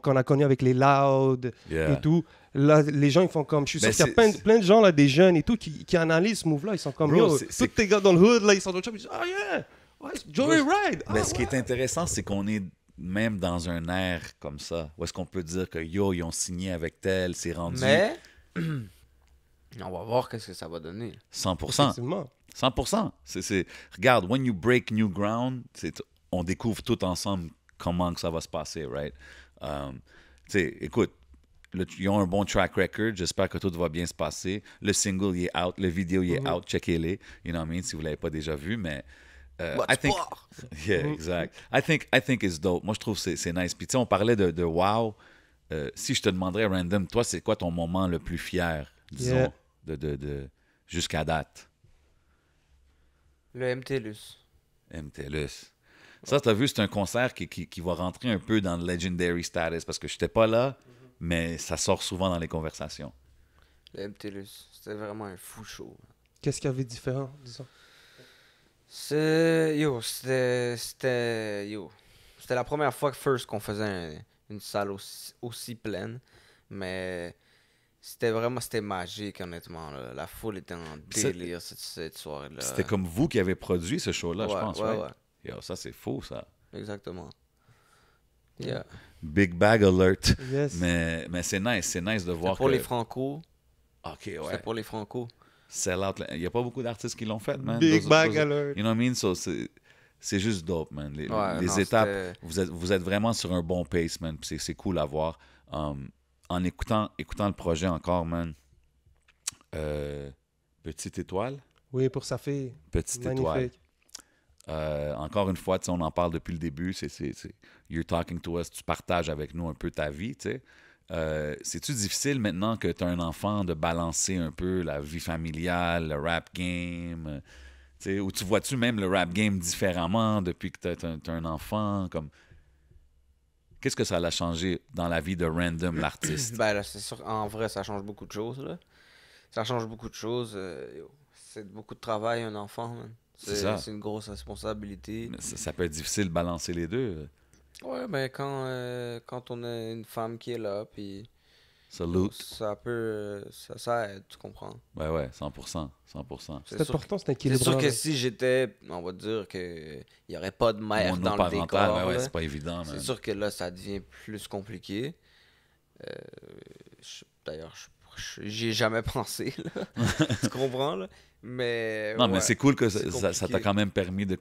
qu'on a connu avec les Loud Yeah. et tout. Là, les gens, ils font comme... Je suis sûr Ben, qu'il y a c'est- plein de gens, là, des jeunes et tout, qui analysent ce move-là. Ils sont comme, Bro, yo, c'est- tous tes gars dans le hood, là, ils sont dans le shop, ils disent, ah yeah, ouais, c'est Joey Ride. Mais Ah, ce qui est ouais. intéressant, c'est qu'on est même dans un air comme ça, où est-ce qu'on peut dire que, yo, ils ont signé avec tel, c'est rendu Mais... on va voir qu'est-ce que ça va donner. 100%. Effectivement. 100%. Regarde, when you break new ground, on découvre tout ensemble comment que ça va se passer, right? Tu sais, écoute, ils ont un bon track record. J'espère que tout va bien se passer. Le single, il est out. Le vidéo, il est out. Checkez-les. You know what I mean? Si vous ne l'avez pas déjà vu, mais... I think... Yeah, exact. I think it's dope. Moi, je trouve que c'est nice. Puis, tu sais, on parlait de wow. Si je te demanderais, random, toi, c'est quoi ton moment le plus fier, disons, de jusqu'à date? Le MTLUS. MTLUS. Ça, tu as vu, c'est un concert qui va rentrer un peu dans le legendary status parce que je n'étais pas là, mais ça sort souvent dans les conversations. Le MTLUS. C'était vraiment un fou show. Qu'est-ce qu'il y avait de différent, disons? C'était la première fois que First qu'on faisait une salle aussi pleine, mais c'était magique, honnêtement. Là. La foule était en délire cette soirée-là. C'était comme vous qui avez produit ce show-là, je pense, ouais, right? ouais. Yo, ça, c'est fou, ça. Exactement. Yeah. Big bag alert. Yes. Mais c'est nice de voir pour que... les Franco. OK, C'était ouais. pour les Franco. Sell out. Il n'y a pas beaucoup d'artistes qui l'ont fait, man. Big bag alert. You know what I mean? So, c'est juste dope, man. Les Non, étapes, vous êtes vraiment sur un bon pace, man. Puis c'est cool à voir. En écoutant le projet encore, man. Petite étoile. Oui, pour sa fille. Petite Magnifique. étoile. Encore une fois, on en parle depuis le début. You're talking to us. Tu partages avec nous un peu ta vie, tu sais. C'est-tu difficile maintenant que tu as un enfant de balancer un peu la vie familiale, le rap game? Ou tu vois-tu même le rap game différemment depuis que tu as un enfant? Qu'est-ce que ça a changé dans la vie de Random, l'artiste? Ben là, c'est sûr, en vrai, ça change beaucoup de choses. Là. Ça change beaucoup de choses. C'est beaucoup de travail, un enfant, man. C'est une grosse responsabilité. Mais ça peut être difficile de balancer les deux. Ouais, ben quand on a une femme qui est là, puis Salute. ça aide, tu comprends? Ouais, 100%. C'est important, c'est C'est équilibré. sûr que si j'étais, on va dire que il y aurait pas de mère dans le décor, là, c'est pas évident. c'est sûr que là, ça devient plus compliqué. D'ailleurs, j'y ai jamais pensé, là. Tu comprends, là? Mais Non, ouais, mais c'est cool que c'est ça t'a quand même permis de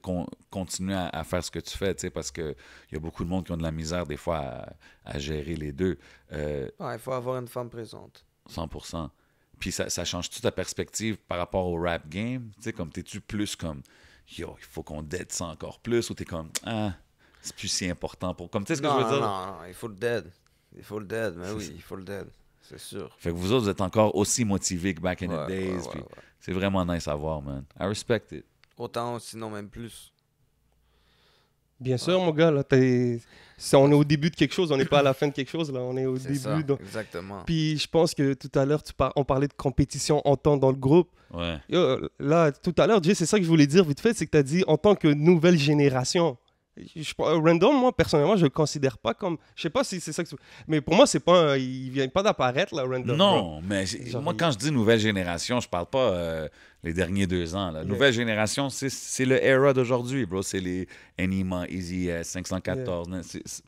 continuer à faire ce que tu fais, tu sais, parce qu'il y a beaucoup de monde qui ont de la misère des fois à gérer les deux. il faut avoir une femme présente. 100%. Puis ça change-tu ta perspective par rapport au rap game? Tu sais, comme t'es-tu plus comme, yo, il faut qu'on dead ça encore plus, ou t'es comme, c'est plus si important pour... Comme, tu sais ce que je veux dire? Non, il faut le dead. Il faut le dead, mais oui, il faut le dead. C'est sûr. Fait que vous autres, vous êtes encore aussi motivés que back in the days. Puis c'est vraiment nice à voir, man. I respect it. Autant, sinon même plus. Bien sûr, mon gars, là, on est au début de quelque chose, on n'est pas à la fin de quelque chose, là, on est au début. Ça, donc... exactement. Puis je pense que tout à l'heure, on parlait de compétition en temps dans le groupe. Ouais. Là, tout à l'heure, Jay, c'est ça que je voulais dire vite fait, c'est que tu as dit en tant que nouvelle génération. Random, moi, personnellement, je le considère pas comme... Je sais pas si c'est ça que tu... Mais pour moi, c'est pas il vient pas d'apparaître, là, Random. Non, mais moi, quand je dis nouvelle génération, je parle pas les derniers 2 ans. Là. Nouvelle génération, c'est le era d'aujourd'hui, bro. C'est les Enima, Easy S, 514.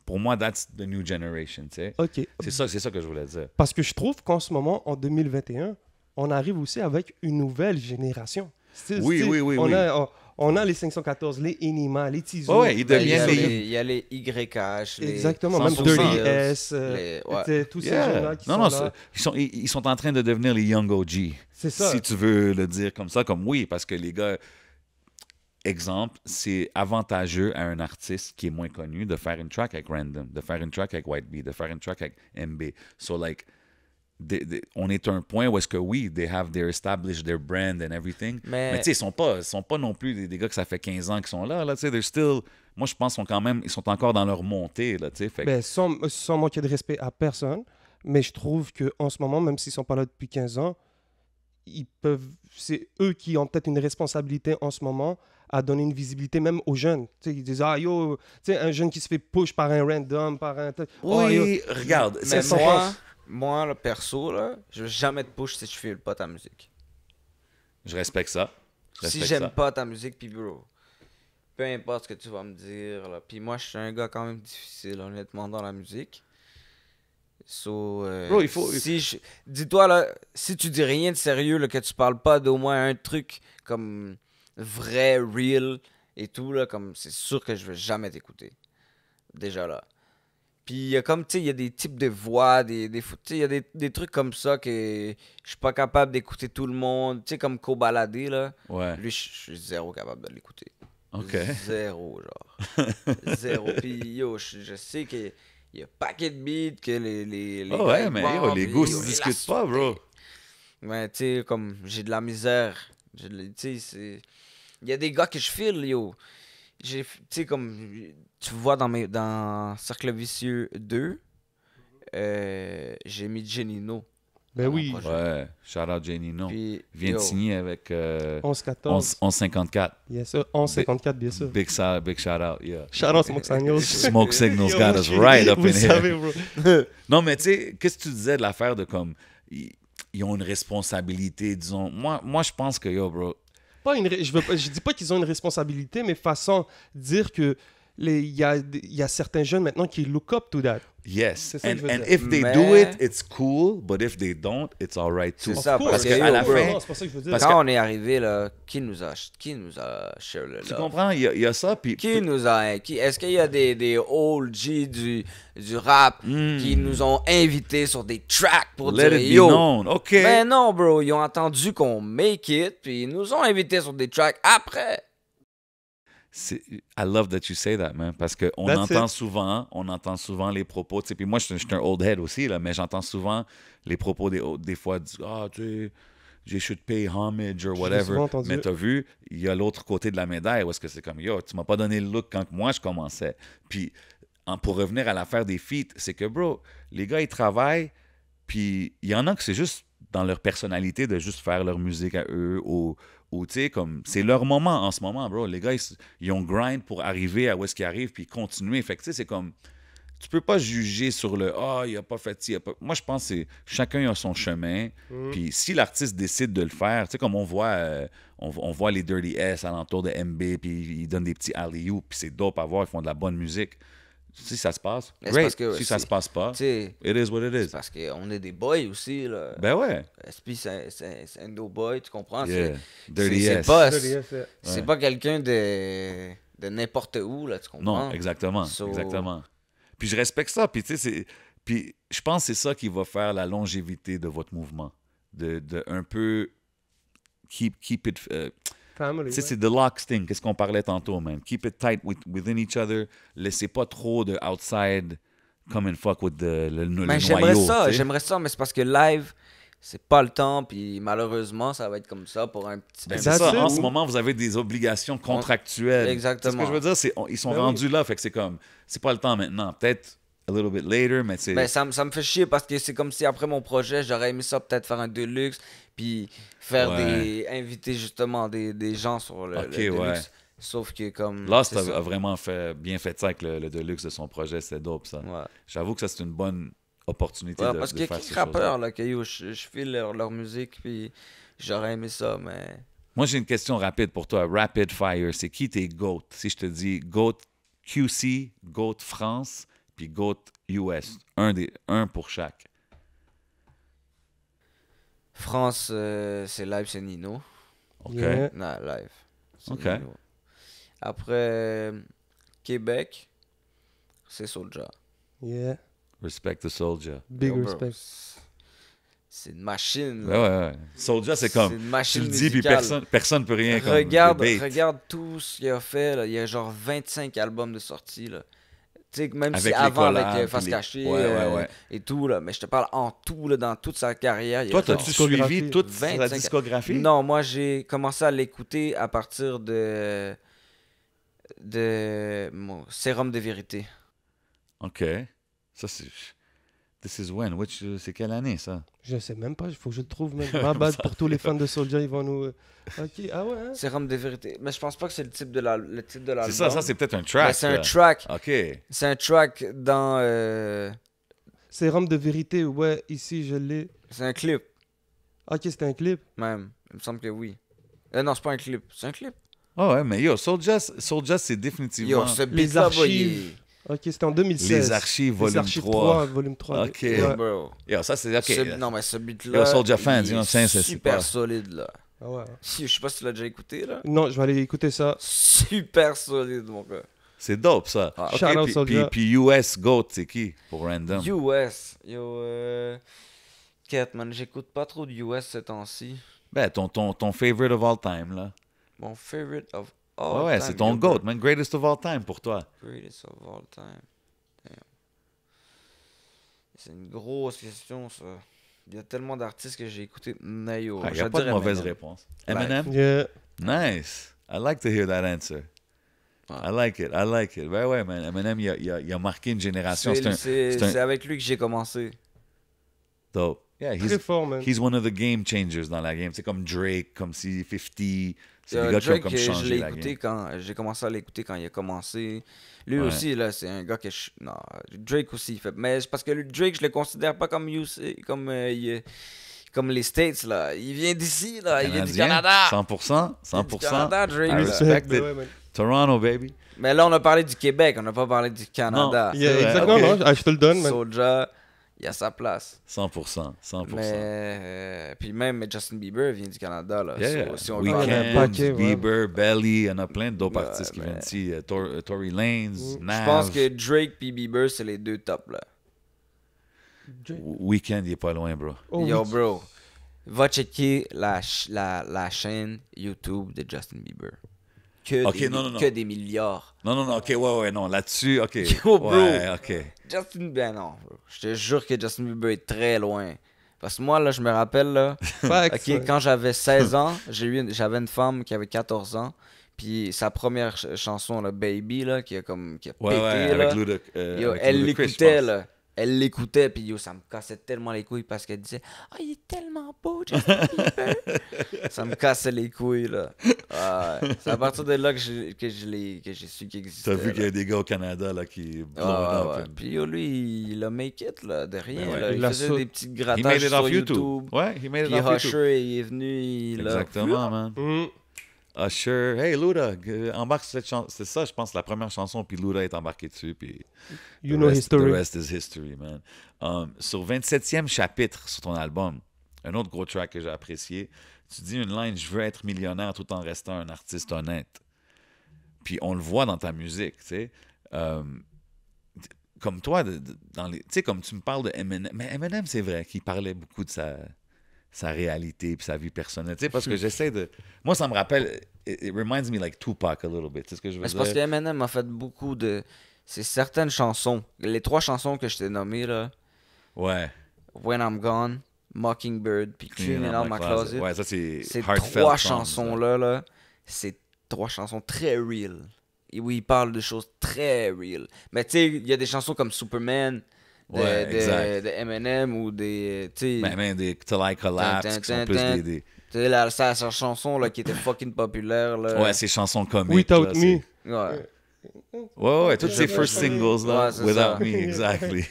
Pour moi, that's the new generation, tu sais. OK. C'est ça que je voulais dire. Parce que je trouve qu'en ce moment, en 2021, on arrive aussi avec une nouvelle génération. Oui. On a les 514, les Enima, les Tizo. Ouais, ils deviennent il y a les YH, les... Exactement, même 100%. Dirty S, tous ces gens-là qui sont là. Ils sont en train de devenir les Young OG. C'est ça. Si tu veux le dire comme ça, comme oui, parce que les gars, exemple, c'est avantageux à un artiste qui est moins connu de faire une track avec Random, de faire une track avec White Bee, de faire une track avec MB. So, like, on est à un point où est-ce que oui, they have established their brand and everything. Mais tu sais, ils sont pas non plus des gars que ça fait 15 ans qui sont là. Tu sais, they're still... Moi, je pense ils sont encore dans leur montée. Là, tu sais, sans manquer de respect à personne, mais je trouve qu'en ce moment, même s'ils sont pas là depuis 15 ans, c'est eux qui ont peut-être une responsabilité en ce moment à donner une visibilité même aux jeunes. Tu sais, ils disent, un jeune qui se fait push par un random, par un... Oui, regarde. Mais moi, là, perso, là, je vais jamais te push si tu fais pas ta musique. Je respecte ça. Si j'aime pas ta musique, puis bro, peu importe ce que tu vas me dire, là. Puis moi, je suis un gars quand même difficile, honnêtement, dans la musique. Bro, il faut... Dis-toi, là, si tu dis rien de sérieux, là, que tu parles pas d'au moins un truc comme vrai, real et tout, là, comme c'est sûr que je vais jamais t'écouter. déjà là. Puis il y a comme, tu sais, il y a des types de voix, tu sais, il y a des trucs comme ça que je suis pas capable d'écouter tout le monde. Tu sais, comme Kobalade, là. Ouais. Lui, je suis zéro capable de l'écouter. OK. Zéro, genre. Zéro. Puis yo, je sais qu'il y a paquet de beats que les Oh gars, ouais, ils mais vendent, yo, les puis goûts yo, se ils discutent la pas, bro. sautent. Mais tu sais, comme, j'ai de la misère. Tu sais, il y a des gars que je file, yo. Tu sais, comme, tu vois dans Cercle Vicieux 2, j'ai mis Genino. Ben dans mon oui. projet. Ouais, shout out Jenny, non. Puis, Vient de yo, signer avec 11-14. 1154. Yes, sir. 11-54, bien sûr. Big shout out, yeah. Shout out Smoke Signals. Smoke Signals Yo, got us right up vous in savez, here. bro. Non, mais tu sais, qu'est-ce que tu disais de l'affaire de comme, ils ont une responsabilité, disons. Moi, je pense que, yo, bro, Je dis pas qu'ils ont une responsabilité, mais façon dire que il y a certains jeunes maintenant qui look up to that. yes. C'est ça que je veux And dire. if they Mais- do it, it's cool, but if they don't, it's all right too. C'est ça, Of course. parce que à yo, la bro, fin, Non, c'est pas ça que je veux dire. Parce quand on est arrivé, là, qui nous a share le tu love? comprends, il y a ça, puis... Est-ce qu'il y a des old G du rap qui nous ont invités sur des tracks pour Let dire it be yo? known, OK. Ben non, bro, ils ont entendu qu'on make it, puis ils nous ont invités sur des tracks après. I love that you say that, man. Parce qu'on That's entend souvent les propos. Tu sais, puis moi, je suis un old head aussi, là, mais j'entends souvent les propos des fois du tu sais, je should pay homage or l'ai whatever. souvent entendu. Mais t'as vu, il y a l'autre côté de la médaille où est-ce que c'est comme yo, tu m'as pas donné le look quand moi je commençais. Puis pour revenir à l'affaire des feats, c'est que bro, les gars ils travaillent, puis il y en a que c'est juste dans leur personnalité de juste faire leur musique à eux ou tu sais, comme, c'est leur moment en ce moment, bro. Les gars, ils ont grind pour arriver à où est-ce qu'ils arrivent, puis continuer. Fait que, tu sais, c'est comme, tu peux pas juger sur le « Ah, il a pas fait ci, il a pas... » Moi, je pense que chacun a son chemin. Puis si l'artiste décide de le faire, tu sais, comme on voit les Dirty S alentour de MB, puis ils donnent des petits alley-oop, puis c'est dope à voir, ils font de la bonne musique. Si ça se passe, Mais c'est great. parce que, Si ça se passe pas, Tu sais, it is what it c'est is. parce qu'on est des boys aussi, là. Ben ouais. SP, c'est un no boy, tu comprends? Yeah. C'est- Dirty c'est S. pas, Ouais. c'est pas quelqu'un de n'importe où, là, tu comprends? Non, exactement. So- Exactement. Puis je respecte ça. Puis, tu sais, puis je pense que c'est ça qui va faire la longévité de votre mouvement. De un peu keep it. Family. Tu sais, c'est the locks thing, qu'est-ce qu'on parlait tantôt, man. Keep it tight within each other. Laissez pas trop de outside come and fuck with le Mais noyau. tu sais. j'aimerais ça, mais c'est parce que live, c'est pas le temps, puis malheureusement, ça va être comme ça pour un petit... Ben, un c'est That's ça, it. en ce moment, vous avez des obligations contractuelles. Exactement. C'est ce que je veux dire, ils sont Ben rendus là, fait que c'est comme, c'est pas le temps maintenant. Peut-être a little bit later, mais c'est... Ben, ça me fait chier parce que c'est comme si après mon projet, j'aurais aimé ça peut-être faire un deluxe, puis faire inviter justement des gens sur le Ok, deluxe. ouais. Sauf que comme... Lost c'est ça. a vraiment bien fait ça avec le deluxe de son projet, c'est dope ça. Ouais. J'avoue que ça c'est une bonne opportunité Ouais, de, parce de qu'il y a faire quelques ces choses-là. rappeurs là, que yo, je file leur musique, puis j'aurais aimé ça, mais... Moi j'ai une question rapide pour toi, rapid fire, c'est qui tes GOAT? Si je te dis GOAT QC, GOAT France, puis GOAT US, un pour chaque. France, c'est live, c'est Nino. OK. Yeah. Non, live. C'est Ok. Nino. Après, Québec, c'est Soulja. Yeah. Respect the Soulja. Big Yo, bro, respect. C'est une machine. Ouais, là. ouais. Soulja c'est comme, une tu machine le dis puis musicale. personne peut rien comme Regarde debate. tout ce qu'il a fait. Là. Il y a genre 25 albums de sortie. Là. Tu sais, même Avec si les avant, collabs, avec Face puis Cachée ouais. et tout, là. Mais je te parle en tout, là, dans toute sa carrière. il y a Toi, genre t'as-tu discographie. suivi toute sa 25 discographie? Non, moi, j'ai commencé à l'écouter à partir de mon Sérum de vérité. OK. Ça, c'est... This is when? C'est quelle année, ça? Je sais même pas, il faut que je le trouve même. Ma bad pour tous les fans de Soulja, ils vont nous. Ok, ah ouais, hein? Sérum de vérité. Mais je pense pas que c'est le titre de l'album. C'est ça, c'est peut-être un track. Mais c'est un là. track. OK. C'est un track dans... Sérum de vérité, ouais, ici je l'ai. c'est un clip, Ok, c'était un clip. même. Il me semble que oui. Non, c'est pas un clip. C'est un clip. Ah ouais, mais yo, Soulja, c'est définitivement... Yo, ce Les beat-là, boy, archives. Ok, c'était en 2016. Les archives, Les volume archives 3. volume 3. Ok. Yo, Ouais. bro. Yo, ça, c'est... OK. Non, mais ce beat-là, Yo, Soulja fans, il you know, est c'est super pas- solide, là. Ah ouais. Je sais pas si tu l'as déjà écouté, là. Non, je vais aller écouter ça. Super solide, mon gars. C'est dope, ça. Ah. Ok, Shout out puis- Soulja. puis US GOAT, c'est qui pour random? US. Cat, man, j'écoute pas trop de US ces temps-ci. Ben, ton favorite of all time, là. Mon favorite of Ouais, all ouais, time. c'est ton yo, GOAT, bro. man. Greatest of all time pour toi. Greatest of all time. Damn. C'est une grosse question, ça. Il y a tellement d'artistes que j'ai écouté. Nayo. Il n'y a pas de mauvaise réponse. Eminem? Yeah. Nice. I like to hear that answer. I like it. Ben ouais, man. Eminem, il a marqué une génération. C'est un C'est avec lui que j'ai commencé. dope. Yeah, Très fort, man. he's one of the game changers dans la game. C'est comme Drake, comme si 50. C'est des gars Drake, qui ont comme je changé l'ai la écouté game. quand j'ai commencé à l'écouter quand il a commencé. Lui Ouais. aussi, là, c'est un gars que non, Drake aussi, il fait. Mais c'est parce que Drake, je le considère pas comme comme les States, là. Il vient d'ici, là. Il vient du Canadien, Canada. 100%. Du 100%. Canada, Drake. I là. respect Ben it. ouais, man. Toronto, baby. Mais là, on a parlé du Québec, on n'a pas parlé du Canada. Yeah, vrai, exactement, ok. non, je te le donne, man. Soulja, il a sa place. 100%. 100%. Mais puis même Justin Bieber vient du Canada, là. Yeah, So, si on il y en a un Weeknd, paquet, ouais. Bieber, Belly, il y en a plein d'autres Ouais, artistes qui mais- viennent ici. Tory Lanez, Nav. je pense que Drake puis Bieber, c'est les deux tops, là. Weeknd, il est pas loin, bro. Oh, Yo, oui. bro, va checker la chaîne YouTube de Justin Bieber. Ok, non. Que des milliards. Non, ok, ouais, non, là-dessus, ok. Yo, bro. Ouais, ok. Justin, ben non, bro. Je te jure que Justin Bieber est très loin. Parce que moi, là, je me rappelle, là, Facts, ok, man. quand j'avais 16 ans, j'avais une femme qui avait 14 ans. Puis sa première chanson, là, Baby, là, qui a pété, Ouais, là. avec Luda. Yo, avec elle Ludacris, l'écoutait, je pense. là. Elle l'écoutait, puis yo, ça me cassait tellement les couilles parce qu'elle disait « Ah, il est tellement beau, Justin Bieber! » Ça me cassait les couilles, là. Ouais. C'est à partir de là que j'ai su qu'il existait. T'as vu là. qu'il y a des gars au Canada là, qui blow Ouais, it up. ouais. and- Puis yo, lui, il a make it, là, de rien. Ben ouais. là. Il Il a faisait saut- des petits He made grattages it sur off YouTube. YouTube. Ouais, he made it Puis off YouTube. Usher, il est venu, il a... Exactement, man. Mm. Usher, hey Luda, embarque sur cette chanson. C'est ça, je pense, la première chanson, puis Luda est embarqué dessus, puis You know the history. rest is history, man. Sur 27e chapitre sur ton album, un autre gros track que j'ai apprécié, tu dis une line « Je veux être millionnaire tout en restant un artiste honnête ». Puis on le voit dans ta musique, tu sais. Comme toi, dans les, tu sais, comme tu me parles de Eminem. Mais Eminem, c'est vrai qu'il parlait beaucoup de sa réalité puis sa vie personnelle. Tu sais, parce que j'essaie de... Moi, ça me rappelle... It reminds me like Tupac a little bit. Tu sais ce que je veux Mais c'est dire? parce que Eminem a fait beaucoup de... C'est certaines chansons. Les 3 chansons que je t'ai nommées, là. Ouais. When I'm Gone, Mockingbird, puis Cleaning Out My Closet. Ouais, ça, c'est Ces heartfelt 3 songs, chansons-là, là, c'est 3 chansons très real. Et où il parle de choses très real. Mais tu sais, il y a des chansons comme Superman Ouais, exact. de Eminem ou des... Tu sais, Même des Till I Collapse, qui sont plus des... tu sais, sa chanson là, qui était fucking populaire. Là. Ouais, ces chansons comiques. Without là, Me. c'est- Ouais. Ouais, toutes ces first singles, là. Ouais, c'est Without ça. Me, exactly.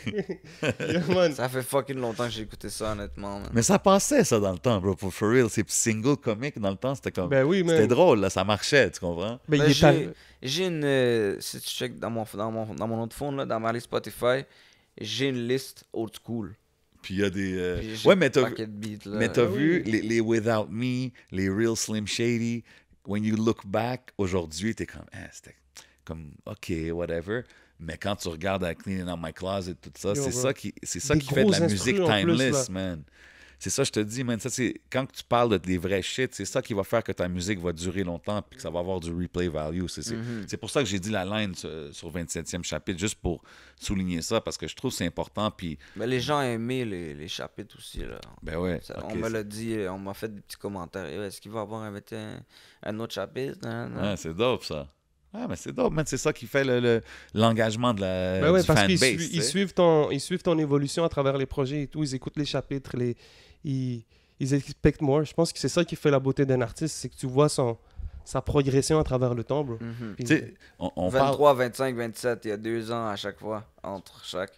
Yeah, man. Ça fait fucking longtemps que j'ai écouté ça, honnêtement. Man. Mais ça passait, ça, dans le temps, bro. For real, ces singles comiques, dans le temps, c'était comme... Ben oui, man. C'était drôle, là, ça marchait, tu comprends? Ben, Ben, il est tal- j'ai une... si tu check dans mon autre phone, là, dans ma liste Spotify, j'ai une liste old school. Puis il y a des... Puis j'ai Ouais, mais t'as un paquet de beats, là. mais t'as Ah vu oui. les Without Me, les Real Slim Shady, when you look back, aujourd'hui, t'es comme... c'était comme, OK, whatever. Mais quand tu regardes à Cleaning Out My Closet, tout ça, Yo, c'est bro. ça qui Des fait de la gros musique instrus en plus, timeless, là. man. C'est ça, je te dis, man. Ça, c'est, quand tu parles de des vrais shit, c'est ça qui va faire que ta musique va durer longtemps puis que ça va avoir du replay value. C'est pour ça que j'ai dit la line sur 27e chapitre, juste pour souligner ça, parce que je trouve que c'est important. Puis, Mais les gens aimaient les chapitres aussi, là. ben ouais. Ça, ok, on me l'a dit, on m'a fait des petits commentaires. Est-ce qu'il va avoir un autre chapitre? Non, non. Ouais, c'est dope, ça. Ah, mais c'est dope, man. C'est ça qui fait l'engagement de la Ben ouais, du parce fanbase. qu'ils tu ils sais. suivent ils suivent ton évolution à travers les projets et tout. Ils écoutent les chapitres, ils expectent more. Je pense que c'est ça qui fait la beauté d'un artiste, c'est que tu vois sa progression à travers le temps, bro. Mhm. Puis- Tu sais, on parle... 23, 25, 27, il y a 2 ans à chaque fois, entre chaque.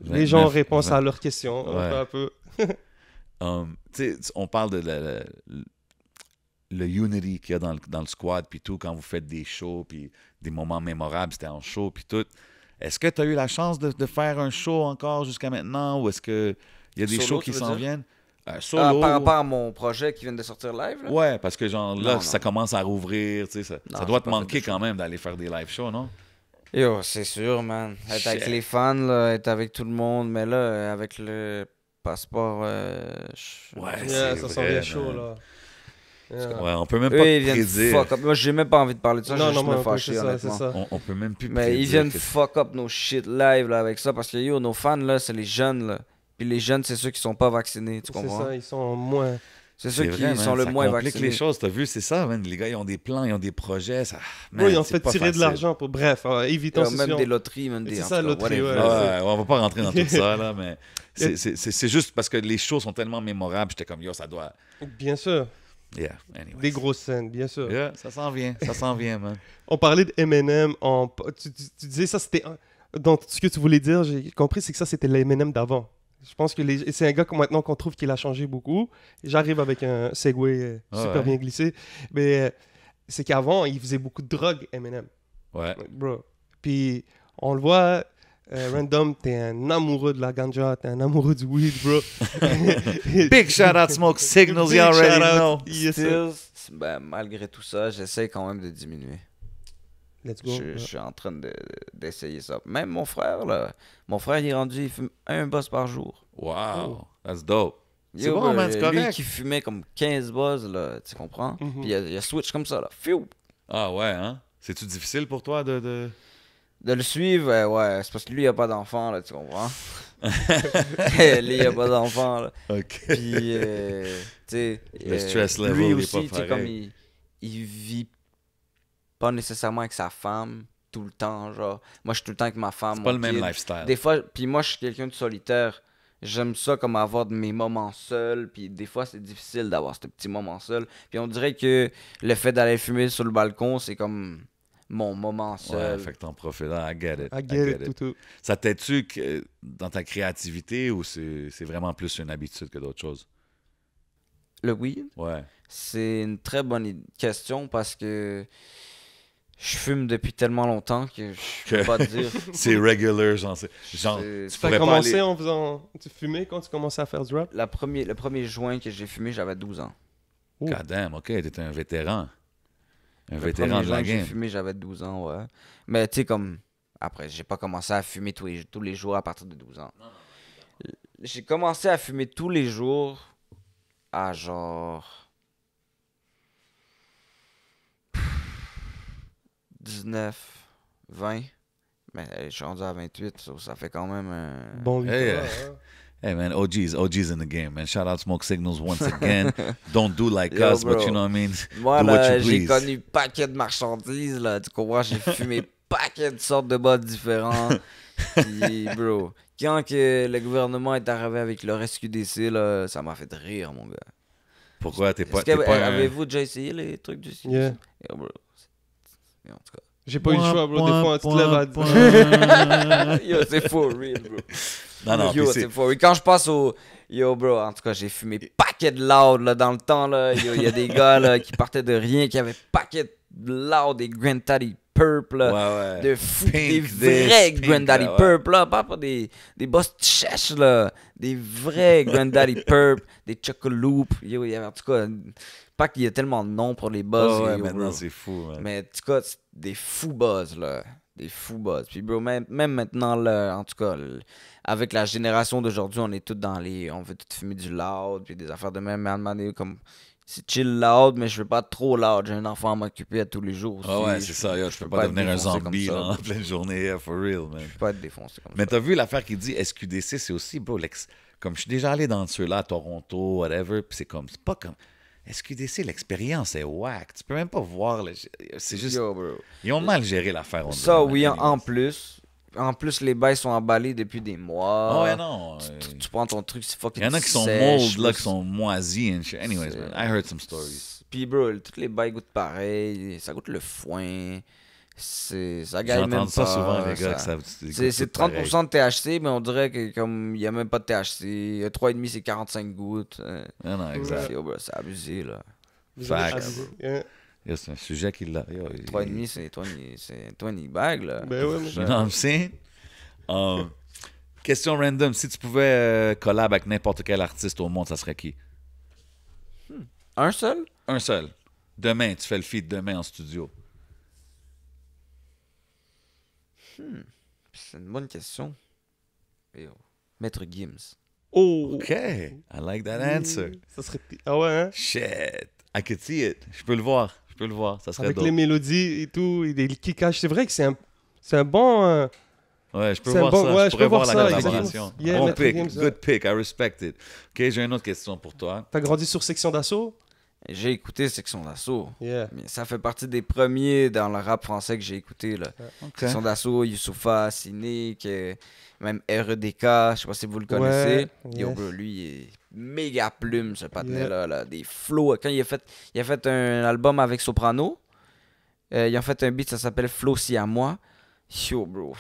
les gens 29, répondent 20. à leurs questions, Ouais. un peu. Tu sais, on parle de le unity qu'il y a dans le squad, puis tout, quand vous faites des shows, puis des moments mémorables, c'était en show, puis tout. Est-ce que tu as eu la chance de faire un show encore jusqu'à maintenant, ou est-ce qu'il y a des Solo, shows tu qui veux s'en dire? viennent? Ah, Solo. par rapport à mon projet qui vient de sortir live, là? Ouais, parce que genre là, Non, ça non. commence à rouvrir, tu sais, ça Non, doit j'ai te pas fait manquer de quand même d'aller faire des live shows, non? Yo, c'est sûr, man. Être avec Shit. les fans, là, être avec tout le monde, mais là, avec le passeport, Ouais, Yeah, c'est ça vrai, sent bien chaud, man. là. Yeah. Ouais, on peut même eux, pas ils viennent prédire. fuck up. Moi, j'ai même pas envie de parler de ça, Non, je non, juste me moi, fâcher, c'est ça, honnêtement. c'est ça. On peut même plus Mais prédire. ils viennent que- fuck up nos shit live là, avec ça parce que yo, nos fans là, c'est les jeunes là. Puis les jeunes, c'est ceux qui sont pas vaccinés, tu C'est comprends? ça, ils sont moins... C'est ceux C'est qui vrai, man, sont le ça moins complique vaccinés. les choses, t'as vu, c'est ça, man. Les gars, ils ont des plans, ils ont des projets. Ça... Bro, ils ont c'est fait pas tirer de facile. l'argent pour... Bref, évitons Yo, ce même sujet. des loteries, même des. C'est en ça, tout cas, loterie, whatever. ouais. Ouais, on va pas rentrer dans tout ça, là, mais c'est juste parce que les shows sont tellement mémorables. J'étais comme, yo, ça doit. Bien sûr, Yeah, anyway. des grosses scènes, bien sûr. Yeah, ça s'en vient, man. On parlait de Eminem, tu disais ça, c'était... Donc, ce que tu voulais dire, j'ai compris, c'est que ça, c'était l'Eminem d'avant. Je pense que c'est un gars que maintenant qu'on trouve qu'il a changé beaucoup. J'arrive avec un segue super Ouais. bien glissé. Mais c'est qu'avant, il faisait beaucoup de drogue, Eminem. Ouais. Bro. Puis, on le voit, Random, t'es un amoureux de la ganja, t'es un amoureux du weed, bro. Big shout out Smoke Signals, Big you already shout out. know. Yes, sir. Still, ben, malgré tout ça, j'essaie quand même de diminuer. Let's go. Je suis en train d'essayer ça. Même mon frère, là, mon frère, il est rendu, il fume un boss par jour. Wow, that's dope. C'est Yo, bon, bro, man, c'est Lui correct. qui fumait comme 15 buzz, là, tu comprends? Mhm. Puis il a switch comme ça, là. Fiou! Ah ouais, hein? C'est-tu difficile pour toi de... De le suivre, ouais, c'est parce que lui, il a pas d'enfant, là, tu comprends? Lui, il a pas d'enfant, là. OK. Puis, tu sais, Le stress level, lui il est aussi, pas tu sais, pareil. comme il vit pas nécessairement avec sa femme tout le temps, genre. Moi, je suis tout le temps avec ma femme, C'est pas mon le même kid. lifestyle. Des fois, puis moi, je suis quelqu'un de solitaire. J'aime ça comme avoir mes moments seuls, puis des fois, c'est difficile d'avoir ce petit moment seul. Puis on dirait que le fait d'aller fumer sur le balcon, c'est comme mon moment Ouais, seul. fait que t'en profites. Ah, I get it. I get it, tout. Ça t'aide-tu dans ta créativité ou c'est vraiment plus une habitude que d'autres choses? Le weed, Ouais. c'est une très bonne question parce que je fume depuis tellement longtemps que je peux pas te dire. C'est regular, genre. Tu Ça pourrais a pas commencé aller... en faisant... Tu fumais quand tu commençais à faire du rap? Le premier joint que j'ai fumé, j'avais 12 ans. Oh. God damn, OK, t'es un vétéran. Un Le vétéran premier de joint la que j'ai game. fumé, j'avais 12 ans, ouais. Mais tu sais, comme. Après, j'ai pas commencé à fumer tous les jours à partir de 12 ans. J'ai commencé à fumer tous les jours à genre. 19, 20. Mais je suis rendu à 28, ça fait quand même. Bon, lui, Hey, toi, yeah. hein. Hey man, OG's in the game, man. Shout out Smoke Signals once again. Don't do like Yo, us, but bro. you know what I mean? Moi, Do what là, you j'ai please. connu paquet de marchandises, là. Tu comprends? J'ai fumé paquet de sortes de bottes différents. Puis, bro, quand que le gouvernement est arrivé avec leur SQDC, là, ça m'a fait rire, mon gars. Pourquoi t'es pas, Est-ce que t'es pas un... avez-vous déjà essayé les trucs du SQDC? Yeah. Yo, bro. En tout cas. J'ai pas eu le choix, bro. Des fois, tu te lèves à... Yo, c'est for real, bro. Non, non, Yo, puis c'est c'est... for real. Quand je passe au... Yo, bro, en tout cas, j'ai fumé paquet de loud, là, dans le temps, là. Yo, il y a des gars, là, qui partaient de rien, qui avaient paquet de loud, des Granddaddy Purple, là. Ouais, ouais. De fou, Pink des this, vrais pink Granddaddy that, ouais. Purple, là, pas des boss chèches, là, des vrais Granddaddy Purple, des Chocoloop, yo, il y avait, en tout cas, pas qu'il y ait tellement de noms pour les buzz, Ouais, ouais, yo, maintenant bro. c'est fou, man. Mais en tout cas, c'est des fous buzz, là, des fous buzz. Puis bro, même maintenant, là, en tout cas, avec la génération d'aujourd'hui, on est tous dans les, on veut tout fumer du loud, puis des affaires de même, mais à un moment donné, comme... C'est chill loud, mais je veux pas trop loud. J'ai un enfant à m'occuper à tous les jours aussi. Ah ouais, c'est ça, yo, tu peux pas être devenir un défoncé zombie comme là, ça, en bro. pleine journée, yeah, for real, man. Je peux pas être défoncé comme Mais ça. t'as vu l'affaire qui dit SQDC, c'est aussi, bro, comme je suis déjà allé dans ceux-là à Toronto, whatever, puis c'est pas comme... SQDC, l'expérience est whack. Tu peux même pas voir, c'est juste... Yo, bro. Ils ont mal géré l'affaire, on Ça, dirait, oui, man. en plus. En plus, les bails sont emballés depuis des mois. Ah ouais, non. Tu prends ton truc, c'est fucking Il y en a qui sont sèche, mold, là, qui sont moisis and shit. Anyways, C'est- man, I heard some stories. Puis, bro, tous les bails goûtent pareil. Ça goûte le foin. Ça J'ai gagne même entendu ça pas. souvent, les gars, ça- que ça... C'est 30% de THC, mais on dirait que comme il n'y a même pas de THC. 3,5 c'est 45 gouttes. Non, non, exact. Yo, bro, c'est abusé, là. Vous avez Facts. abusé. Yeah. Yo, c'est un sujet qui l'a... yo, 3,5 c'est 20 bags, là. Ben ouais, mais... You know what I'm saying? Question random. Si tu pouvais collab avec n'importe quel artiste au monde, ça serait qui? Un seul? Un seul. Demain, tu fais le feat demain en studio. C'est une bonne question. Yo. Maître Gims. Oh! OK. I like that answer. Ça serait... Ah ouais, hein? Shit. I could see it. Je peux le voir. Ça serait Avec dope. les mélodies et tout, et les kickages. C'est vrai que c'est un bon... Ouais, je peux c'est un voir bon- ça. ouais, je je pourrais peux voir voir la ça, collaboration. exactement. Yeah, Bon Maître pick. Gims, Good pick. I respect it. OK, j'ai une autre question pour toi. T'as grandi sur Section d'Assaut? J'ai écouté Section d'Assaut. Yeah. Mais ça fait partie des premiers dans le rap français que j'ai écouté. Là. OK. Section d'Assaut, Youssoupha, Cynic, même REDK, je sais pas si vous le connaissez. Ouais, Yo, yes. bro, lui, il est méga plume, ce patinet-là. Là. Des flows. Quand il a fait un album avec Soprano, il a fait un beat, ça s'appelle Flow Si à moi. Yo, bro.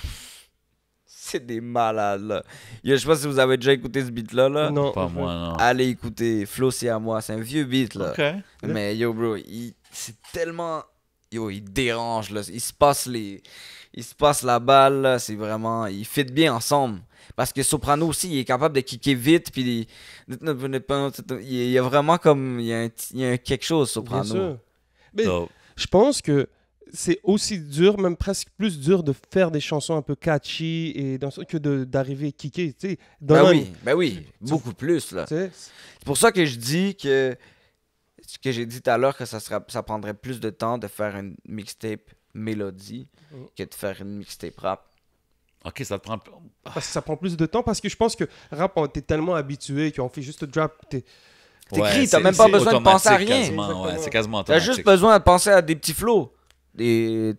C'est des malades, là. Yo, je sais pas si vous avez déjà écouté ce beat-là. Là. Non. Pas moi, non. Allez écouter Flow Si à moi. C'est un vieux beat, là. OK. Mais yo, bro, c'est tellement. Yo, il dérange, là. Il se passe la balle, là. C'est vraiment. Ils fit bien ensemble. Parce que Soprano aussi, il est capable de kicker vite. Puis il y a vraiment comme. Il y a quelque chose, Bien Soprano. sûr. Mais Dope. je pense que c'est aussi dur, même presque plus dur de faire des chansons un peu catchy et que d'arriver kicker, tu sais. Ben oui, beaucoup plus, là. Tu sais, C'est pour ça que je dis que. Ce que j'ai dit tout à l'heure, que ça prendrait plus de temps de faire une mixtape mélodie que de faire une mixtape rap. OK, ça te prend... parce que ça prend plus de temps, parce que je pense que rap, on était tellement habitué qu'on fait juste drop. T'écris, t'as même pas besoin de penser à rien. C'est quasiment T'as automatique. juste besoin de penser à des petits flows. Des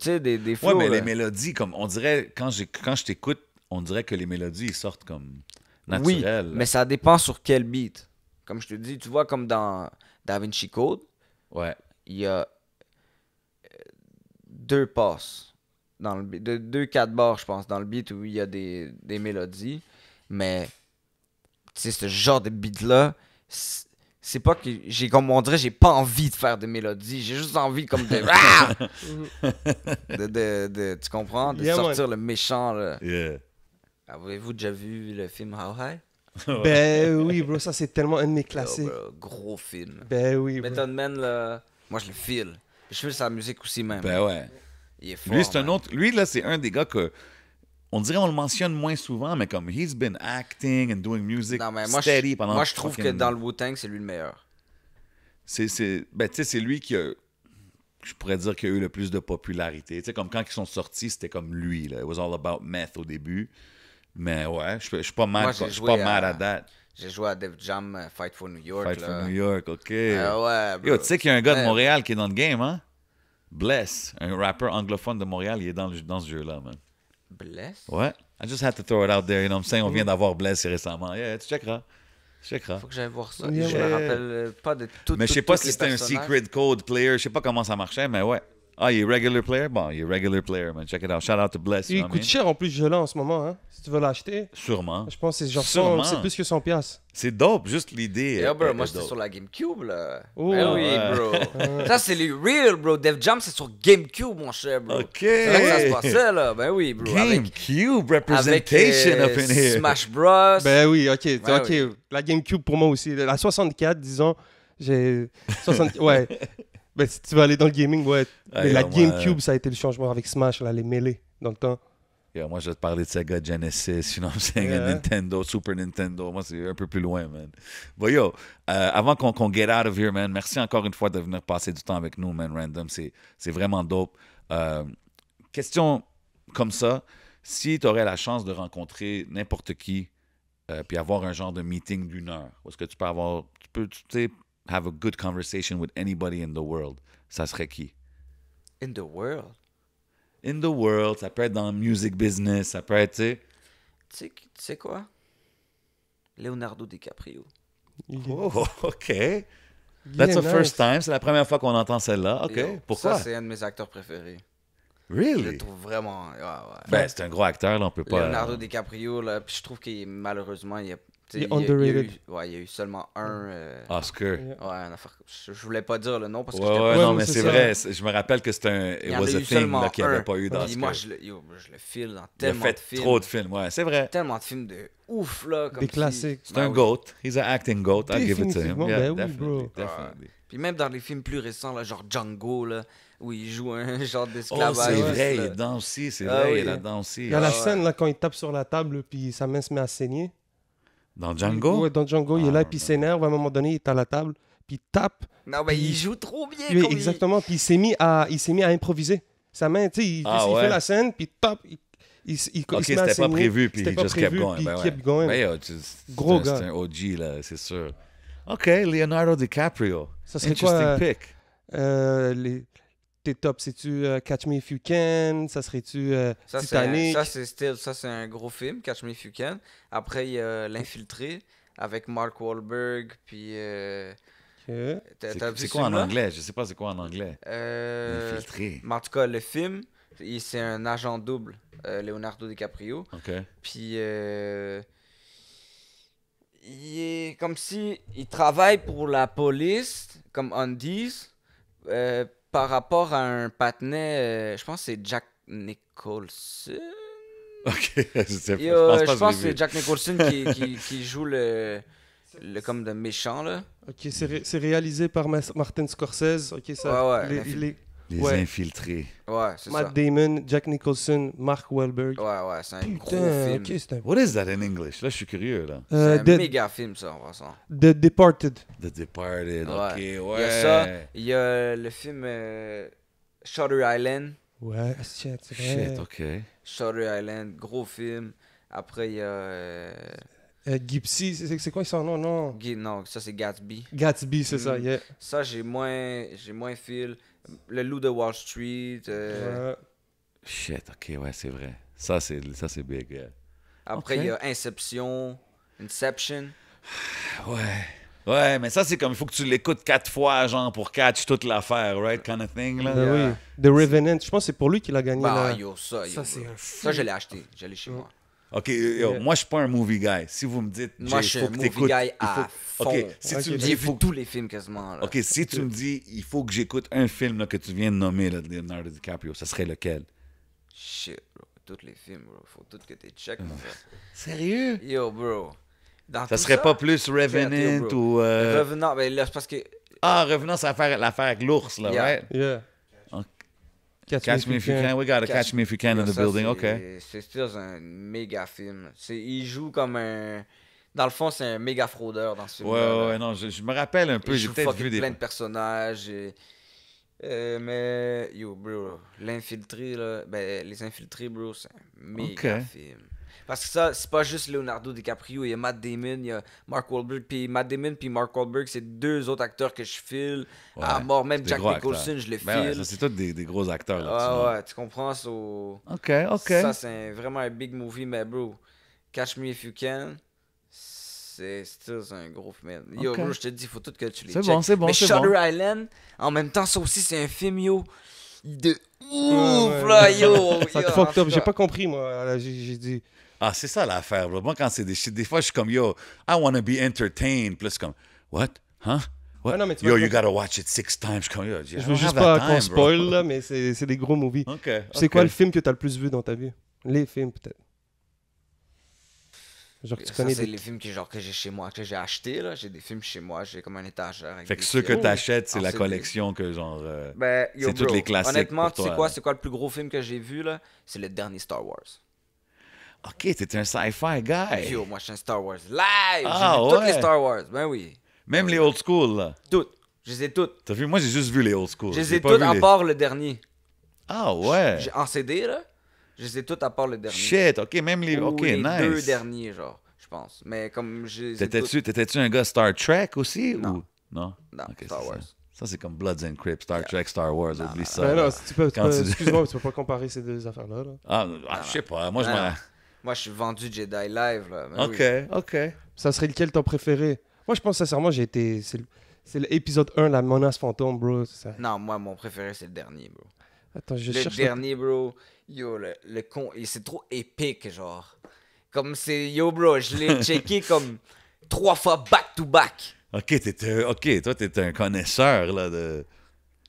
flows. Ouais, mais là. les mélodies, comme on dirait, quand je t'écoute, on dirait que les mélodies ils sortent comme Oui, naturelles. mais ça dépend sur quel beat. Comme je te dis, tu vois, comme dans Da Vinci Code, Ouais. il y a 2 passes. Dans le beat, 2-4 bars, je pense, dans le beat où il y a des mélodies. Mais, tu sais, ce genre de beat-là, c'est pas que on dirait, j'ai pas envie de faire de mélodies. J'ai juste envie comme de. Tu comprends? De Yeah, sortir le méchant, là. Yeah. Avez-vous déjà vu le film How High? Ben oui, bro, ça c'est tellement un de mes classiques. Yo, bro, gros film. Ben oui, bro. Method Man, là, moi je le file. Je file sa musique aussi même. Ben ouais. Il est fort. Lui, c'est un man. autre. Lui, là, c'est un des gars que. On dirait on le mentionne moins souvent, mais comme he's been acting and doing music Non, mais moi, steady pendant. moi je trouve que fucking- dans le Wu-Tang, c'est lui le meilleur. Ben, tu sais, c'est lui qui a. Je pourrais dire qu'il a eu le plus de popularité. Tu sais, comme quand ils sont sortis, c'était comme lui. Là. It was all about meth au début. Mais ouais, je suis pas Moi, mad. j'ai Je suis joué pas mad à- at that. J'ai joué à Def Jam Fight for New York. Fight là. for New York, OK. Ouais, bro. Yo, tu sais qu'il y a un gars de Ouais. Montréal qui est dans le game, hein? Bless, un rappeur anglophone de Montréal, il est dans ce jeu-là, man. Bless? Ouais. I just had to throw it out there, you know what I'm saying? On vient d'avoir Bless récemment. Yeah, tu checkeras. Tu checkeras. Faut que j'aille voir ça. Yeah, Je me ouais. rappelle pas de tout. Mais je sais pas si c'était un secret code player. Je sais pas comment ça marchait, mais ouais. Ah, il est regular player? Bon, il est regular player, man. Check it out. Shout out to Bless. Il you know what I coûte mean? cher en plus, je l'ai en ce moment. Hein. Si tu veux l'acheter, Sûrement. je pense que c'est genre Sûrement. c'est plus que 100 $. C'est dope, juste l'idée. Yo, bro, est moi j'étais dope. sur la GameCube, là. Oh, Ben oui, ouais. bro. Ça, c'est les real, bro. Def Jam, c'est sur GameCube, mon cher, bro. OK. C'est là que ça se passait, là. Ben oui, bro. GameCube Avec representation up in here. Smash Bros. Ben oui, ok. Ben ok. oui. La GameCube pour moi aussi. La 64, disons, j'ai 60. Ouais. Ben si tu vas aller dans le gaming, ouais. Mais Ouais, la moi, GameCube, ça a été le changement avec Smash, là, les mêlées dans le temps. Yeah, moi, je vais te parler de Sega Genesis, you know what I'm saying, Yeah. Nintendo, Super Nintendo. Moi, c'est un peu plus loin, man. Bon, yo, avant qu'on get out of here, man, merci encore une fois de venir passer du temps avec nous, man, Random. C'est vraiment dope. Question comme ça, si tu aurais la chance de rencontrer n'importe qui, puis avoir un genre de meeting d'1 heure, où est-ce que tu peux, tu sais, have a good conversation with anybody in the world, ça serait qui? In the world. In the world, ça peut être dans le music business, ça peut être, tu sais. Tu sais quoi? Leonardo DiCaprio. Oh, OK. That's the first time. C'est la première fois qu'on entend celle-là. OK. Yo, Pourquoi? Ça, c'est un de mes acteurs préférés. Je Really? le trouve vraiment. Ouais, ouais. Ben, c'est un gros acteur, là. On peut pas... Leonardo DiCaprio, là, puis je trouve qu'il malheureusement, il y a. Il est il y a underrated. il y a eu seulement un. Oscar. Yeah. Ouais, une affaire. Je voulais pas dire le nom parce que Ouais, j'étais ouais, pas non, mais mais c'est c'est ça. vrai. Je me rappelle que c'était un... Il It y en was a a eu thing, seulement là, qu'il n'y avait un. pas eu Puis moi, d'Oscar. je le file dans Il a tellement fait de films. trop de films. Ouais, c'est vrai. Tellement de films de ouf, là. Comme Des classiques. C'est un GOAT. He's an acting GOAT. I'll give it to him. Définitivement, Yeah, ben oui, definitely. bro. Definitely. Puis même dans les films plus récents, là, genre Django, là, où il joue un genre Oh, d'esclavage. c'est ouais, vrai, il là. est dedans aussi, c'est Ah vrai, il oui. est là-dedans aussi. Il y a la ouais. scène là, quand il tape sur la table, puis sa main se met à saigner. Dans Django? Ouais, dans Django, il est là, Ah, puis il non. s'énerve. À un moment donné, il est à la table, puis il tape. Non, mais Puis- il joue trop bien. Oui, comme exactement. Puis il s'est mis à improviser. Sa main, tu sais, il ouais. fait la scène, puis top, il se Ok, met à c'était pas saigner. prévu, puis C'était pas just kept prévu, going. puis Ben kept going. Ben, yo, Gros c'est gars. un OG, là, c'est sûr. OK, Leonardo DiCaprio. Ça serait Interesting quoi, pick. Tes tops, c'est-tu Catch Me If You Can? Ça serait-tu Ça, Titanic? ça, c'est un gros film, Catch Me If You Can. Après, il y a L'Infiltré avec Mark Wahlberg. Puis. Ok. T'as vu C'est ce quoi en film-là? anglais? Je sais pas c'est quoi en anglais. Infiltré. Mais en tout cas, le film, c'est un agent double, Leonardo DiCaprio. OK. Puis, il est comme si il travaille pour la police, comme Undies, par rapport à un patinet, je pense que c'est Jack Nicholson. OK. Je sais pas. Je pas pense je que l'ai c'est vu. Jack Nicholson qui joue le comme de méchant, là. Ok, c'est réalisé par Martin Scorsese. Ok, ça. Ouais, Les Ouais. infiltrés. Ouais, c'est Matt ça. Damon, Jack Nicholson, Mark Wahlberg. Ouais, c'est un gros Putain, film. ok, c'est un. What is that in English? Là, je suis curieux, là. C'est un The, méga film, ça, en passant. The Departed. The Departed. OK, ouais. Il y a ça, il y a le film Shutter Island. Ouais, shit, c'est vrai. Shit, OK. Shutter Island, gros film. Après, il y a. Gypsy, c'est quoi son nom? Non. Non, ça c'est Gatsby. Gatsby, c'est ça, yeah. Ça, j'ai moins fil. Le Loup de Wall Street. Ouais. Shit, OK, ouais, c'est vrai. Ça, c'est big. Après, Ok. il y a Inception. Ouais. Ouais, mais ça, c'est comme, il faut que tu l'écoutes 4 fois, genre, pour catch toute l'affaire, right? Kind of thing, là. Ben Yeah. oui. The Revenant, je pense que c'est pour lui qu'il a gagné. Bah, là. yo, ça, Ça, c'est un ça, je l'ai acheté. Je l'ai chez moi. OK, Yeah. moi, je suis pas un movie guy. Si vous me dites, Moi, je Jay, suis faut un que movie t'écoutes, guy il faut- à fond. OK, si tu me dis, J'ai il vu faut... tous les films quasiment. Là. OK, si tu me dis, il faut que j'écoute un film là, que tu viens de nommer, là, de Leonardo DiCaprio, ça serait lequel? Shit, bro. Tous les films, bro. Faut tout que tu check. Sérieux? Yo, bro. Dans Ça tout serait pas plus Revenant bro. ou... Revenant, ben là, c'est parce que. Ah, Revenant, c'est l'affaire avec l'ours, là, Yeah. right? Yeah. Ok. Catch, Catch Me If You Can. We gotta Catch Me If You Can in the Ça, building, c'est- OK. C'est still un méga film. Il joue comme un. Dans le fond, c'est un méga fraudeur dans ce film. Ouais, non, je me rappelle un peu, Il j'ai joue peut-être fucking vu des... plein de personnages. Mais, yo, bro, L'Infiltré, là, ben, Les Infiltrés, bro, c'est un méga Ok. film. Parce que ça, c'est pas juste Leonardo DiCaprio, il y a Matt Damon, il y a Mark Wahlberg. Puis Matt Damon puis Mark Wahlberg, c'est deux autres acteurs que je file à Ouais, mort. Même des Jack gros Nicholson, acteurs. je le Ben ouais, file. ça, c'est tous des gros acteurs, là. Ah ouais, tu comprends? So... OK. Ça, c'est vraiment un big movie, mais bro, Catch Me If You Can, c'est still un gros film. Yo, Ok. bro, je te dis, il faut tout que tu les C'est check. bon, c'est bon, Mais c'est Shutter bon. Island, en même temps, ça aussi, c'est un film, yo, de Ouais, ouf, ouais. là, yo. Ça te yo, fucked en tout up. J'ai cas. pas compris, moi. Là, j'ai dit. Ah, c'est ça l'affaire, bro. Moi, quand c'est des shit, des fois, je suis comme, yo, I wanna be entertained. Puis là, c'est comme, what? Huh? What? Ah non, mais tu Yo, vas you pas- gotta watch it 6 times. Je suis comme, yo, Je veux juste pas qu'on spoil, là, mais c'est des gros movies. OK. C'est quoi le film que t'as le plus vu dans ta vie? Les films, peut-être. Genre que tu Ça, connais c'est des... les films que j'ai chez moi, que j'ai achetés, là. J'ai des films chez moi, j'ai comme un étagère. Avec Fait que des ceux que films. t'achètes, c'est Ah, la c'est collection que, genre... Ben, yo, c'est toutes bro, les classiques honnêtement, pour tu sais toi, quoi, là. c'est quoi le plus gros film que j'ai vu, là? C'est le dernier Star Wars. OK, t'es un sci-fi guy. Yo, moi, je suis un Star Wars live! Ah, J'ai vu toutes ouais. les Star Wars, ben oui. Même les old school, là. Toutes. Je les ai toutes. T'as vu? Moi, j'ai juste vu les old school. Je les J'ai ai pas toutes vu à les- part le dernier. Ah, ouais. En CD, là. Je les ai toutes à part le dernier. Shit, OK, même les... Ou OK, les nice. deux derniers, genre, je pense. Mais comme je les ai toutes... T'étais-tu un gars Star Trek aussi? Non. Ou... Non? Non, Ok, Star c'est Wars. Ça, c'est comme Bloods and Crips, Star Trek, Star Wars, oublie ça. Ben là. non, tu peux, Quand tu- excuse-moi, tu peux pas comparer ces deux affaires-là. Là. Je sais pas. Moi, je Non, m'en... non. Moi, je suis vendu Jedi Live, là. Ben oui. OK. Ça serait lequel ton préféré? Moi, je pense sincèrement, j'ai été... C'est l'épisode 1, la menace fantôme, bro. Ça... Non, moi, mon préféré, c'est le dernier, bro. Attends, je Le cherche... dernier, bro. Yo, le con... C'est trop épique, genre. Comme c'est... Yo, bro, je l'ai checké comme 3 fois back-to-back. OK, toi, t'es un connaisseur, là, de...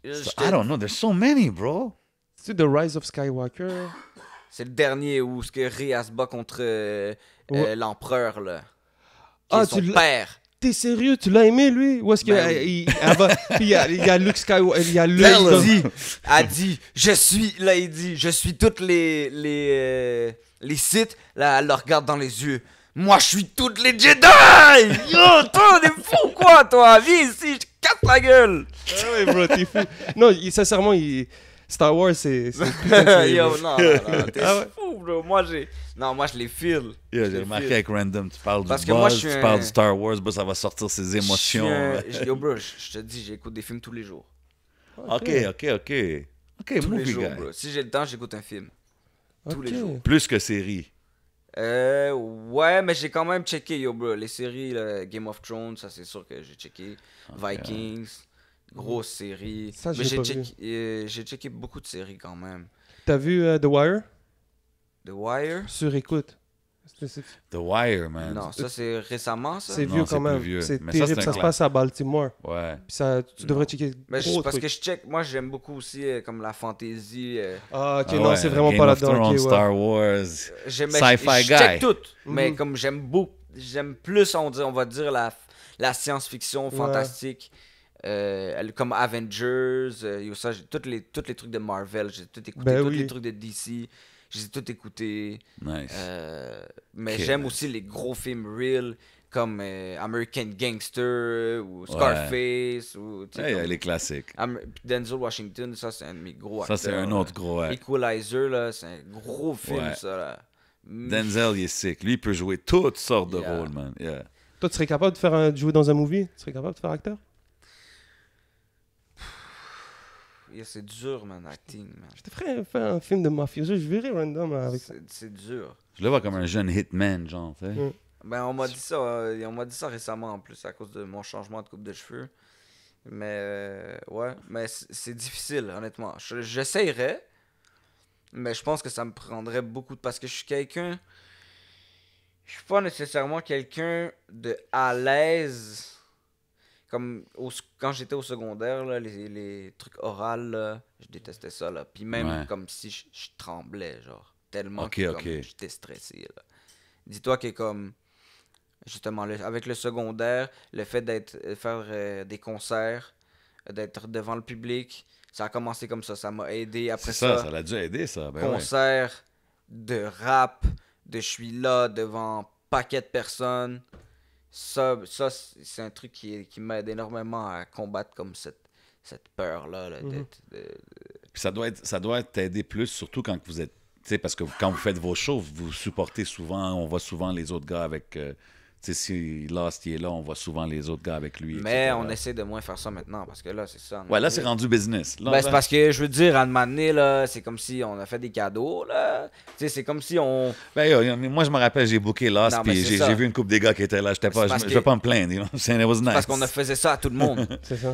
I don't know, there's so many, bro. C'est The Rise of Skywalker? C'est le dernier où ce que Rey se bat contre Ouais. l'empereur, là. Qui Ah, est son tu l'as- père. T'es sérieux? Tu l'as aimé, lui? Ou est-ce qu'il Ben il y a Luke Skywalker, il y a Luke... a dit, je suis toutes les sites, là, elle le regarde dans les yeux. Moi, je suis toutes les Jedi! Yo, toi, t'es fou, quoi, toi? Viens ici, je te casse la gueule! Ah ouais, bro, t'es fou. Non, sincèrement, Star Wars, c'est... Yo, non, t'es Ah ouais? fou, bro. Moi, je les file. Yeah, Je j'ai les remarqué file. avec Random, tu parles Parce du que moi, buzz, je suis tu parles un- du Star Wars, bah, ça va sortir ses émotions. Yo, bro, je te dis, j'écoute des films tous les jours. Ok, Tous les movie jours, guy. bro. Si j'ai le temps, j'écoute un film. Tous les Ok. jours. Plus que série. Ouais, mais j'ai quand même checké, yo, bro. Les séries, là, Game of Thrones, ça, c'est sûr que j'ai checké. Vikings, grosse série. Ça, je mais l'ai j'ai pas j'ai checké beaucoup de séries quand même. T'as vu The Wire? The Wire? Sur écoute. The Wire, man. Non, ça, c'est récemment, ça? C'est Non, vieux c'est quand même. plus vieux. C'est Mais ça, terrible. c'est Ça, un se passe à Baltimore. Ouais. Puis ça, tu devrais checker. Mais gros parce truc. que je check, moi, j'aime beaucoup aussi comme la fantasy. Ah, ok, Ah non, ouais, c'est vraiment Game pas of là-dedans. Thrones, ok, ouais. Star Wars. Sci-fi je guy. check tout, mais Mhm. comme j'aime plus, on va dire, la science-fiction fantastique. Comme Avengers, ça, tous les trucs de Marvel, j'ai tout écouté, Ben tous oui. les trucs de DC, j'ai tout écouté. Nice. Mais Ok. j'aime aussi les gros films real comme American Gangster ou Scarface ou tu sais, Ouais, comme les classiques. Denzel Washington, ça c'est un de mes gros Ça, acteurs. c'est un autre gros. Ouais. Equalizer, là, c'est un gros film, Ouais. ça. Là. Denzel, il est sick. Lui, il peut jouer toutes sortes de Yeah. rôles, man. Yeah. Toi, tu serais capable de jouer dans un movie? Tu serais capable de faire acteur? Yeah, c'est dur, man, acting, man. Je te ferais faire un film de mafioso. Je verrais random avec ça. C'est dur. Je le vois comme un jeune hitman, genre, tu sais. Mm. Ben, on m'a dit ça récemment en plus à cause de mon changement de coupe de cheveux. Mais ouais, mais c'est difficile, honnêtement. J'essayerais, mais je pense que ça me prendrait beaucoup de... Parce que je suis quelqu'un... Je suis pas nécessairement quelqu'un de à l'aise. Comme quand j'étais au secondaire, là, les trucs orales, là, je détestais ça. Là. Puis même Ouais. comme si je tremblais, genre. Tellement Ok, que ok. comme, j'étais stressé. Là. Dis-toi que comme... Justement, avec le secondaire, le fait faire des concerts, d'être devant le public, ça a commencé comme ça. Ça m'a aidé. Après C'est ça, ça, ça l'a dû aider, ça. Ben ouais. concert de rap, de je suis là devant un paquet de personnes. Ça c'est un truc qui m'aide énormément à combattre comme cette peur-là. Là, Puis ça doit t'aider plus, surtout quand vous êtes... Tu sais, parce que quand vous faites vos shows, vous supportez souvent, on voit souvent les autres gars avec... tu sais, si Lost il est là, on voit souvent les autres gars avec lui. Mais etc. on essaie de moins faire ça maintenant, parce que là, c'est ça. Ouais, là, c'est rendu business. Là, Ben, c'est parce que, je veux dire, à un moment donné, là, c'est comme si on a fait des cadeaux, là. Tu sais, c'est comme si on... moi, je me rappelle, j'ai booké Lost, Non, mais puis c'est ça. j'ai vu une couple des gars qui étaient là. Je parce je que- vais pas me plaindre. You know? It was nice. Parce qu'on faisait ça à tout le monde. C'est ça.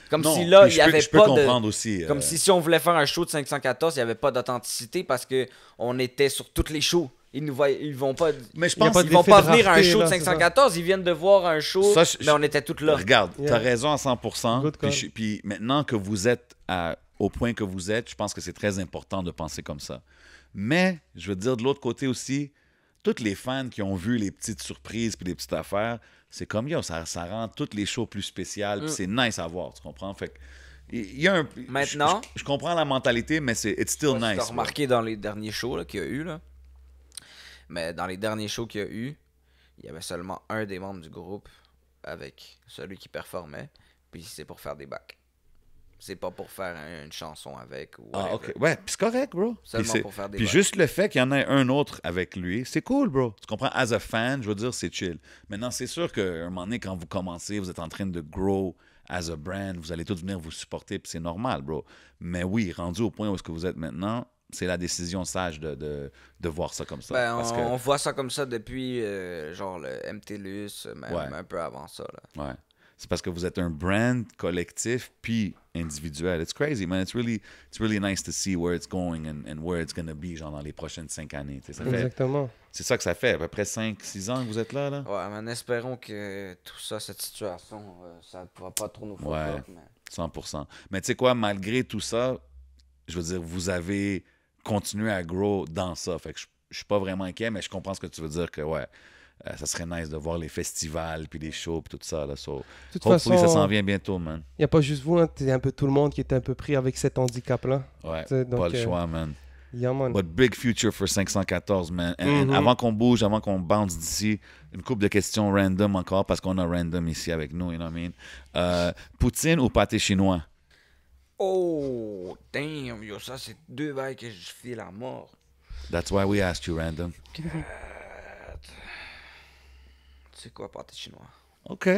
Comme Non, si là, puis il y avait je peux pas comprendre de... aussi. Comme si on voulait faire un show de 514, il n'y avait pas d'authenticité parce que on était sur toutes les shows. Ils vont pas... Mais je Il y a pense pas Ils de vont l'effet pas de venir à un rareté, show de là, c'est ça. 514, ils viennent de voir un show, Ça, mais on était toutes là. Regarde, Yeah. t'as raison à 100%. Good Puis, call. puis maintenant que vous êtes au point que vous êtes, je pense que c'est très important de penser comme ça. Mais, je veux dire, de l'autre côté aussi, tous les fans qui ont vu les petites surprises puis les petites affaires, c'est comme, yo, ça rend toutes les shows plus spéciales, puis c'est nice à voir, tu comprends? Fait que, il y a un... Maintenant- Je comprends la mentalité, mais it's still Tu nice. as remarqué dans les derniers shows là, qu'il y a eu, là. Mais dans les derniers shows qu'il y a eu, il y avait seulement un des membres du groupe avec celui qui performait, puis c'est pour faire des bacs. C'est pas pour faire une chanson avec ou Ah, whatever. ok. Ouais, puis c'est correct, bro. Seulement Puis pour faire des Puis bacs. juste le fait qu'il y en ait un autre avec lui, c'est cool, bro. Tu comprends? As a fan, je veux dire, c'est chill. Maintenant, c'est sûr qu'à un moment donné, quand vous commencez, vous êtes en train de grow as a brand, vous allez tous venir vous supporter, puis c'est normal, bro. Mais oui, rendu au point où est-ce que vous êtes maintenant, c'est la décision sage de voir ça comme ça. Ben, parce que, on voit ça comme ça depuis genre le MTLUS, même Ouais. un peu avant ça. Là. ouais. C'est parce que vous êtes un brand collectif puis individuel. It's crazy, man. It's really nice to see where it's going and where it's going to be, genre dans les prochaines 5 années. Tu sais, Exactement. c'est ça que ça fait, à peu près 5-6 ans que vous êtes là, là? Ouais, mais espérons que tout ça, cette situation, ça ne pourra pas trop nous faire Ouais. peur, mais... 100%. Mais tu sais quoi, malgré tout ça, je veux dire, vous avez continué à grow dans ça. Fait que je suis pas vraiment inquiet, mais je comprends ce que tu veux dire que, ouais, ça serait nice de voir les festivals, puis les shows, puis tout ça. Là. So, De toute hopefully, façon, ça s'en vient bientôt, man. il n'y a pas juste vous, hein, c'est un peu tout le monde qui est un peu pris avec cet handicap-là. Ouais, T'sais, donc, pas le choix, man. Yeah, man. But big future for 514, man. And Mhm. avant qu'on bouge, avant qu'on bounce d'ici, une couple de questions random encore, parce qu'on a random ici avec nous, you know what I mean? Poutine ou pâté chinois? Oh, damn, yo, ça, c'est 2 bails que je file à mort. That's why we asked you, random. C'est quoi, pâté chinois? OK.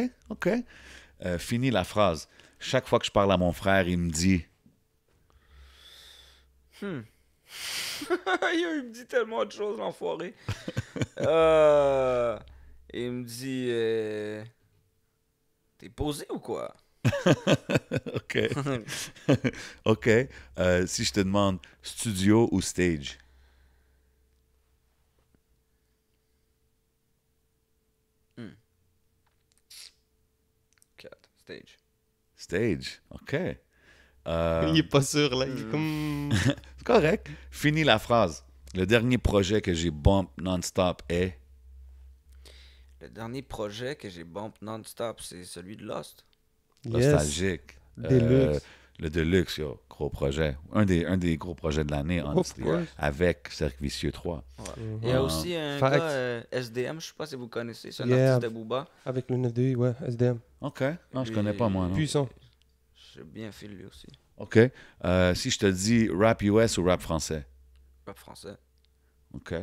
Fini la phrase. Chaque fois que je parle à mon frère, il me dit... Yo, il me dit tellement de choses, l'enfoiré. Il me dit... T'es posé ou quoi? OK. OK. Si je te demande studio ou stage? Stage. Stage. OK. Il est pas sûr, là. Il est comme... C'est correct. Fini la phrase. Le dernier projet que j'ai bump non-stop est... Le dernier projet que j'ai bump non-stop, c'est celui de Lost. Nostalgique. Deluxe. Le Deluxe, yo, gros projet. Un des gros projets de l'année, honestly, course. avec Cercle Vicieux 3. Il y a aussi un Fact. gars, SDM, je sais pas si vous connaissez, c'est un Yeah. artiste de Booba. Avec le 9-2, ouais, SDM. OK. Non, je connais pas, moi. Non. Puissant. J'ai bien fait lui aussi. OK. Si je te dis rap US ou rap français? Rap français. OK.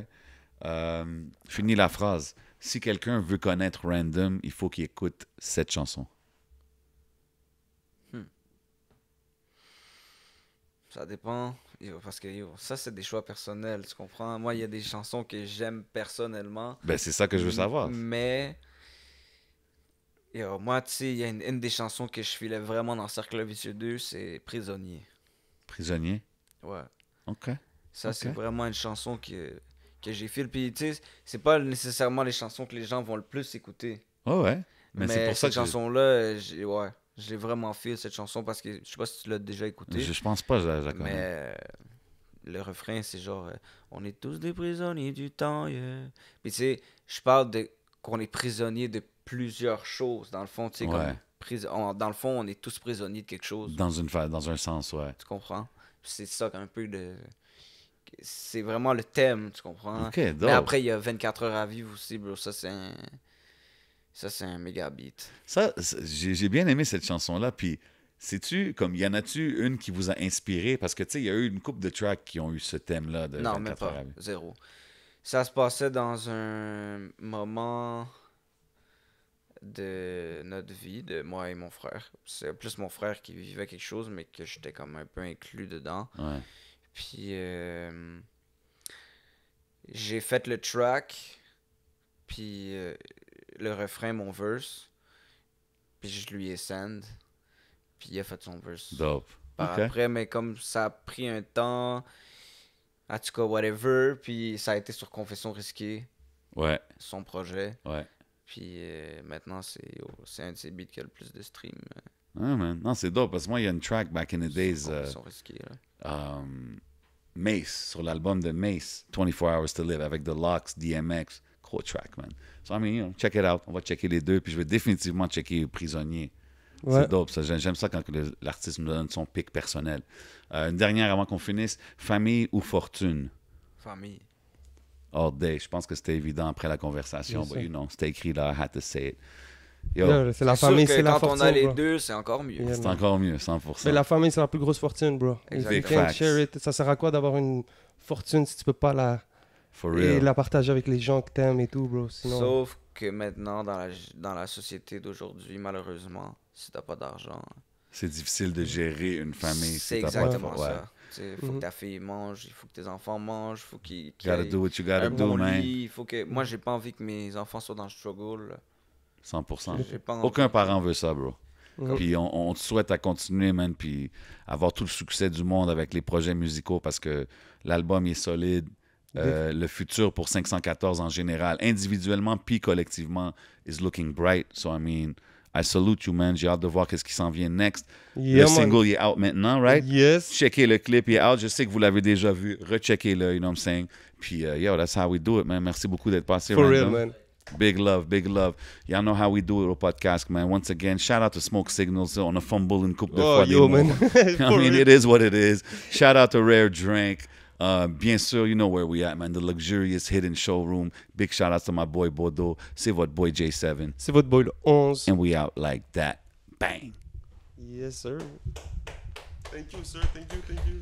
Finis la phrase. Si quelqu'un veut connaître Random, il faut qu'il écoute cette chanson. Ça dépend. Yo, parce que yo, ça, c'est des choix personnels, tu comprends? Moi, il y a des chansons que j'aime personnellement. Ben, c'est ça que je veux savoir. Mais, yo, moi, tu sais, il y a une des chansons que je filais vraiment dans Cercle Vicieux 2, c'est Prisonnier. Prisonnier? Ouais. OK. Ça, Ok. c'est vraiment une chanson que j'ai filé. Puis, tu sais, c'est pas nécessairement les chansons que les gens vont le plus écouter. Oh, ouais. Mais Mais c'est pour ça cette que chanson-là, ouais, je l'ai vraiment filé, cette chanson, parce que je sais pas si tu l'as déjà écoutée. je pense pas que je la connais. Mais le refrain, c'est genre on est tous des prisonniers du temps, yeah. Puis tu sais, je parle de qu'on est prisonnier de plusieurs choses. Dans le fond, tu sais, Ouais. dans le fond, on est tous prisonniers de quelque chose. Dans un sens, ouais. Tu comprends? Puis c'est ça un peu de. C'est vraiment le thème, tu comprends? OK, Mais dope. après, il y a 24 heures à vivre aussi, bro. Ça, c'est un méga beat. Ça, j'ai bien aimé cette chanson-là. Puis, sais-tu, comme, y en a-tu une qui vous a inspiré? Parce que, tu sais, il y a eu une couple de tracks qui ont eu ce thème-là de Non, 24 même heures pas. à vivre. Zéro. Ça se passait dans un moment de notre vie, de moi et mon frère. C'est plus mon frère qui vivait quelque chose, mais que j'étais comme un peu inclus dedans. Ouais. Puis j'ai fait le track, puis le refrain, mon verse, puis je lui ai send, puis il a fait son verse Dope. par OK. après, mais comme ça a pris un temps, en tout cas, whatever, puis ça a été sur Confession Risquée, Ouais, son projet, ouais. puis maintenant, c'est un de ses beats qui a le plus de stream, Ah, man. Non, c'est dope. Parce que moi, il y a une track back in the days, Confession Risquée, là. Mace, sur l'album de Mace, 24 Hours to Live, avec The Locks, DMX. Gros track, man. So, I mean, you know, check it out. On va checker les deux, puis je vais définitivement checker Prisonnier. Ouais. C'est dope, ça. J'aime ça quand l'artiste me donne son pic personnel. Une dernière avant qu'on finisse. Famille ou fortune? Famille. All day. Je pense que c'était évident après la conversation. Bien But, sûr. you know, c'était écrit là, I had to say it. Yo, Yeah, c'est la C'est sûr famille, que c'est la quand fortune. on a les bro. deux, c'est encore mieux. Yeah, c'est man. encore mieux, 100%. Mais la famille, c'est la plus grosse fortune, bro. If you Big can't facts. share it, ça sert à quoi d'avoir une fortune si tu peux pas For et real. la partager avec les gens que t'aimes et tout, bro? Sinon, Sauf que maintenant, dans la société d'aujourd'hui, malheureusement, si t'as pas d'argent, C'est difficile de gérer une famille. c'est si t'as pas de exactement fa- ouais. ça. Il faut que ta fille mange, il faut que tes enfants mangent, il faut qu'ils Gotta aient do what you gotta un do, bon man. lit. Il faut que... Moi, j'ai pas envie que mes enfants soient dans le struggle. là. 100%. J'ai pas envie. Aucun parent veut ça, bro. Mhm. Puis on te souhaite à continuer, man, puis avoir tout le succès du monde avec les projets musicaux parce que l'album est solide. Le futur pour 514 en général, individuellement puis collectivement, is looking bright. So, I mean, I salute you, man. J'ai hâte de voir qu'est-ce qui s'en vient next. Yeah, le man. single, il est out maintenant, right? Yes. Checkez le clip, il est out. Je sais que vous l'avez déjà vu. Recheckez-le, you know what I'm saying? Puis, yo, that's how we do it, man. Merci beaucoup d'être passé, For real, Random. man. Big love, big love. Y'all know how we do it au podcast, man. Once again, shout out to Smoke Signals on a fumble in Coupe de Oh, Fois des yo, mots. man. I mean, it is what it is. Shout out to Rare Drink. Bien sûr, you know where we at, man. The luxurious hidden showroom. Big shout out to my boy Bodo. C'est votre boy J7. C'est votre boy le 11. And we out like that. Bang. Yes, sir. Thank you, sir. Thank you.